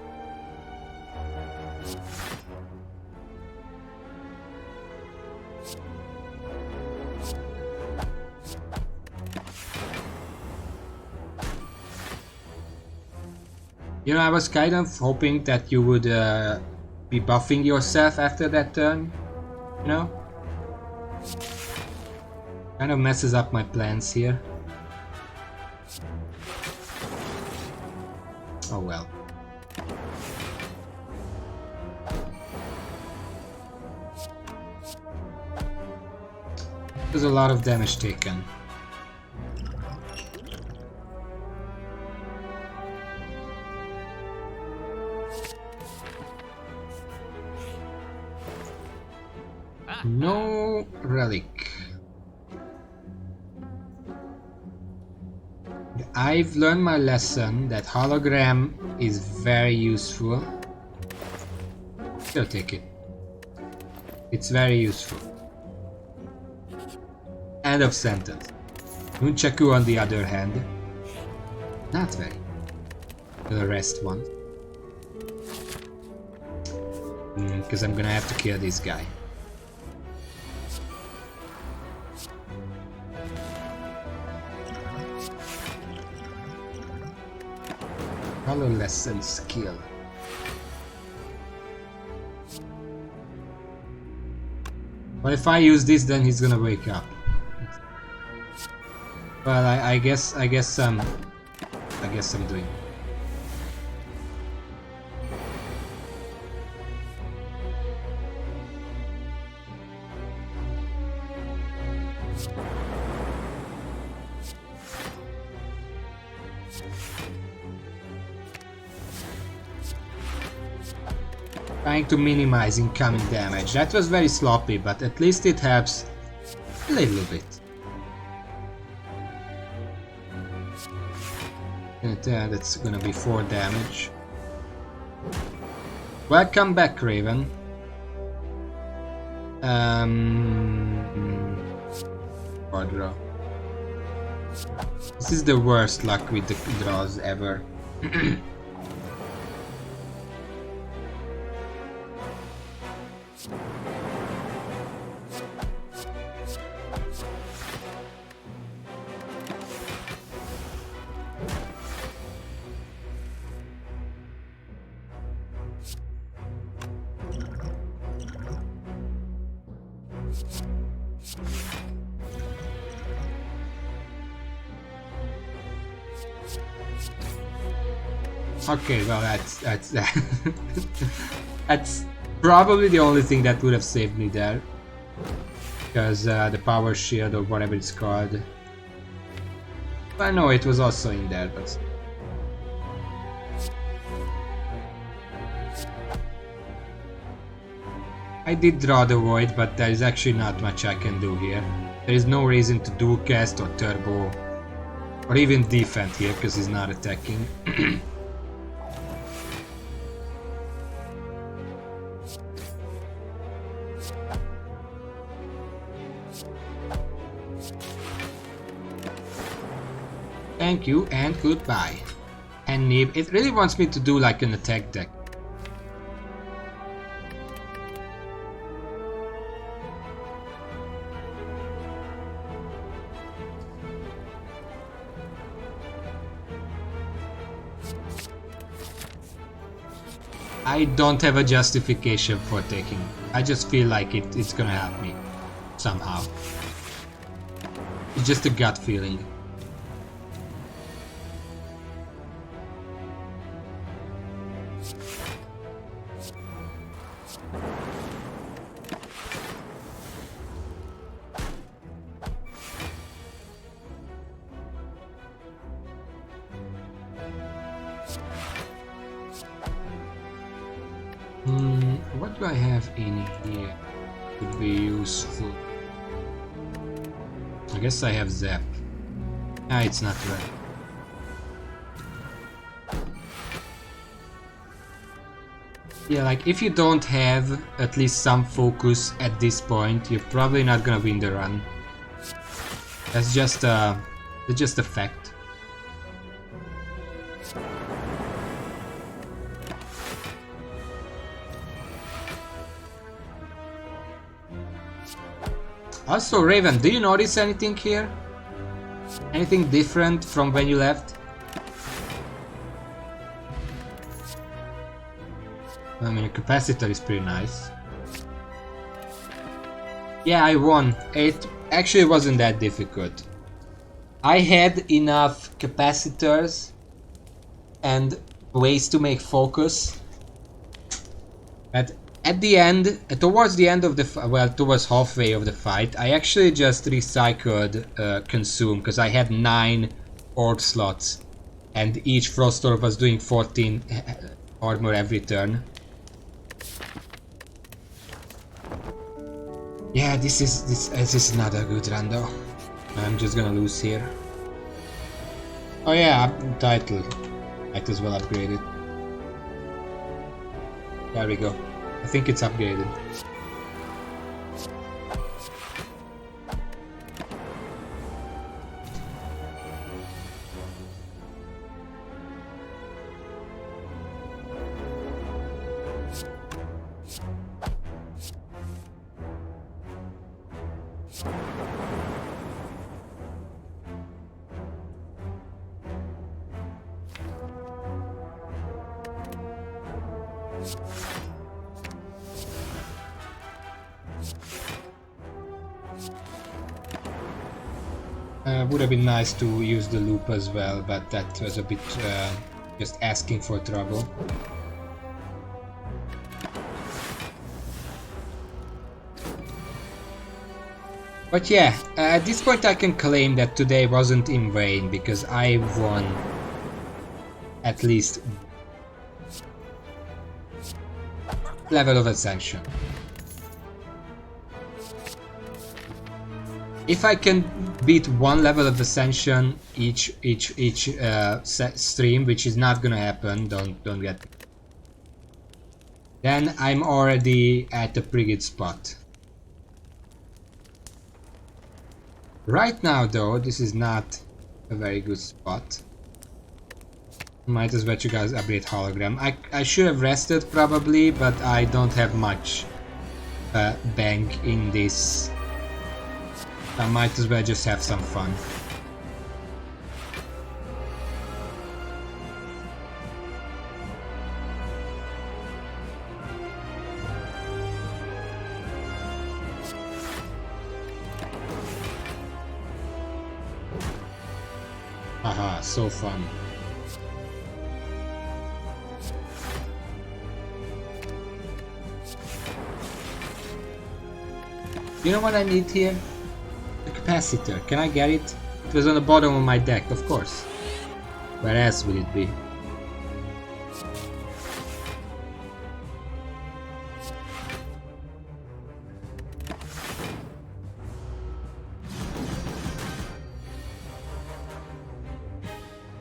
Speaker 1: You know, I was kind of hoping that you would be buffing yourself after that turn, you know? Kind of messes up my plans here. Oh well. There's a lot of damage taken. No relic. I've learned my lesson that hologram is very useful. Still take it. It's very useful. End of sentence. Nunchaku on the other hand, not very. The rest one. Because I'm gonna have to kill this guy. Hollow lesson skill. Well, if I use this, then he's gonna wake up. Well, I guess I'm doing. Trying to minimize incoming damage. That was very sloppy, but at least it helps a little bit. That's gonna be 4 damage. Welcome back, Raven. Card draw. This is the worst luck with the draws ever. Okay, well that's that's probably the only thing that would have saved me there, because the power shield or whatever it's called. I know it was also in there, but I did draw the void, but there is actually not much I can do here. There is no reason to dual cast or turbo or even defend here because he's not attacking. Thank you and goodbye. And Nib, it really wants me to do like an attack deck. I don't have a justification for taking it. I just feel like it's gonna help me somehow. It's just a gut feeling. What do I have in here? Could be useful. I guess I have Zap. Ah, it's not right. Yeah, like if you don't have at least some focus at this point, you're probably not gonna win the run. That's just a fact. Also, Raven, do you notice anything here? Anything different from when you left? I mean, a capacitor is pretty nice. Yeah, I won. It actually wasn't that difficult. I had enough capacitors and ways to make focus. But at the end, towards the end of the well, towards halfway of the fight, I actually just recycled Consume because I had 9 orb slots, and each Frost Orb was doing 14 armor every turn. Yeah, this is not a good run though. I'm just gonna lose here. Oh yeah, title. Might as well upgrade it. There we go. I think it's upgraded. Would have been nice to use the loop as well, but that was a bit just asking for trouble. But yeah, at this point I can claim that today wasn't in vain, because I won at least level of Ascension. If I can beat 1 level of Ascension each stream, which is not gonna happen, don't get me, then I'm already at a pretty good spot. Right now though, this is not a very good spot. Might as well you guys upgrade hologram. I should have rested probably, but I don't have much bank in this. I might as well just have some fun. Haha, so fun. You know what I need here? A capacitor. Can I get it? It was on the bottom of my deck, of course. Where else would it be?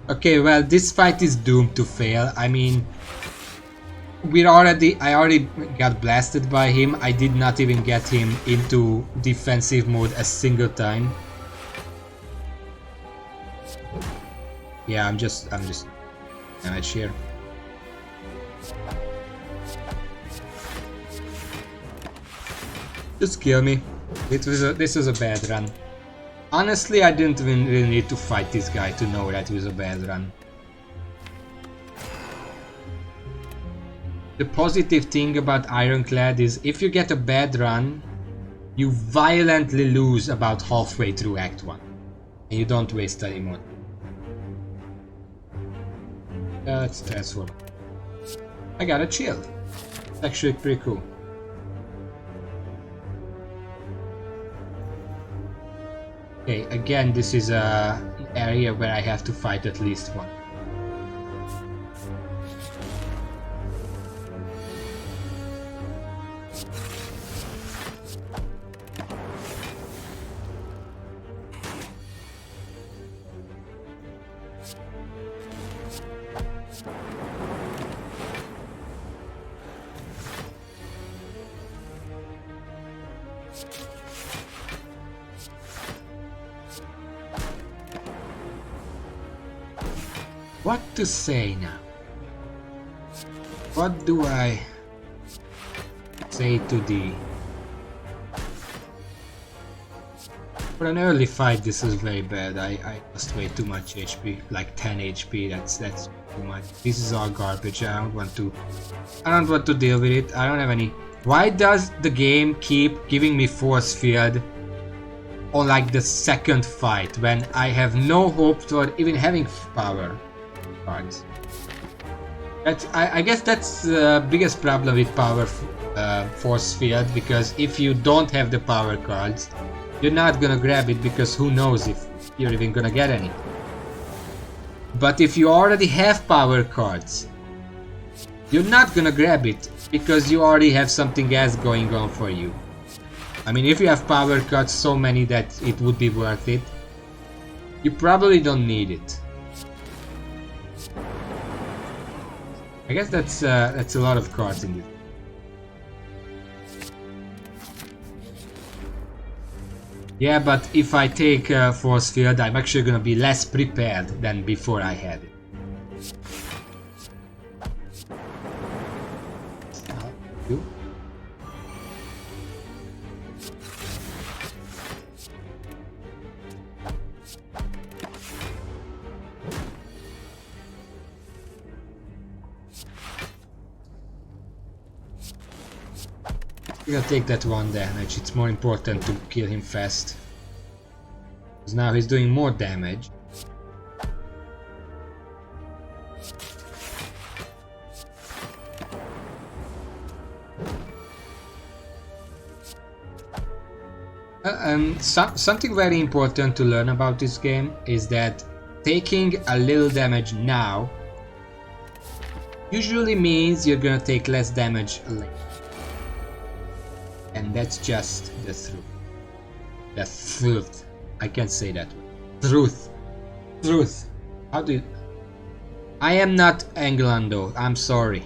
Speaker 1: Okay, well, this fight is doomed to fail. I mean, I already got blasted by him. I did not even get him into defensive mode a single time. Yeah, I'm just damage here. Just kill me. This was a bad run. Honestly, I didn't even really need to fight this guy to know that it was a bad run. the positive thing about Ironclad is if you get a bad run, you violently lose about halfway through Act 1. And you don't waste any more. Let's transform. I got a shield. It's actually pretty cool. Okay, again, this is an area where I have to fight at least one. What to say now? What do I say to the... For an early fight, this is very bad. I lost way too much HP, like 10 HP. That's too much. This is all garbage. I don't want to deal with it. I don't have any. Why does the game keep giving me force field on like the second fight when I have no hope for even having power cards? I guess that's the biggest problem with power force field, because if you don't have the power cards, you're not gonna grab it, because who knows if you're even gonna get any. But if you already have power cards, you're not gonna grab it because you already have something else going on for you. I mean, if you have power cards so many that it would be worth it, you probably don't need it. I guess that's a lot of cards in this. Yeah, but if I take force field, I'm actually gonna be less prepared than before I had it. You? We're gonna take that one damage. It's more important to kill him fast, because now he's doing more damage. Something very important to learn about this game is that taking a little damage now usually means you're gonna take less damage later. And that's just the truth. The truth. I can't say that. Truth. Truth. How do you... I am not Englando. I'm sorry.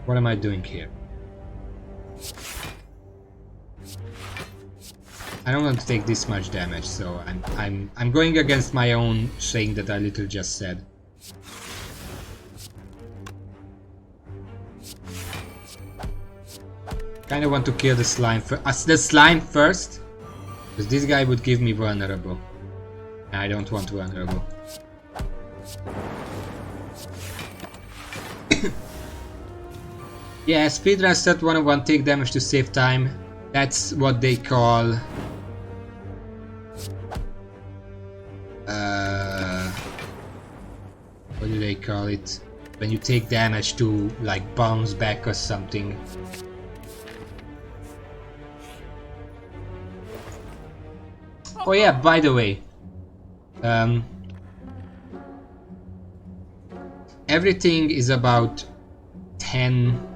Speaker 1: What am I doing here? I don't want to take this much damage, so I'm going against my own saying that I literally just said. Kinda want to kill the slime first. Because this guy would give me vulnerable. I don't want vulnerable. Yeah, speedrun stat 101, take damage to save time. That's what they call... what do they call it? When you take damage to like bounce back or something. Oh yeah, by the way, everything is about 10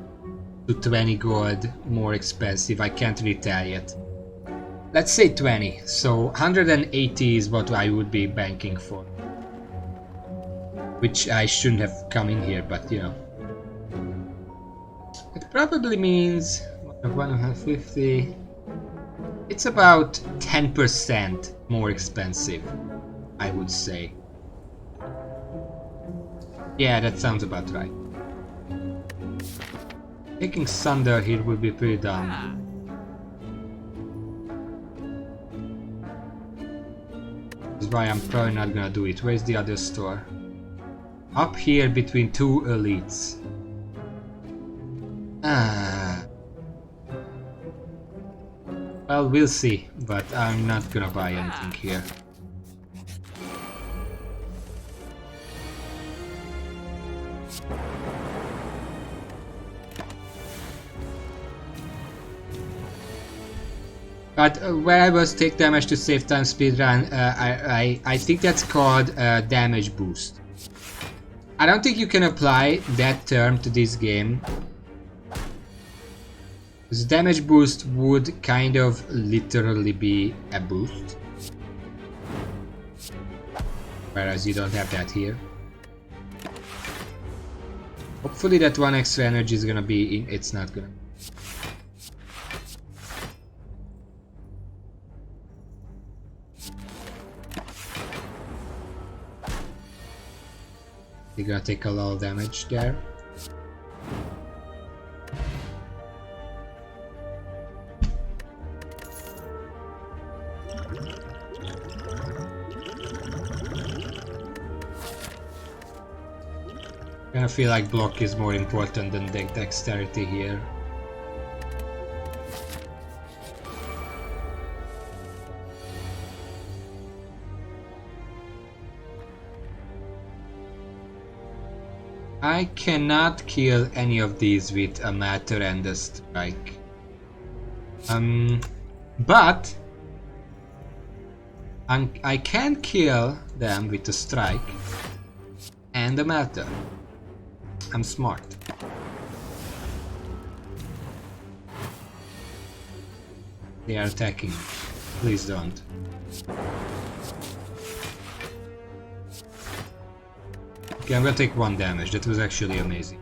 Speaker 1: to 20 gold more expensive. I can't really tell yet. Let's say 20, so 180 is what I would be banking for. Which I shouldn't have come in here, but you know. It probably means 150. It's about 10% more expensive, I would say. Yeah, that sounds about right. Taking Sunder here would be pretty dumb. That's why I'm probably not gonna do it. Where's the other store? Up here between two elites. Well, we'll see, but I'm not gonna buy anything here. But where I was take damage to save time speedrun, I think that's called damage boost. I don't think you can apply that term to this game. This damage boost would kind of literally be a boost. Whereas you don't have that here. Hopefully that one extra energy is gonna be in, it's not gonna. You're gonna take a lot of damage there. I feel like block is more important than dexterity here. I cannot kill any of these with a matter and a strike. But I can kill them with a strike and a matter. I'm smart. They are attacking me. Please don't. Okay, I'm gonna take 1 damage. That was actually amazing.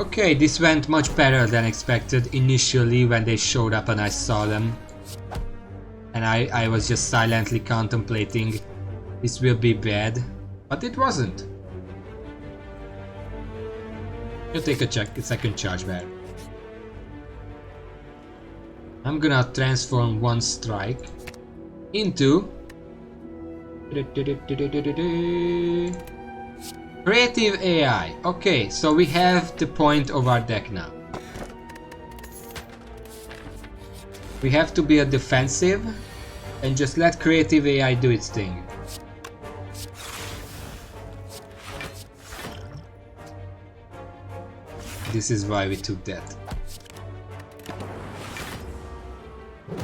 Speaker 1: Okay, this went much better than expected initially when they showed up and I saw them. And I was just silently contemplating this will be bad, but it wasn't. I'll take a second charge back. I'm gonna transform 1 strike into creative AI. Okay, so we have the point of our deck now. We have to be a defensive and just let creative AI do its thing. This is why we took that.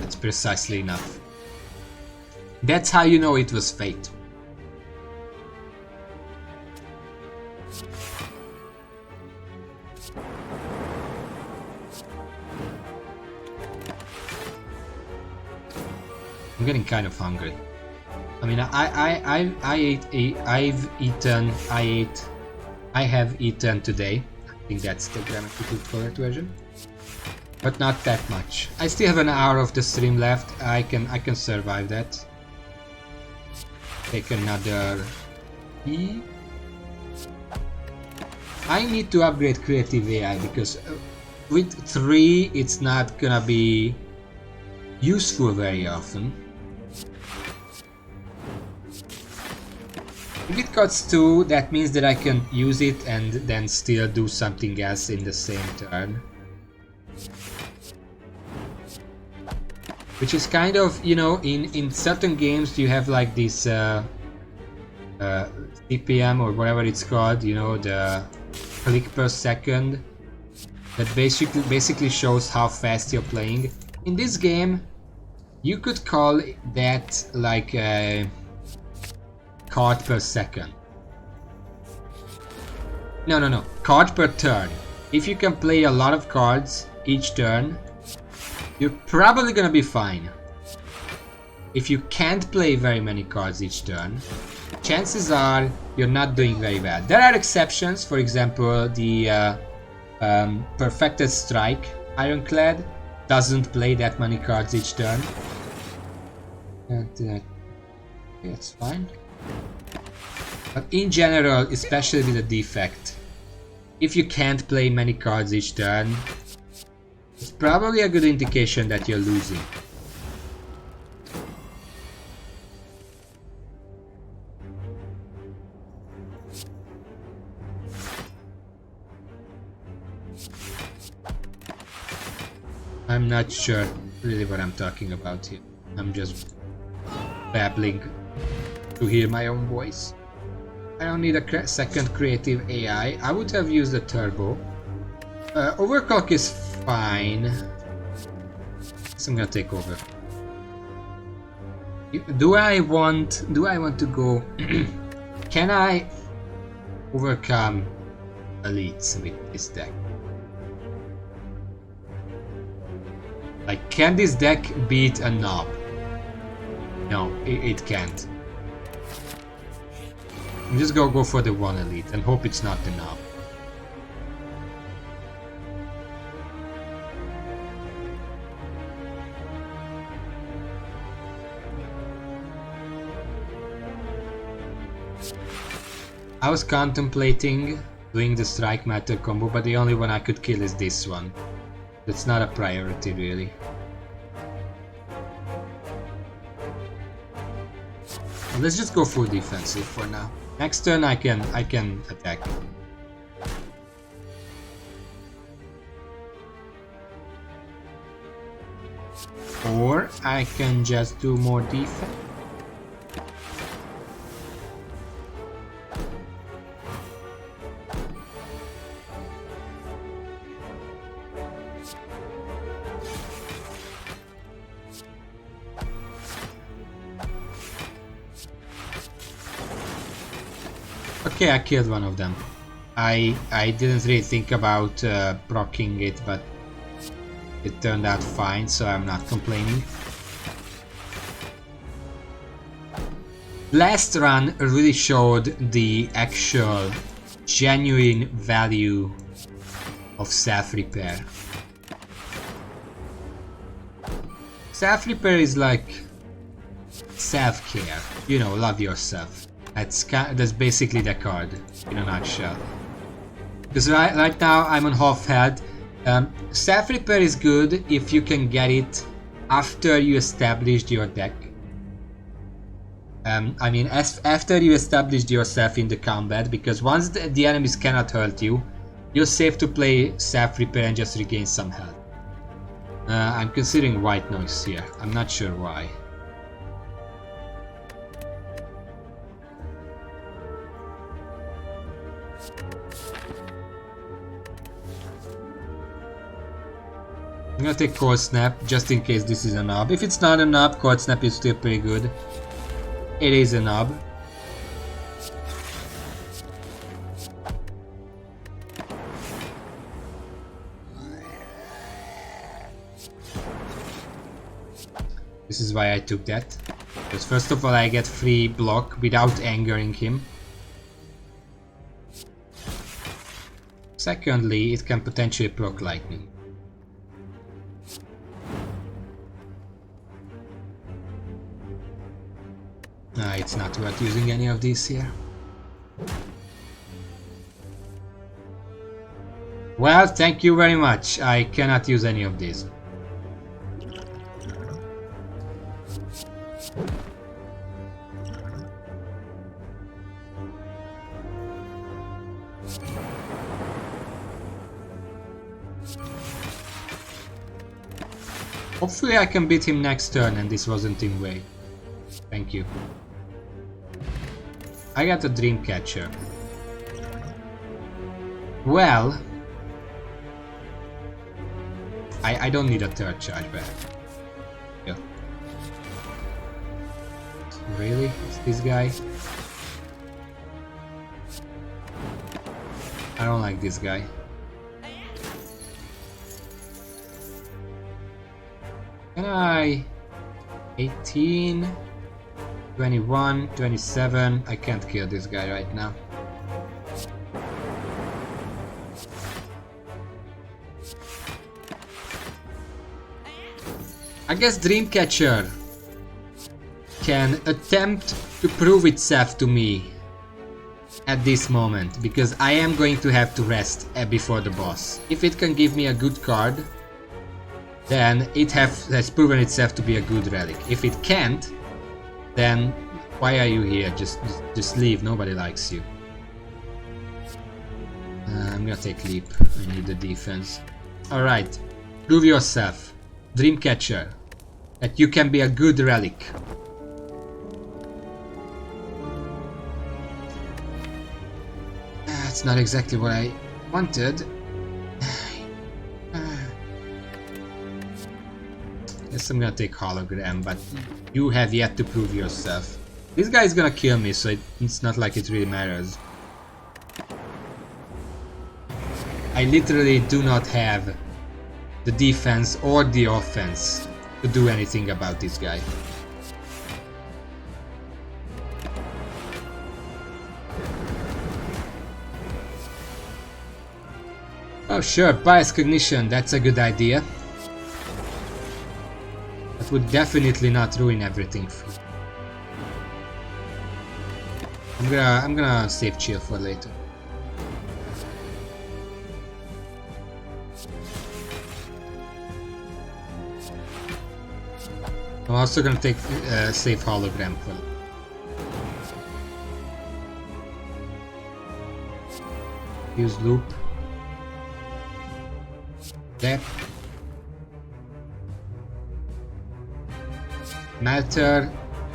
Speaker 1: That's precisely enough. That's how you know it was fate. I'm getting kind of hungry. I mean, I have eaten today. I think that's the grammatically correct version, but not that much. I still have an hour of the stream left. I can survive that. Take another E. I need to upgrade creative AI because with 3 it's not gonna be useful very often. If it cuts 2, that means that I can use it and then still do something else in the same turn. Which is kind of, you know, in certain games you have like this CPM or whatever it's called, you know, the click per second, that basically shows how fast you're playing. In this game, you could call that like a card per second. No, card per turn. If you can play a lot of cards each turn, you're probably gonna be fine. If you can't play very many cards each turn, chances are you're not doing very bad. There are exceptions, for example, the Perfected Strike Ironclad doesn't play that many cards each turn. And that's fine. But in general, especially with a defect, if you can't play many cards each turn, it's probably a good indication that you're losing. I'm not sure really what I'm talking about here. I'm just babbling to hear my own voice. I don't need a second creative AI. I would have used a turbo. Overclock is fine. So I'm gonna take over. Do I want to go? Can I overcome elites with this deck? Like, can this deck beat a knob? No, it can't. I'm just gonna go for the one elite and hope it's not the knob. I was contemplating doing the strike matter combo, but the only one I could kill is this one. That's not a priority really. Let's just go full defensive for now. Next turn I can attack. Or I can just do more defense. Okay, I killed one of them. I didn't really think about proccing it, but it turned out fine, so I'm not complaining. Last run really showed the actual genuine value of self-repair. Self-repair is like self-care, you know, love yourself. That's basically the card in a nutshell. Because right now I'm on half health. Self-repair is good if you can get it after you established your deck. I mean, after you established yourself in the combat, because once the enemies cannot hurt you, you're safe to play self-repair and just regain some health. I'm considering white noise here. I'm not sure why. I'm gonna take Cold Snap just in case this is a knob. If it's not a knob, Cold Snap is still pretty good. It is a knob. This is why I took that. Because first of all I get free block without angering him. Secondly, it can potentially proc lightning. It's not worth using any of these here. Well, thank you very much. I cannot use any of these. Hopefully I can beat him next turn and this wasn't in way. Thank you. I got a Dreamcatcher. Well, I don't need a third charge back. Yeah. Really? It's this guy? I don't like this guy. Can I? 18, 21, 27. I can't kill this guy right now. I guess Dreamcatcher can attempt to prove itself to me at this moment, because I am going to have to rest before the boss. If it can give me a good card, then it has proven itself to be a good relic. If it can't, then why are you here? Just leave, nobody likes you. I'm gonna take leap. I need the defense. Alright. Prove yourself. Dreamcatcher. That you can be a good relic. That's not exactly what I wanted. Guess I'm gonna take hologram, but you have yet to prove yourself. This guy is gonna kill me, so it's not like it really matters. I literally do not have the defense or the offense to do anything about this guy. Oh sure, bias cognition, that's a good idea. That would definitely not ruin everything for you. I'm gonna save chill for later. I'm also gonna take save hologram for use loop. There. Matter.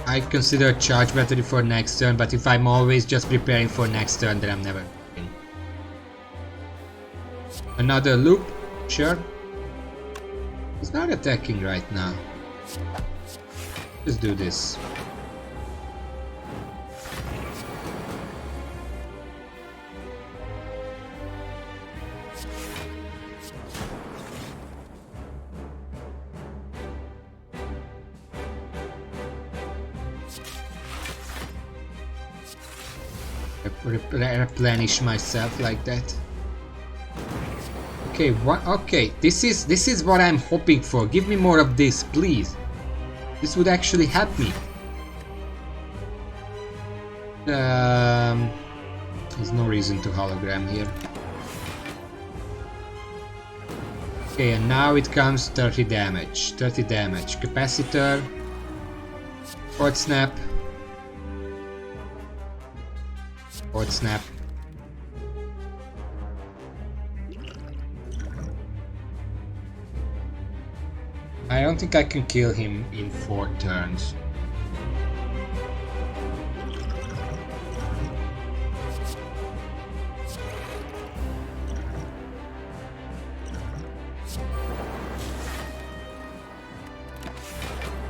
Speaker 1: I consider charge battery for next turn, but if I'm always just preparing for next turn, then I'm never in. Another loop, sure. He's not attacking right now. Let's do this. Replenish myself like that. Okay, what? Okay, this is what I'm hoping for. Give me more of this, please. This would actually help me. There's no reason to hologram here. Okay, and now it comes 30 damage. 30 damage. Capacitor. Port snap. Port snap. I don't think I can kill him in 4 turns.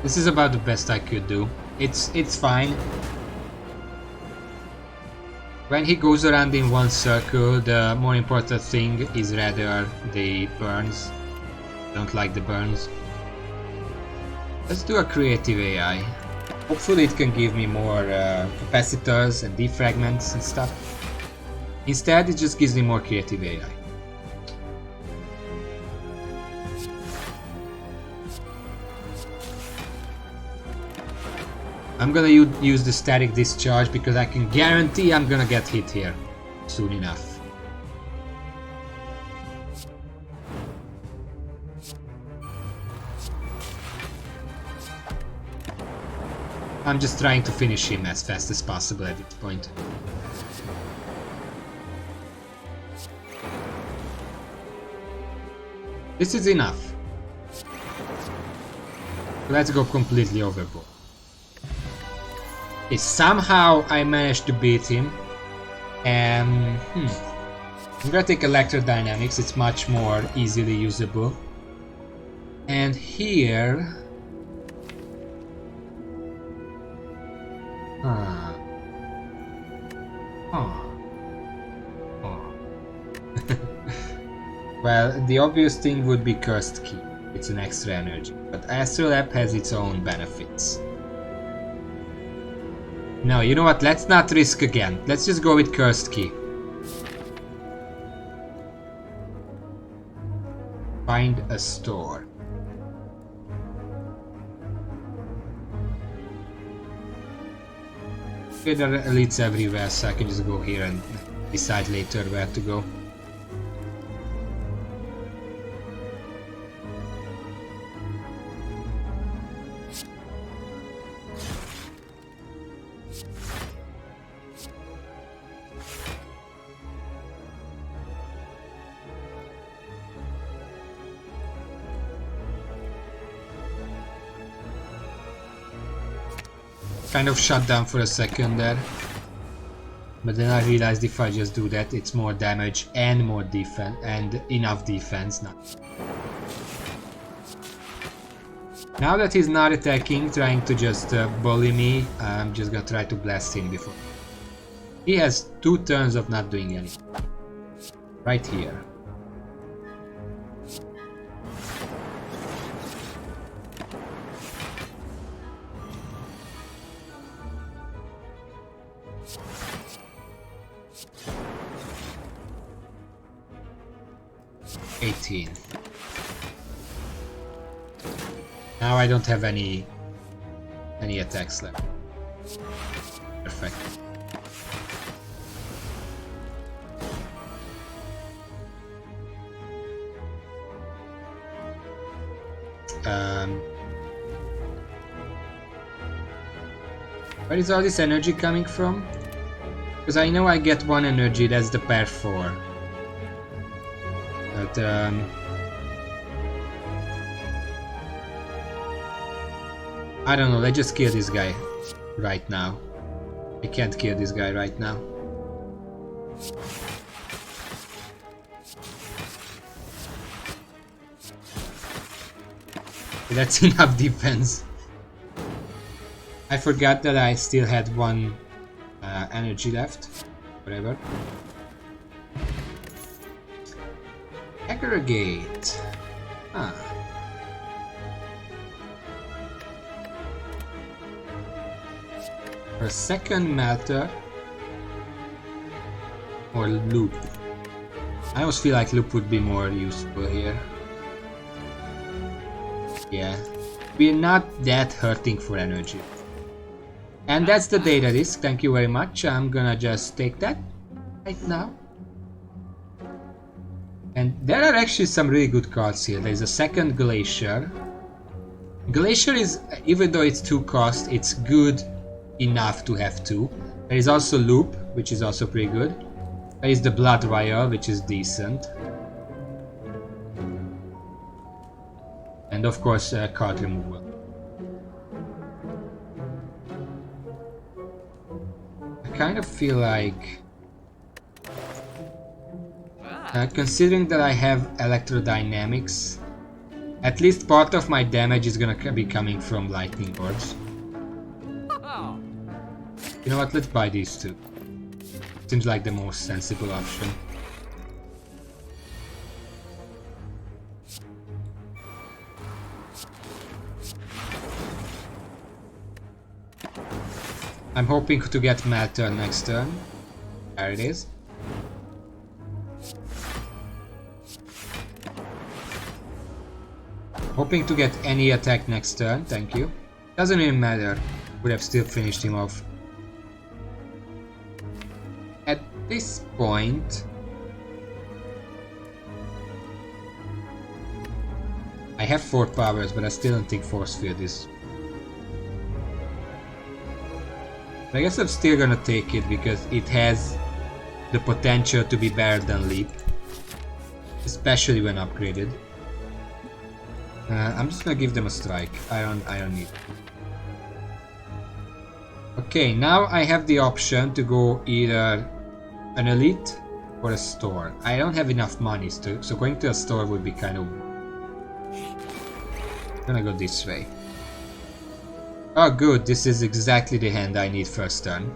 Speaker 1: This is about the best I could do. It's fine. When he goes around in one circle, the more important thing is rather the burns. Don't like the burns. Let's do a creative AI. Hopefully it can give me more capacitors and defragments and stuff. Instead, it just gives me more creative AI. I'm gonna use the static discharge because I can guarantee I'm gonna get hit here soon enough. I'm just trying to finish him as fast as possible at this point. This is enough. Let's go completely overboard. Okay, somehow I managed to beat him. I'm gonna take electrodynamics, it's much more easily usable. And here... Well, the obvious thing would be Cursed Key. It's an extra energy. But Astral App has its own benefits. No, you know what? Let's not risk again. Let's just go with Cursed Key. Find a store. Okay, there are elites everywhere, so I can just go here and decide later where to go. Kind of shut down for a second there. But then I realized if I just do that, it's more damage and more defense, and enough defense now. Now that he's not attacking, trying to just bully me, I'm just gonna try to blast him before. He has 2 turns of not doing anything. Right here. Now I don't have any attacks left. Perfect. Where is all this energy coming from? Because I know I get 1 energy, that's the pair 4. But I don't know, let's just kill this guy right now. I can't kill this guy right now. That's enough defense. I forgot that I still had 1 energy left. Whatever. Aggregate. Ah. For a second melter or loop. I almost feel like loop would be more useful here. Yeah, we're not that hurting for energy. And that's the data disk, thank you very much. I'm gonna just take that right now. And there are actually some really good cards here. There's a second Glacier. Glacier is, even though it's 2 cost, it's good enough to have 2. There is also Loop, which is also pretty good. There is the Blood Vial, which is decent. And of course, card removal. I kind of feel like... considering that I have electrodynamics, at least part of my damage is gonna be coming from lightning orbs. You know what, let's buy these 2. Seems like the most sensible option. I'm hoping to get Melter next turn. There it is. Hoping to get any attack next turn, thank you. Doesn't even matter, would have still finished him off. At this point... I have 4 powers, but I still don't think Force Field is... I guess I'm still gonna take it because it has the potential to be better than Leap. Especially when upgraded. I'm just gonna give them a strike. I don't need it. Okay, now I have the option to go either an elite or a store. I don't have enough money to, so going to a store would be kind of... I'm gonna go this way. Oh good, this is exactly the hand I need first turn.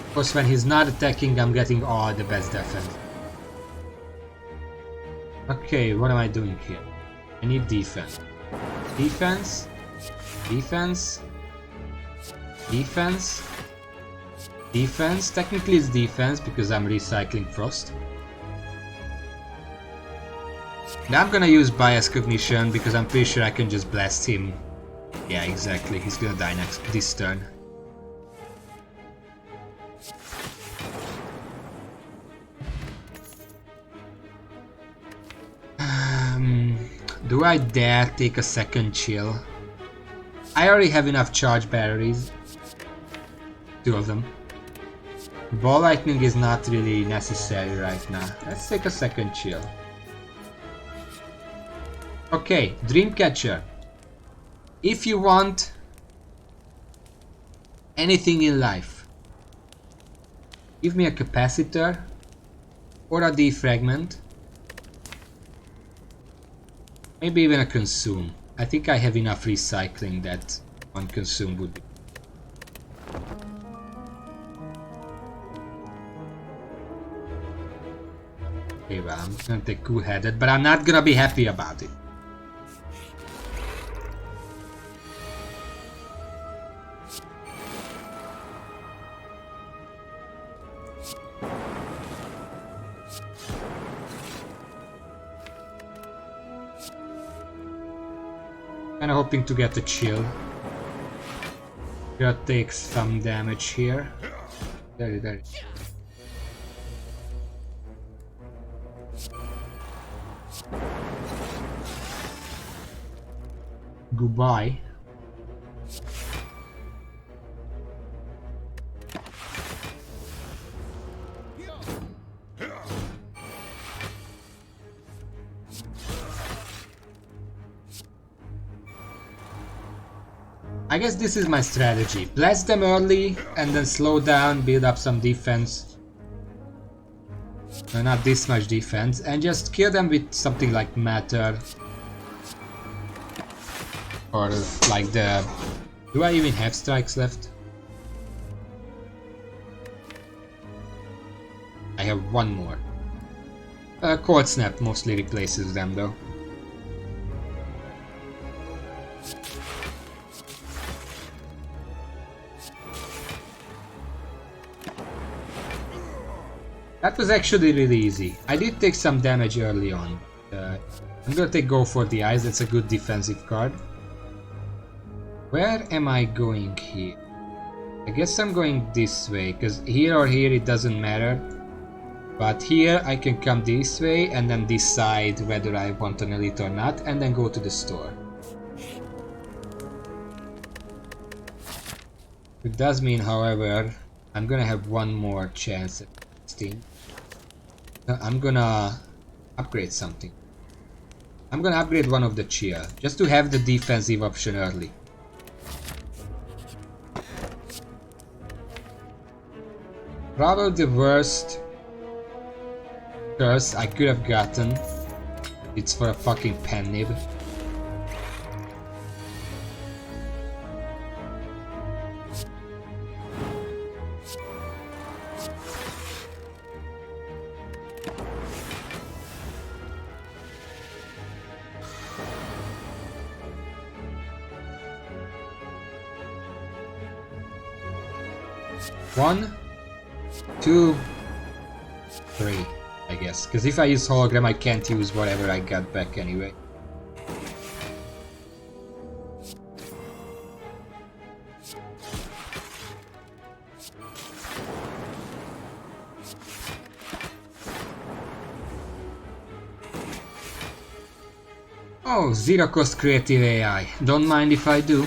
Speaker 1: Of course, when he's not attacking, I'm getting all the best defense. Okay, what am I doing here? I need defense. Defense. Defense. Defense. Defense. Technically it's defense because I'm recycling Frost. Now I'm gonna use Bias Cognition because I'm pretty sure I can just blast him Yeah, exactly. He's gonna die this turn. Do I dare take a second chill? I already have enough charge batteries. 2 of them. Ball lightning is not really necessary right now. Let's take a second chill. Okay, Dreamcatcher. If you want anything in life, give me a capacitor or a defragment. Maybe even a consume. I think I have enough recycling that one consume would be. Okay, well, I'm gonna take cool-headed, but I'm not gonna be happy about it. Kinda hoping to get a chill. Gonna take some damage here. There. Goodbye. I guess this is my strategy. Blast them early and then slow down, build up some defense. No, not this much defense, and just kill them with something like matter. Or like the... Do I even have strikes left? I have one more. Cold Snap mostly replaces them though. That was actually really easy. I did take some damage early on. I'm gonna take Go for the Eyes, that's a good defensive card. Where am I going here? I guess I'm going this way, because here or here it doesn't matter. But here I can come this way and then decide whether I want an elite or not, and then go to the store. It does mean, however, I'm gonna have one more chance at testing. I'm gonna upgrade something. I'm gonna upgrade one of the Chia, just to have the defensive option early. Probably the worst curse I could have gotten. It's for a fucking pen nib. One, 2, 3, I guess. Because if I use hologram, I can't use whatever I got back anyway. Oh, zero cost creative AI. Don't mind if I do.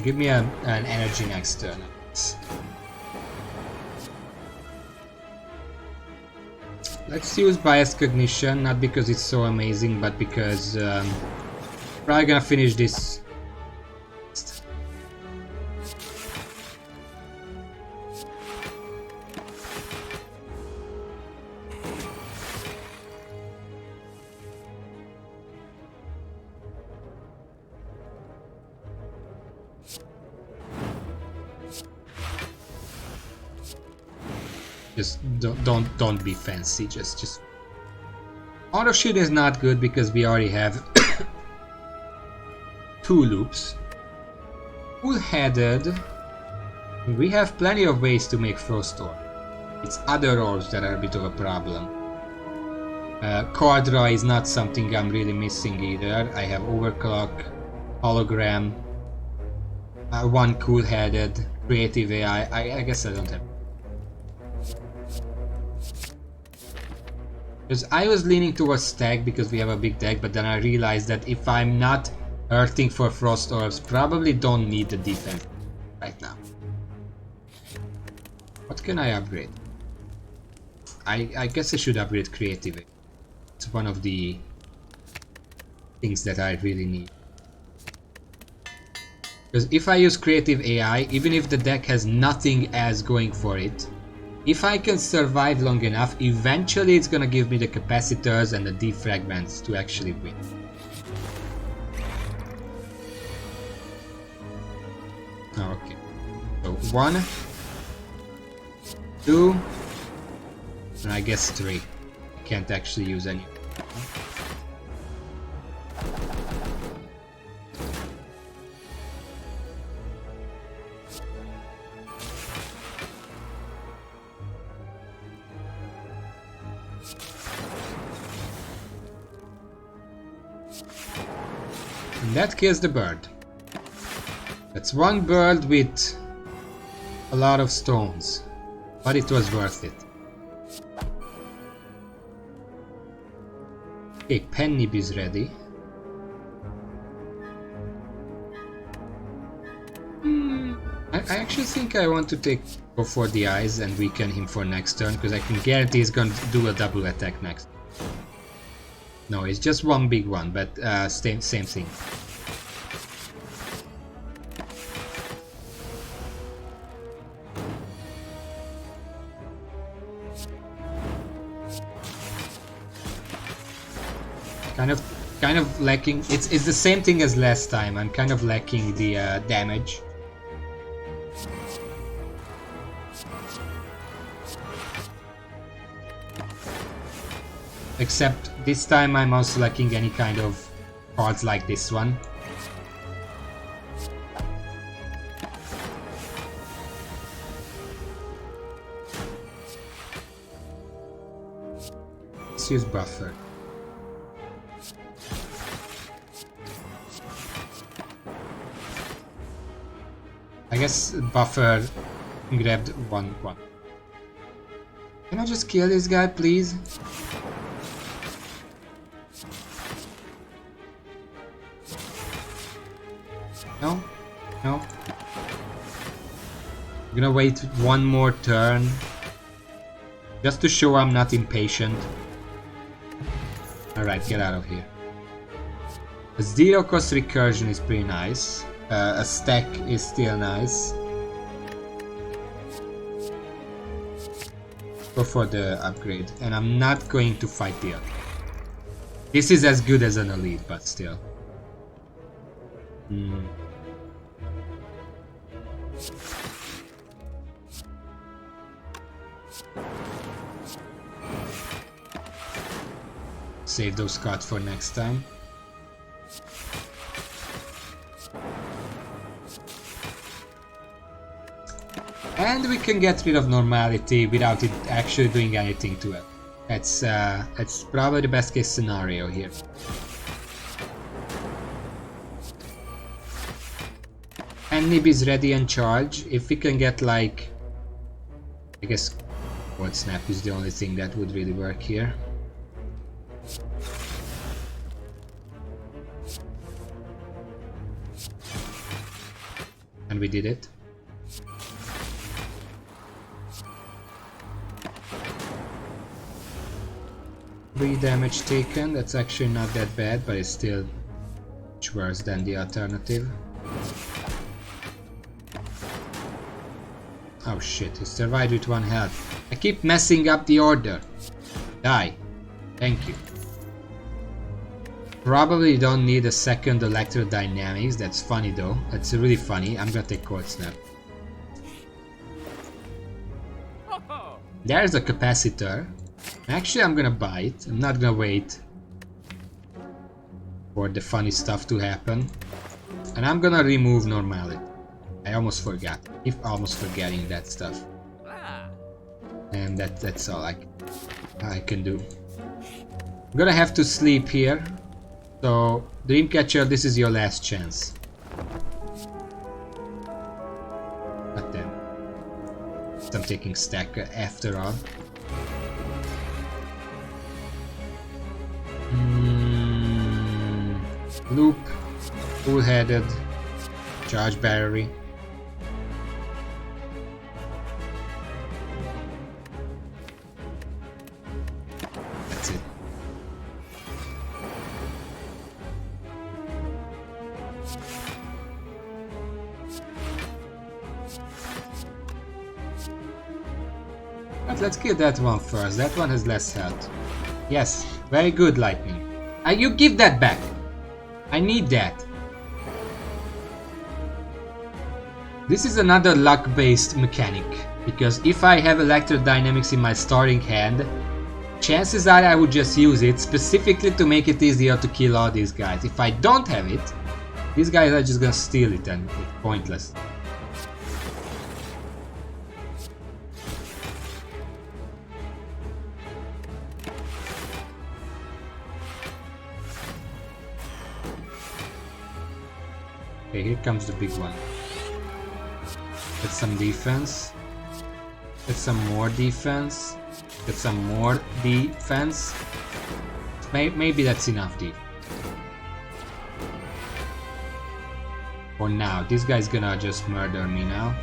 Speaker 1: Give me an energy next turn. Let's use bias cognition, not because it's so amazing, but because probably gonna finish this. Just don't be fancy. Just auto shield is not good because we already have 2 loops. Full-headed. We have plenty of ways to make Frost Orb. It's other orbs that are a bit of a problem. Quadra is not something I'm really missing either. I have Overclock, Hologram, one cool-headed, creative AI. I guess I don't have. Because I was leaning towards Stag because we have a big deck, but then I realized that if I'm not hurting for Frost Orbs, probably don't need the defense right now. What can I upgrade? I guess I should upgrade Creative. It's one of the things that I really need. Because if I use Creative AI, even if the deck has nothing else going for it, if I can survive long enough, eventually it's gonna give me the capacitors and the defragments to actually win. Okay. So 1, 2, and I guess 3. I can't actually use any. And that kills the bird. That's one bird with a lot of stones, but it was worth it. Okay, Pennib is ready. I actually think I want to go for the eyes and weaken him for next turn, because I can guarantee he's going to do a double attack next. No, it's just one big one, but same thing. Kind of lacking. It's the same thing as last time. I'm kind of lacking the damage. Except this time I'm also lacking any kind of cards like this one. Let's use Buffer. I guess Buffer grabbed one. Can I just kill this guy, please? No? No? I'm gonna wait one more turn. Just to show I'm not impatient. Alright, get out of here. A zero cost recursion is pretty nice. A stack is still nice. Go for the upgrade. And I'm not going to fight the other. This is as good as an elite, but still. Save those cards for next time. And we can get rid of normality without it actually doing anything to it. That's probably the best case scenario here. And Nib is ready and charged. If we can get like... I guess Cold Snap is the only thing that would really work here. And we did it. 3 damage taken, that's actually not that bad, but it's still much worse than the alternative. Oh shit, he survived with 1 health. I keep messing up the order. Die. Thank you. Probably don't need a second electrodynamics, that's funny though. That's really funny. I'm gonna take Cold Snap. There's a capacitor. Actually, I'm gonna buy it. I'm not gonna wait for the funny stuff to happen. And I'm gonna remove normality. I almost forgot. If almost forgetting that stuff. And that's all I can do. I'm gonna have to sleep here. So, Dreamcatcher, this is your last chance. But then, I'm taking stack after all. Loop, full-headed, charge battery. That's it. But let's kill that one first. That one has less health. Yes, very good, Lightning. You give that back. I need that. This is another luck-based mechanic, because if I have electrodynamics in my starting hand, chances are I would just use it specifically to make it easier to kill all these guys. If I don't have it, these guys are just gonna steal it and it's pointless. Okay, here comes the big one. Get some defense. Get some more defense. Get some more defense. Maybe that's enough defense. For now, this guy's gonna just murder me now.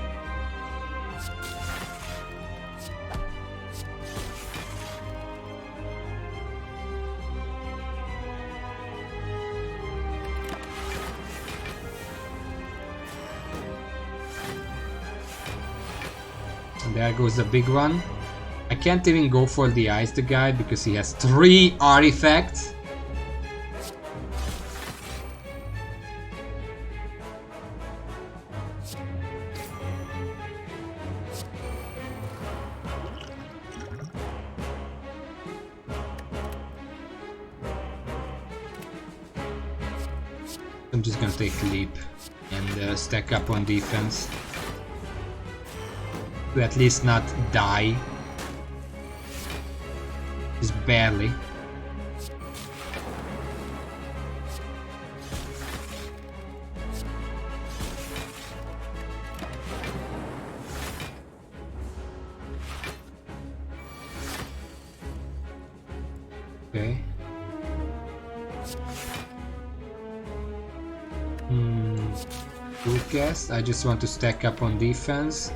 Speaker 1: There goes the big one. I can't even go for the ice the guy because he has 3 artifacts. I'm just gonna take leap and stack up on defense. To at least not die. Just barely. Okay. Full cast. I just want to stack up on defense.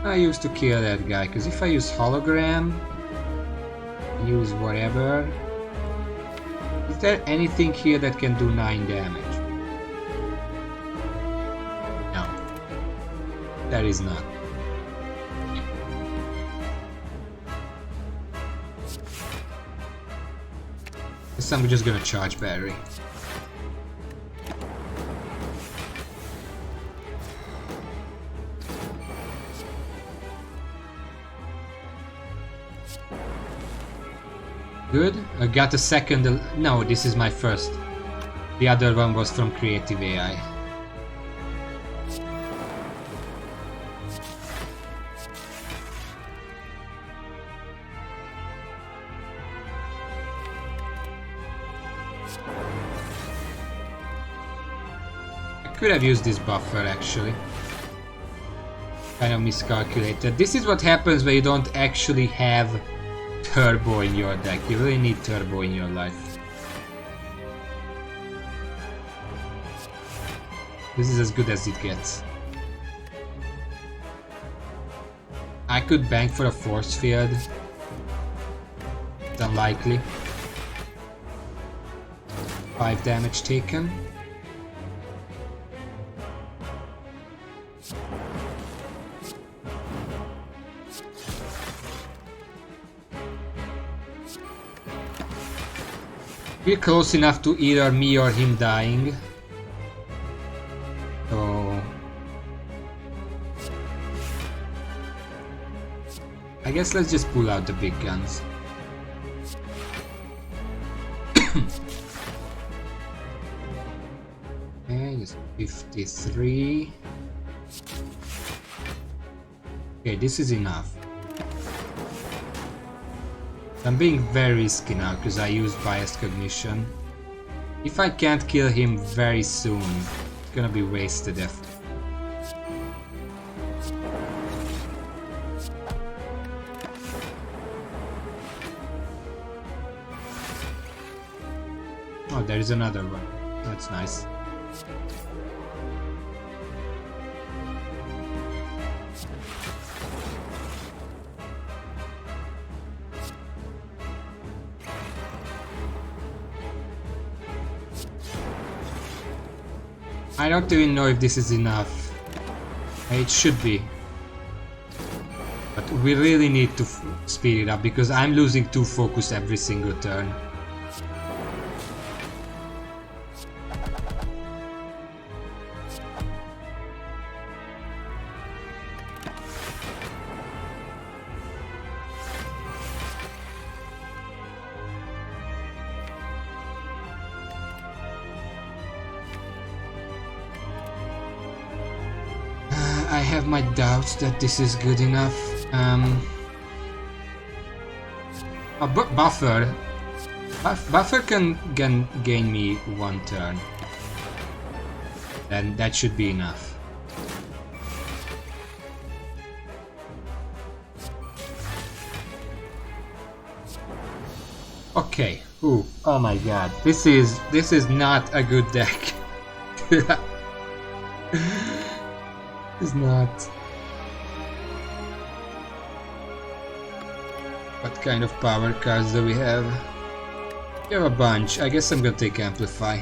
Speaker 1: I used to kill that guy, because if I use hologram, use whatever. Is there anything here that can do 9 damage? No. There is not. Guess I'm just gonna charge battery. Good. I got a second. No, this is my first. The other one was from Creative AI. I could have used this buffer actually. Kind of miscalculated. This is what happens when you don't actually have turbo in your deck. You really need turbo in your life. This is as good as it gets. I could bank for a force field. It's unlikely. 5 damage taken. We're close enough to either me or him dying. So I guess let's just pull out the big guns. Okay, just 53. Okay, this is enough. I'm being very risky now because I used biased cognition. If I can't kill him very soon, it's gonna be wasted effort. Oh, there is another one. That's nice. I don't even know if this is enough. It should be. But we really need to speed it up because I'm losing 2 focus every single turn. I have my doubts that this is good enough. Buffer. Buffer can gain me 1 turn. Then that should be enough. Okay. Ooh. Oh my god. This is not a good deck. It's not. What kind of power cards do we have? We have a bunch. I guess I'm gonna take Amplify.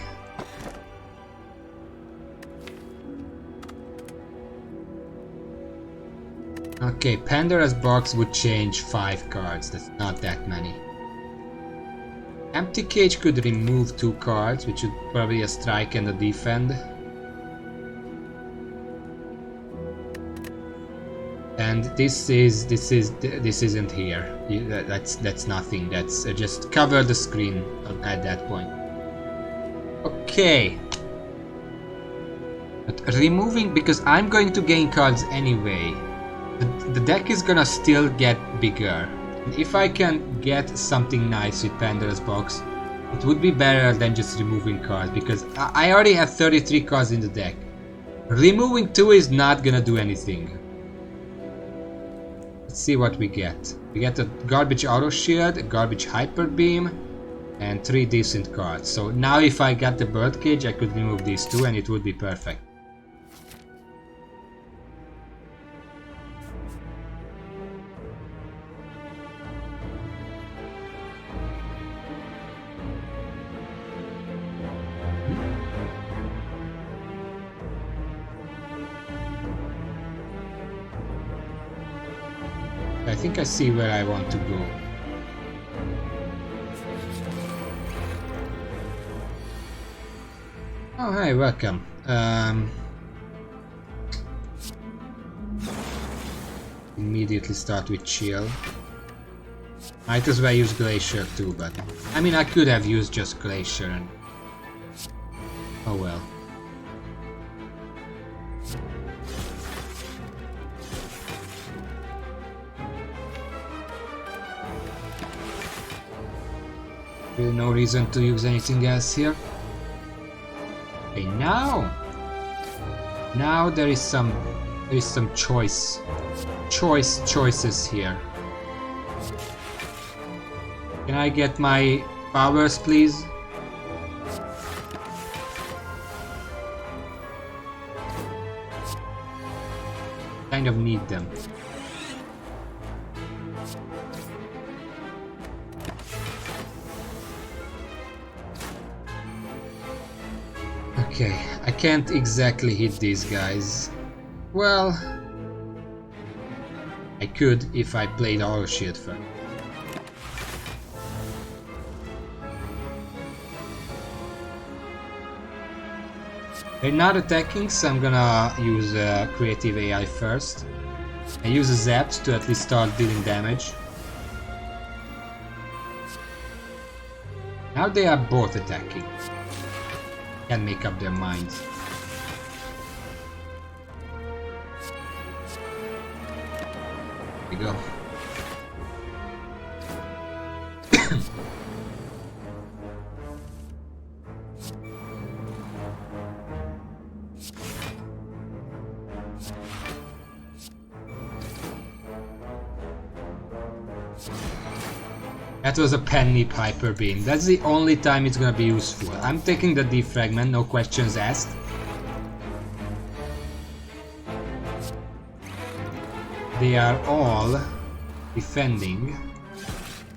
Speaker 1: Okay, Pandora's Box would change 5 cards. That's not that many. Empty Cage could remove 2 cards, which would probably a strike and a defend. And this isn't here. That's nothing. That's just cover the screen at that point. Okay. But removing, because I'm going to gain cards anyway. The deck is gonna still get bigger. And if I can get something nice with Pandora's Box, it would be better than just removing cards, because I already have 33 cards in the deck. Removing 2 is not gonna do anything. Let's see what we get. We get a garbage auto shield, a garbage hyper beam, and 3 decent cards. So now if I got the birdcage, I could remove these 2 and it would be perfect. I think I see where I want to go. Oh, hi, welcome. Immediately start with chill. Might as well use Glacier too, but I mean I could have used just Glacier and oh well. Really no reason to use anything else here. Okay, now there is some choices here. Can I get my powers, please? Kind of need them. Okay, I can't exactly hit these guys. Well, I could if I played auto shield first. They're not attacking, so I'm gonna use creative AI first. I use a Zap to at least start dealing damage. Now they are both attacking. Can make up their minds. There we go. That was a penny Piper beam. That's the only time it's gonna be useful. I'm taking the defragment, no questions asked. They are all defending.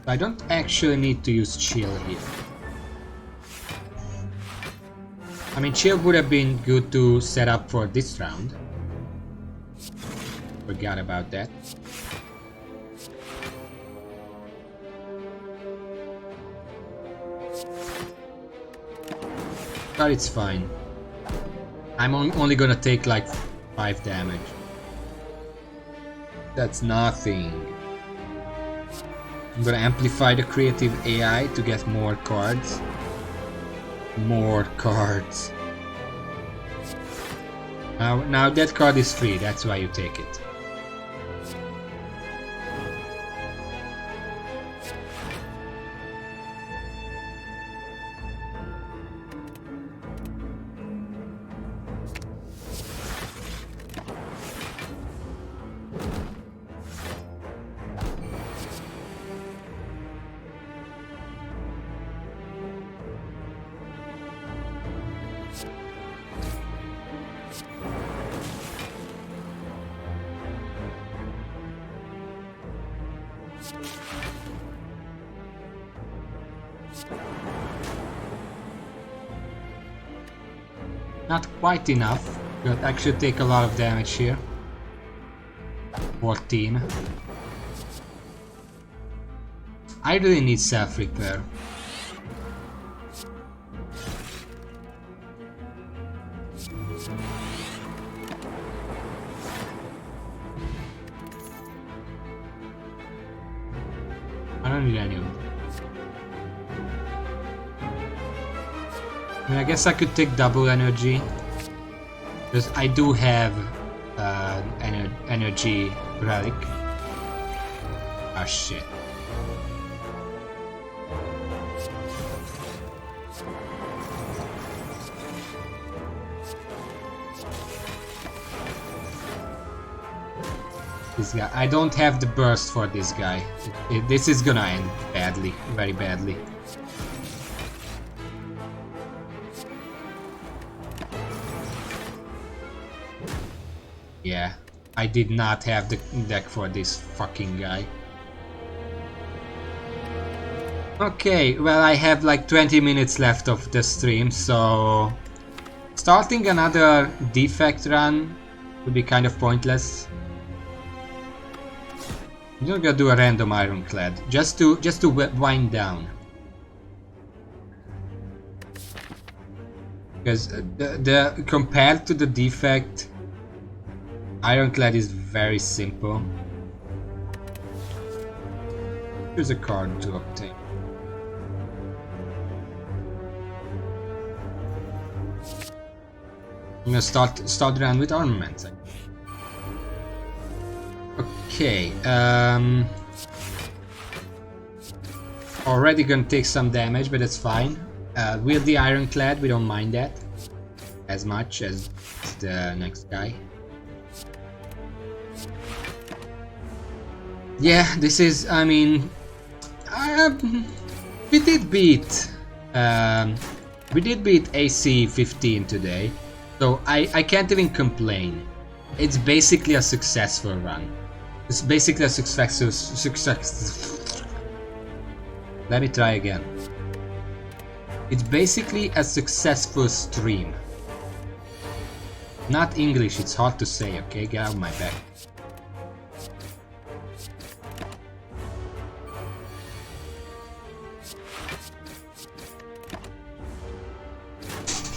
Speaker 1: I don't actually need to use chill here. I mean, chill would have been good to set up for this round. Forgot about that. But it's fine. I'm only gonna take like 5 damage. That's nothing. I'm gonna amplify the creative AI to get more cards. More cards. Now that card is free, that's why you take it. Not quite enough, but actually take a lot of damage here. 14. I really need self-repair. I don't need any of them. I mean, I guess I could take double energy, because I do have energy relic. Ah, shit. This guy. I don't have the burst for this guy. This is gonna end badly, very badly. Yeah, I did not have the deck for this fucking guy. Okay, well, I have like 20 minutes left of the stream, so starting another defect run would be kind of pointless. I'm not gonna do a random ironclad, just to wind down. Because the compared to the defect, ironclad is very simple. Here's a card to obtain. I'm gonna start the run with armaments. Okay, already gonna take some damage, but that's fine. With the ironclad, we don't mind that as much as the next guy. Yeah, this is, I mean, we did beat AC 15 today, so I can't even complain. It's basically a successful run. It's basically a success. Let me try again. It's basically a successful stream. Not English, it's hard to say, okay? Get out of my back.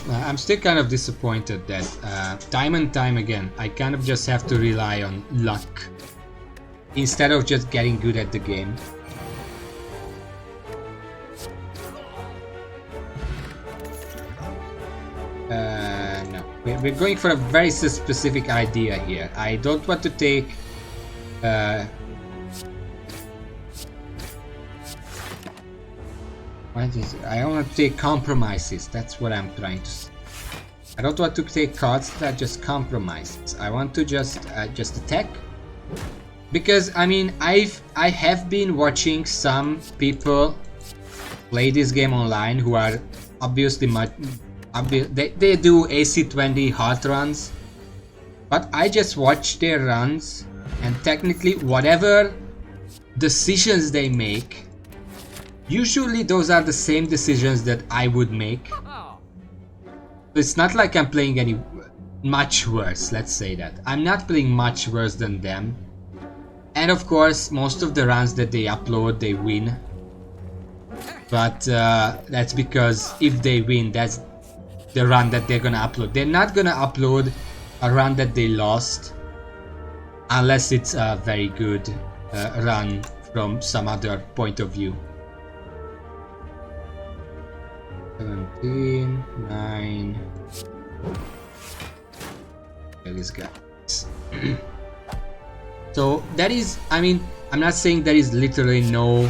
Speaker 1: I'm still kind of disappointed that time and time again I kind of just have to rely on luck instead of just getting good at the game. No, we're going for a very specific idea here. I don't want to take What is it? I want to take compromises. That's what I'm trying to say. I don't want to take cards that are just compromises. I want to just attack. Because I mean, I have been watching some people play this game online who are obviously they do AC20 hard runs, but I just watch their runs, and technically whatever decisions they make, usually those are the same decisions that I would make. It's not like I'm playing any much worse, let's say that. I'm not playing much worse than them. And of course, most of the runs that they upload, they win. But that's because if they win, that's the run that they're gonna upload. They're not gonna upload a run that they lost unless it's a very good run from some other point of view. 17, 9. Okay, this guy. So that is, I mean, I'm not saying there is literally no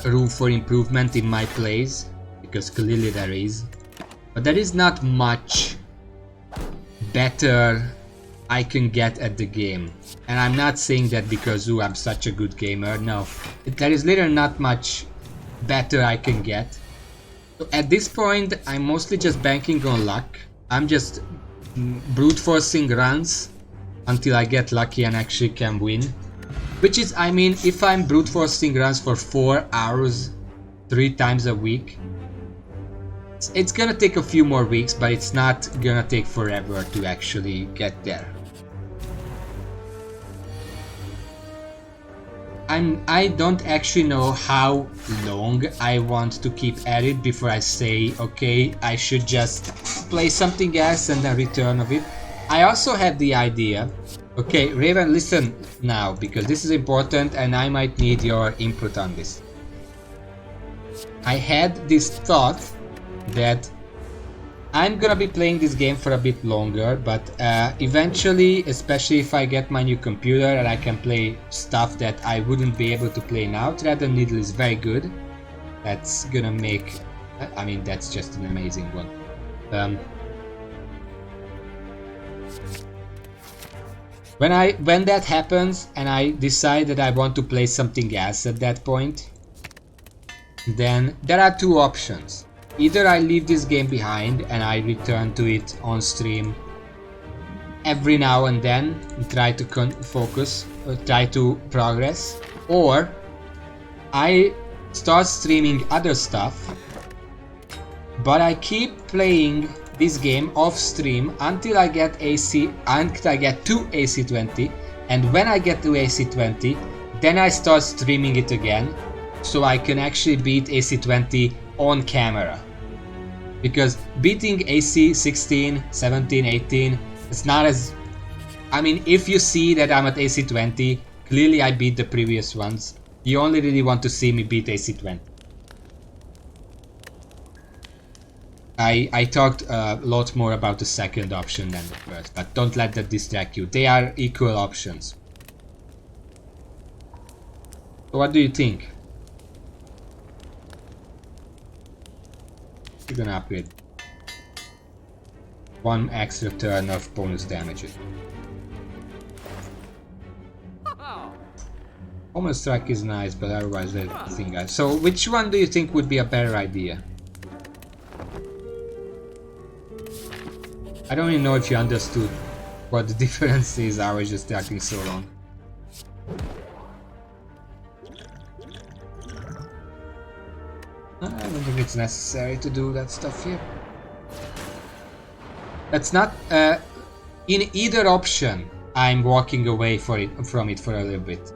Speaker 1: room for improvement in my plays, because clearly there is, but there is not much better I can get at the game. And I'm not saying that because I'm such a good gamer, no. There is literally not much better I can get. So at this point, I'm mostly just banking on luck. I'm just brute forcing runs until I get lucky and actually can win. Which is, I mean, if I'm brute forcing runs for 4 hours 3 times a week, it's gonna take a few more weeks, but it's not gonna take forever to actually get there. I don't actually know how long I want to keep at it before I say, okay, I should just play something else and then return of it. I also had the idea, okay, Raven, listen now, because this is important and I might need your input on this. I had this thought that I'm gonna be playing this game for a bit longer, but eventually, especially if I get my new computer and I can play stuff that I wouldn't be able to play now, Thread and Needle is very good. That's gonna make, I mean, that's just an amazing one. When that happens and I decide that I want to play something else at that point, then there are two options. Either I leave this game behind and I return to it on stream every now and then and try to focus or try to progress, or I start streaming other stuff, but I keep playing this game off stream until I get to AC20, and when I get to AC20, then I start streaming it again, so I can actually beat AC20 on camera. Because beating AC 16, 17, 18, it's not as... I mean, if you see that I'm at AC 20, clearly I beat the previous ones. You only really want to see me beat AC 20. I talked a lot more about the second option than the first, but don't let that distract you. They are equal options. So what do you think? You're gonna upgrade 1 extra turn of bonus damage. Almost strike is nice, but otherwise everything else. So which one do you think would be a better idea? I don't even know if you understood what the difference is. I was just talking so long. I don't think it's necessary to do that stuff here. That's not... in either option, I'm walking away from it for a little bit.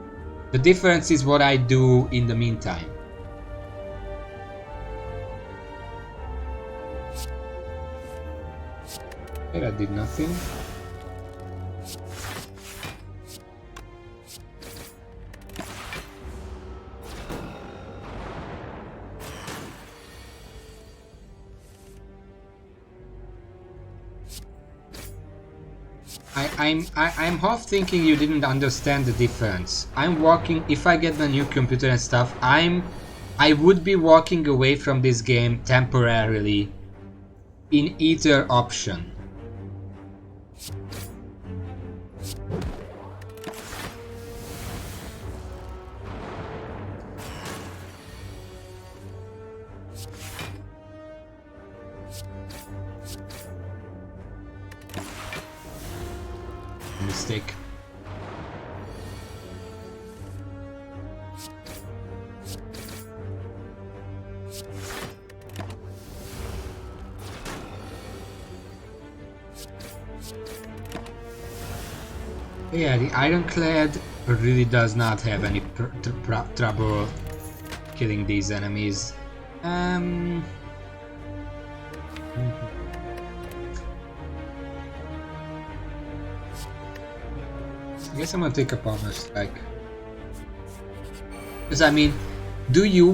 Speaker 1: The difference is what I do in the meantime. Okay, that did nothing. I'm half thinking you didn't understand the difference. I'm walking, if I get the new computer and stuff, I'm I would be walking away from this game temporarily in either option. Mistake. Yeah, the Ironclad really does not have any trouble killing these enemies. I guess I'm gonna take a Palmer Strike. Because I mean, do you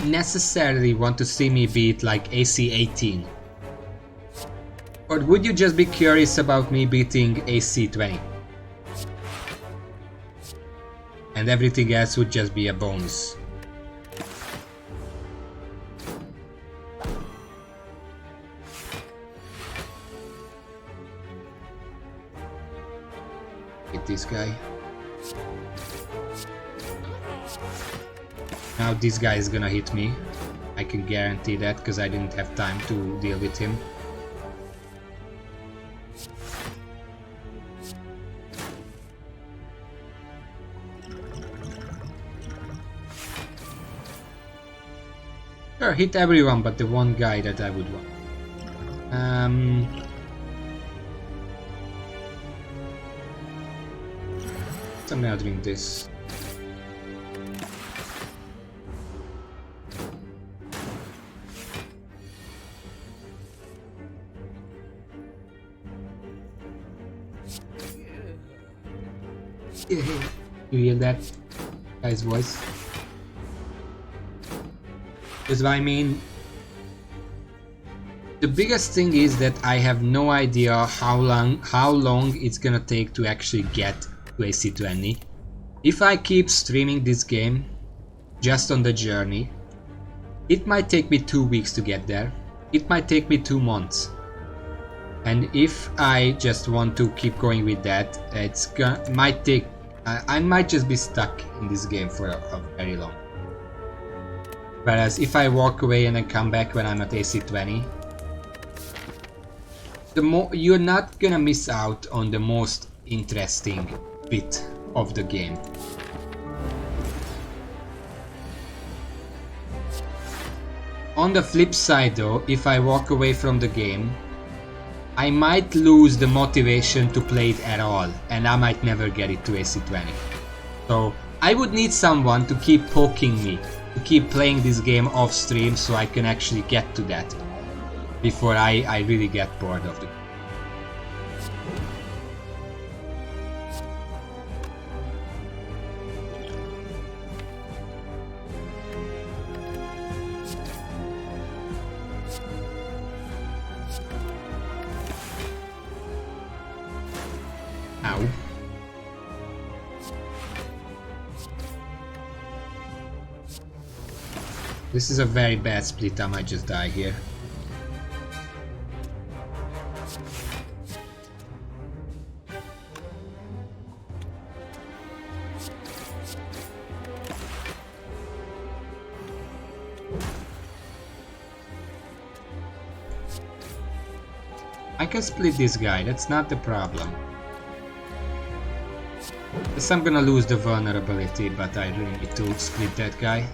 Speaker 1: necessarily want to see me beat like AC 18? Or would you just be curious about me beating AC 20? And everything else would just be a bonus. Hit this guy. Now this guy is gonna hit me. I can guarantee that because I didn't have time to deal with him. Sure, hit everyone but the one guy that I would want. So I'm gonna drink this. You hear that guy's voice? Because I mean, the biggest thing is that I have no idea how long it's gonna take to actually get to AC 20. If I keep streaming this game just on the journey, it might take me 2 weeks to get there. It might take me 2 months. And if I just want to keep going with that, I might just be stuck in this game for a very long. Whereas if I walk away and then come back when I'm at AC 20, you're not gonna miss out on the most interesting bit of the game. On the flip side though, if I walk away from the game, I might lose the motivation to play it at all, and I might never get it to AC 20. So I would need someone to keep poking me, to keep playing this game off stream so I can actually get to that before I really get bored of the game. Ow. This is a very bad split, I might just die here. I can split this guy, that's not the problem. Yes, I'm gonna lose the vulnerability, but I really need to split that guy.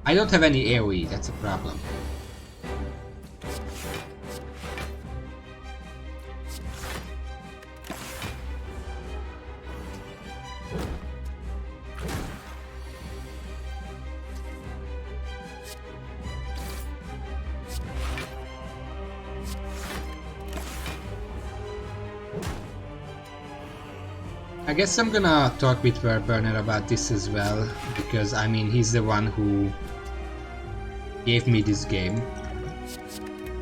Speaker 1: I don't have any AoE, that's a problem. I guess I'm gonna talk with Burner about this as well, because I mean he's the one who gave me this game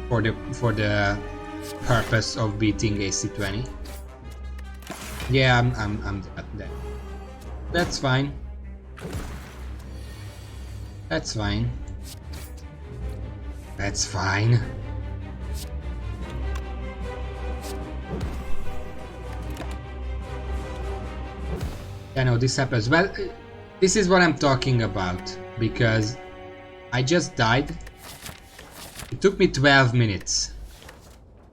Speaker 1: for the purpose of beating AC 20. Yeah, I'm dead. That's fine. That's fine. That's fine. I know this happens. Well, this is what I'm talking about, because I just died. It took me 12 minutes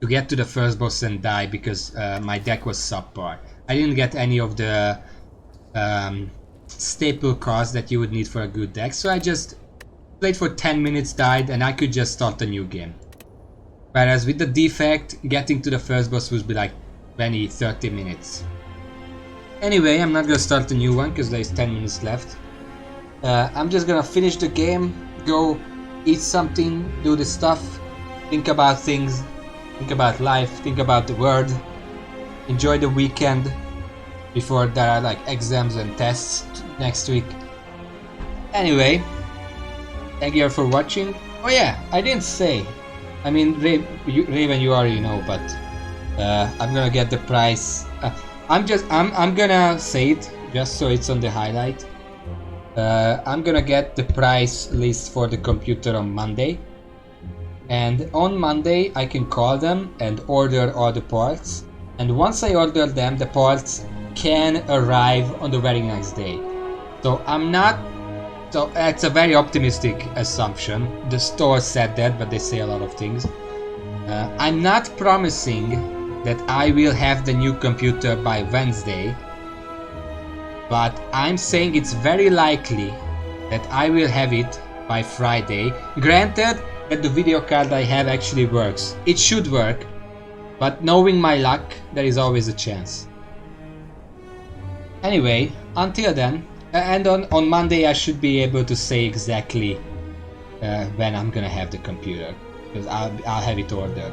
Speaker 1: to get to the first boss and die because my deck was subpar. I didn't get any of the staple cards that you would need for a good deck, so I just played for 10 minutes, died, and I could just start a new game. Whereas with the defect, getting to the first boss would be like 20-30 minutes. Anyway, I'm not gonna start a new one because there's 10 minutes left. I'm just gonna finish the game, go eat something, do the stuff, think about things, think about life, think about the world, enjoy the weekend before there are like exams and tests next week. Anyway, thank you for watching. Oh yeah, I didn't say. I mean, Raven, you already know, but I'm gonna get the price. I'm gonna say it just so it's on the highlight. I'm gonna get the price list for the computer on Monday, and on Monday I can call them and order all the parts, and once I order them, the parts can arrive on the very next day. So so it's a very optimistic assumption. The store said that, but they say a lot of things. I'm not promising that I will have the new computer by Wednesday, but I'm saying it's very likely that I will have it by Friday. Granted that the video card I have actually works. It should work, but knowing my luck, there is always a chance. Anyway, until then, and on Monday I should be able to say exactly when I'm gonna have the computer, because I'll have it ordered.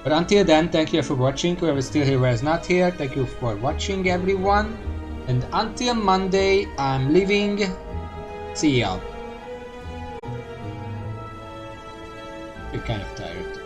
Speaker 1: But until then, thank you for watching. Whoever is still here, whoever is not here, thank you for watching, everyone. And until Monday, I'm leaving. See y'all. You're kind of tired.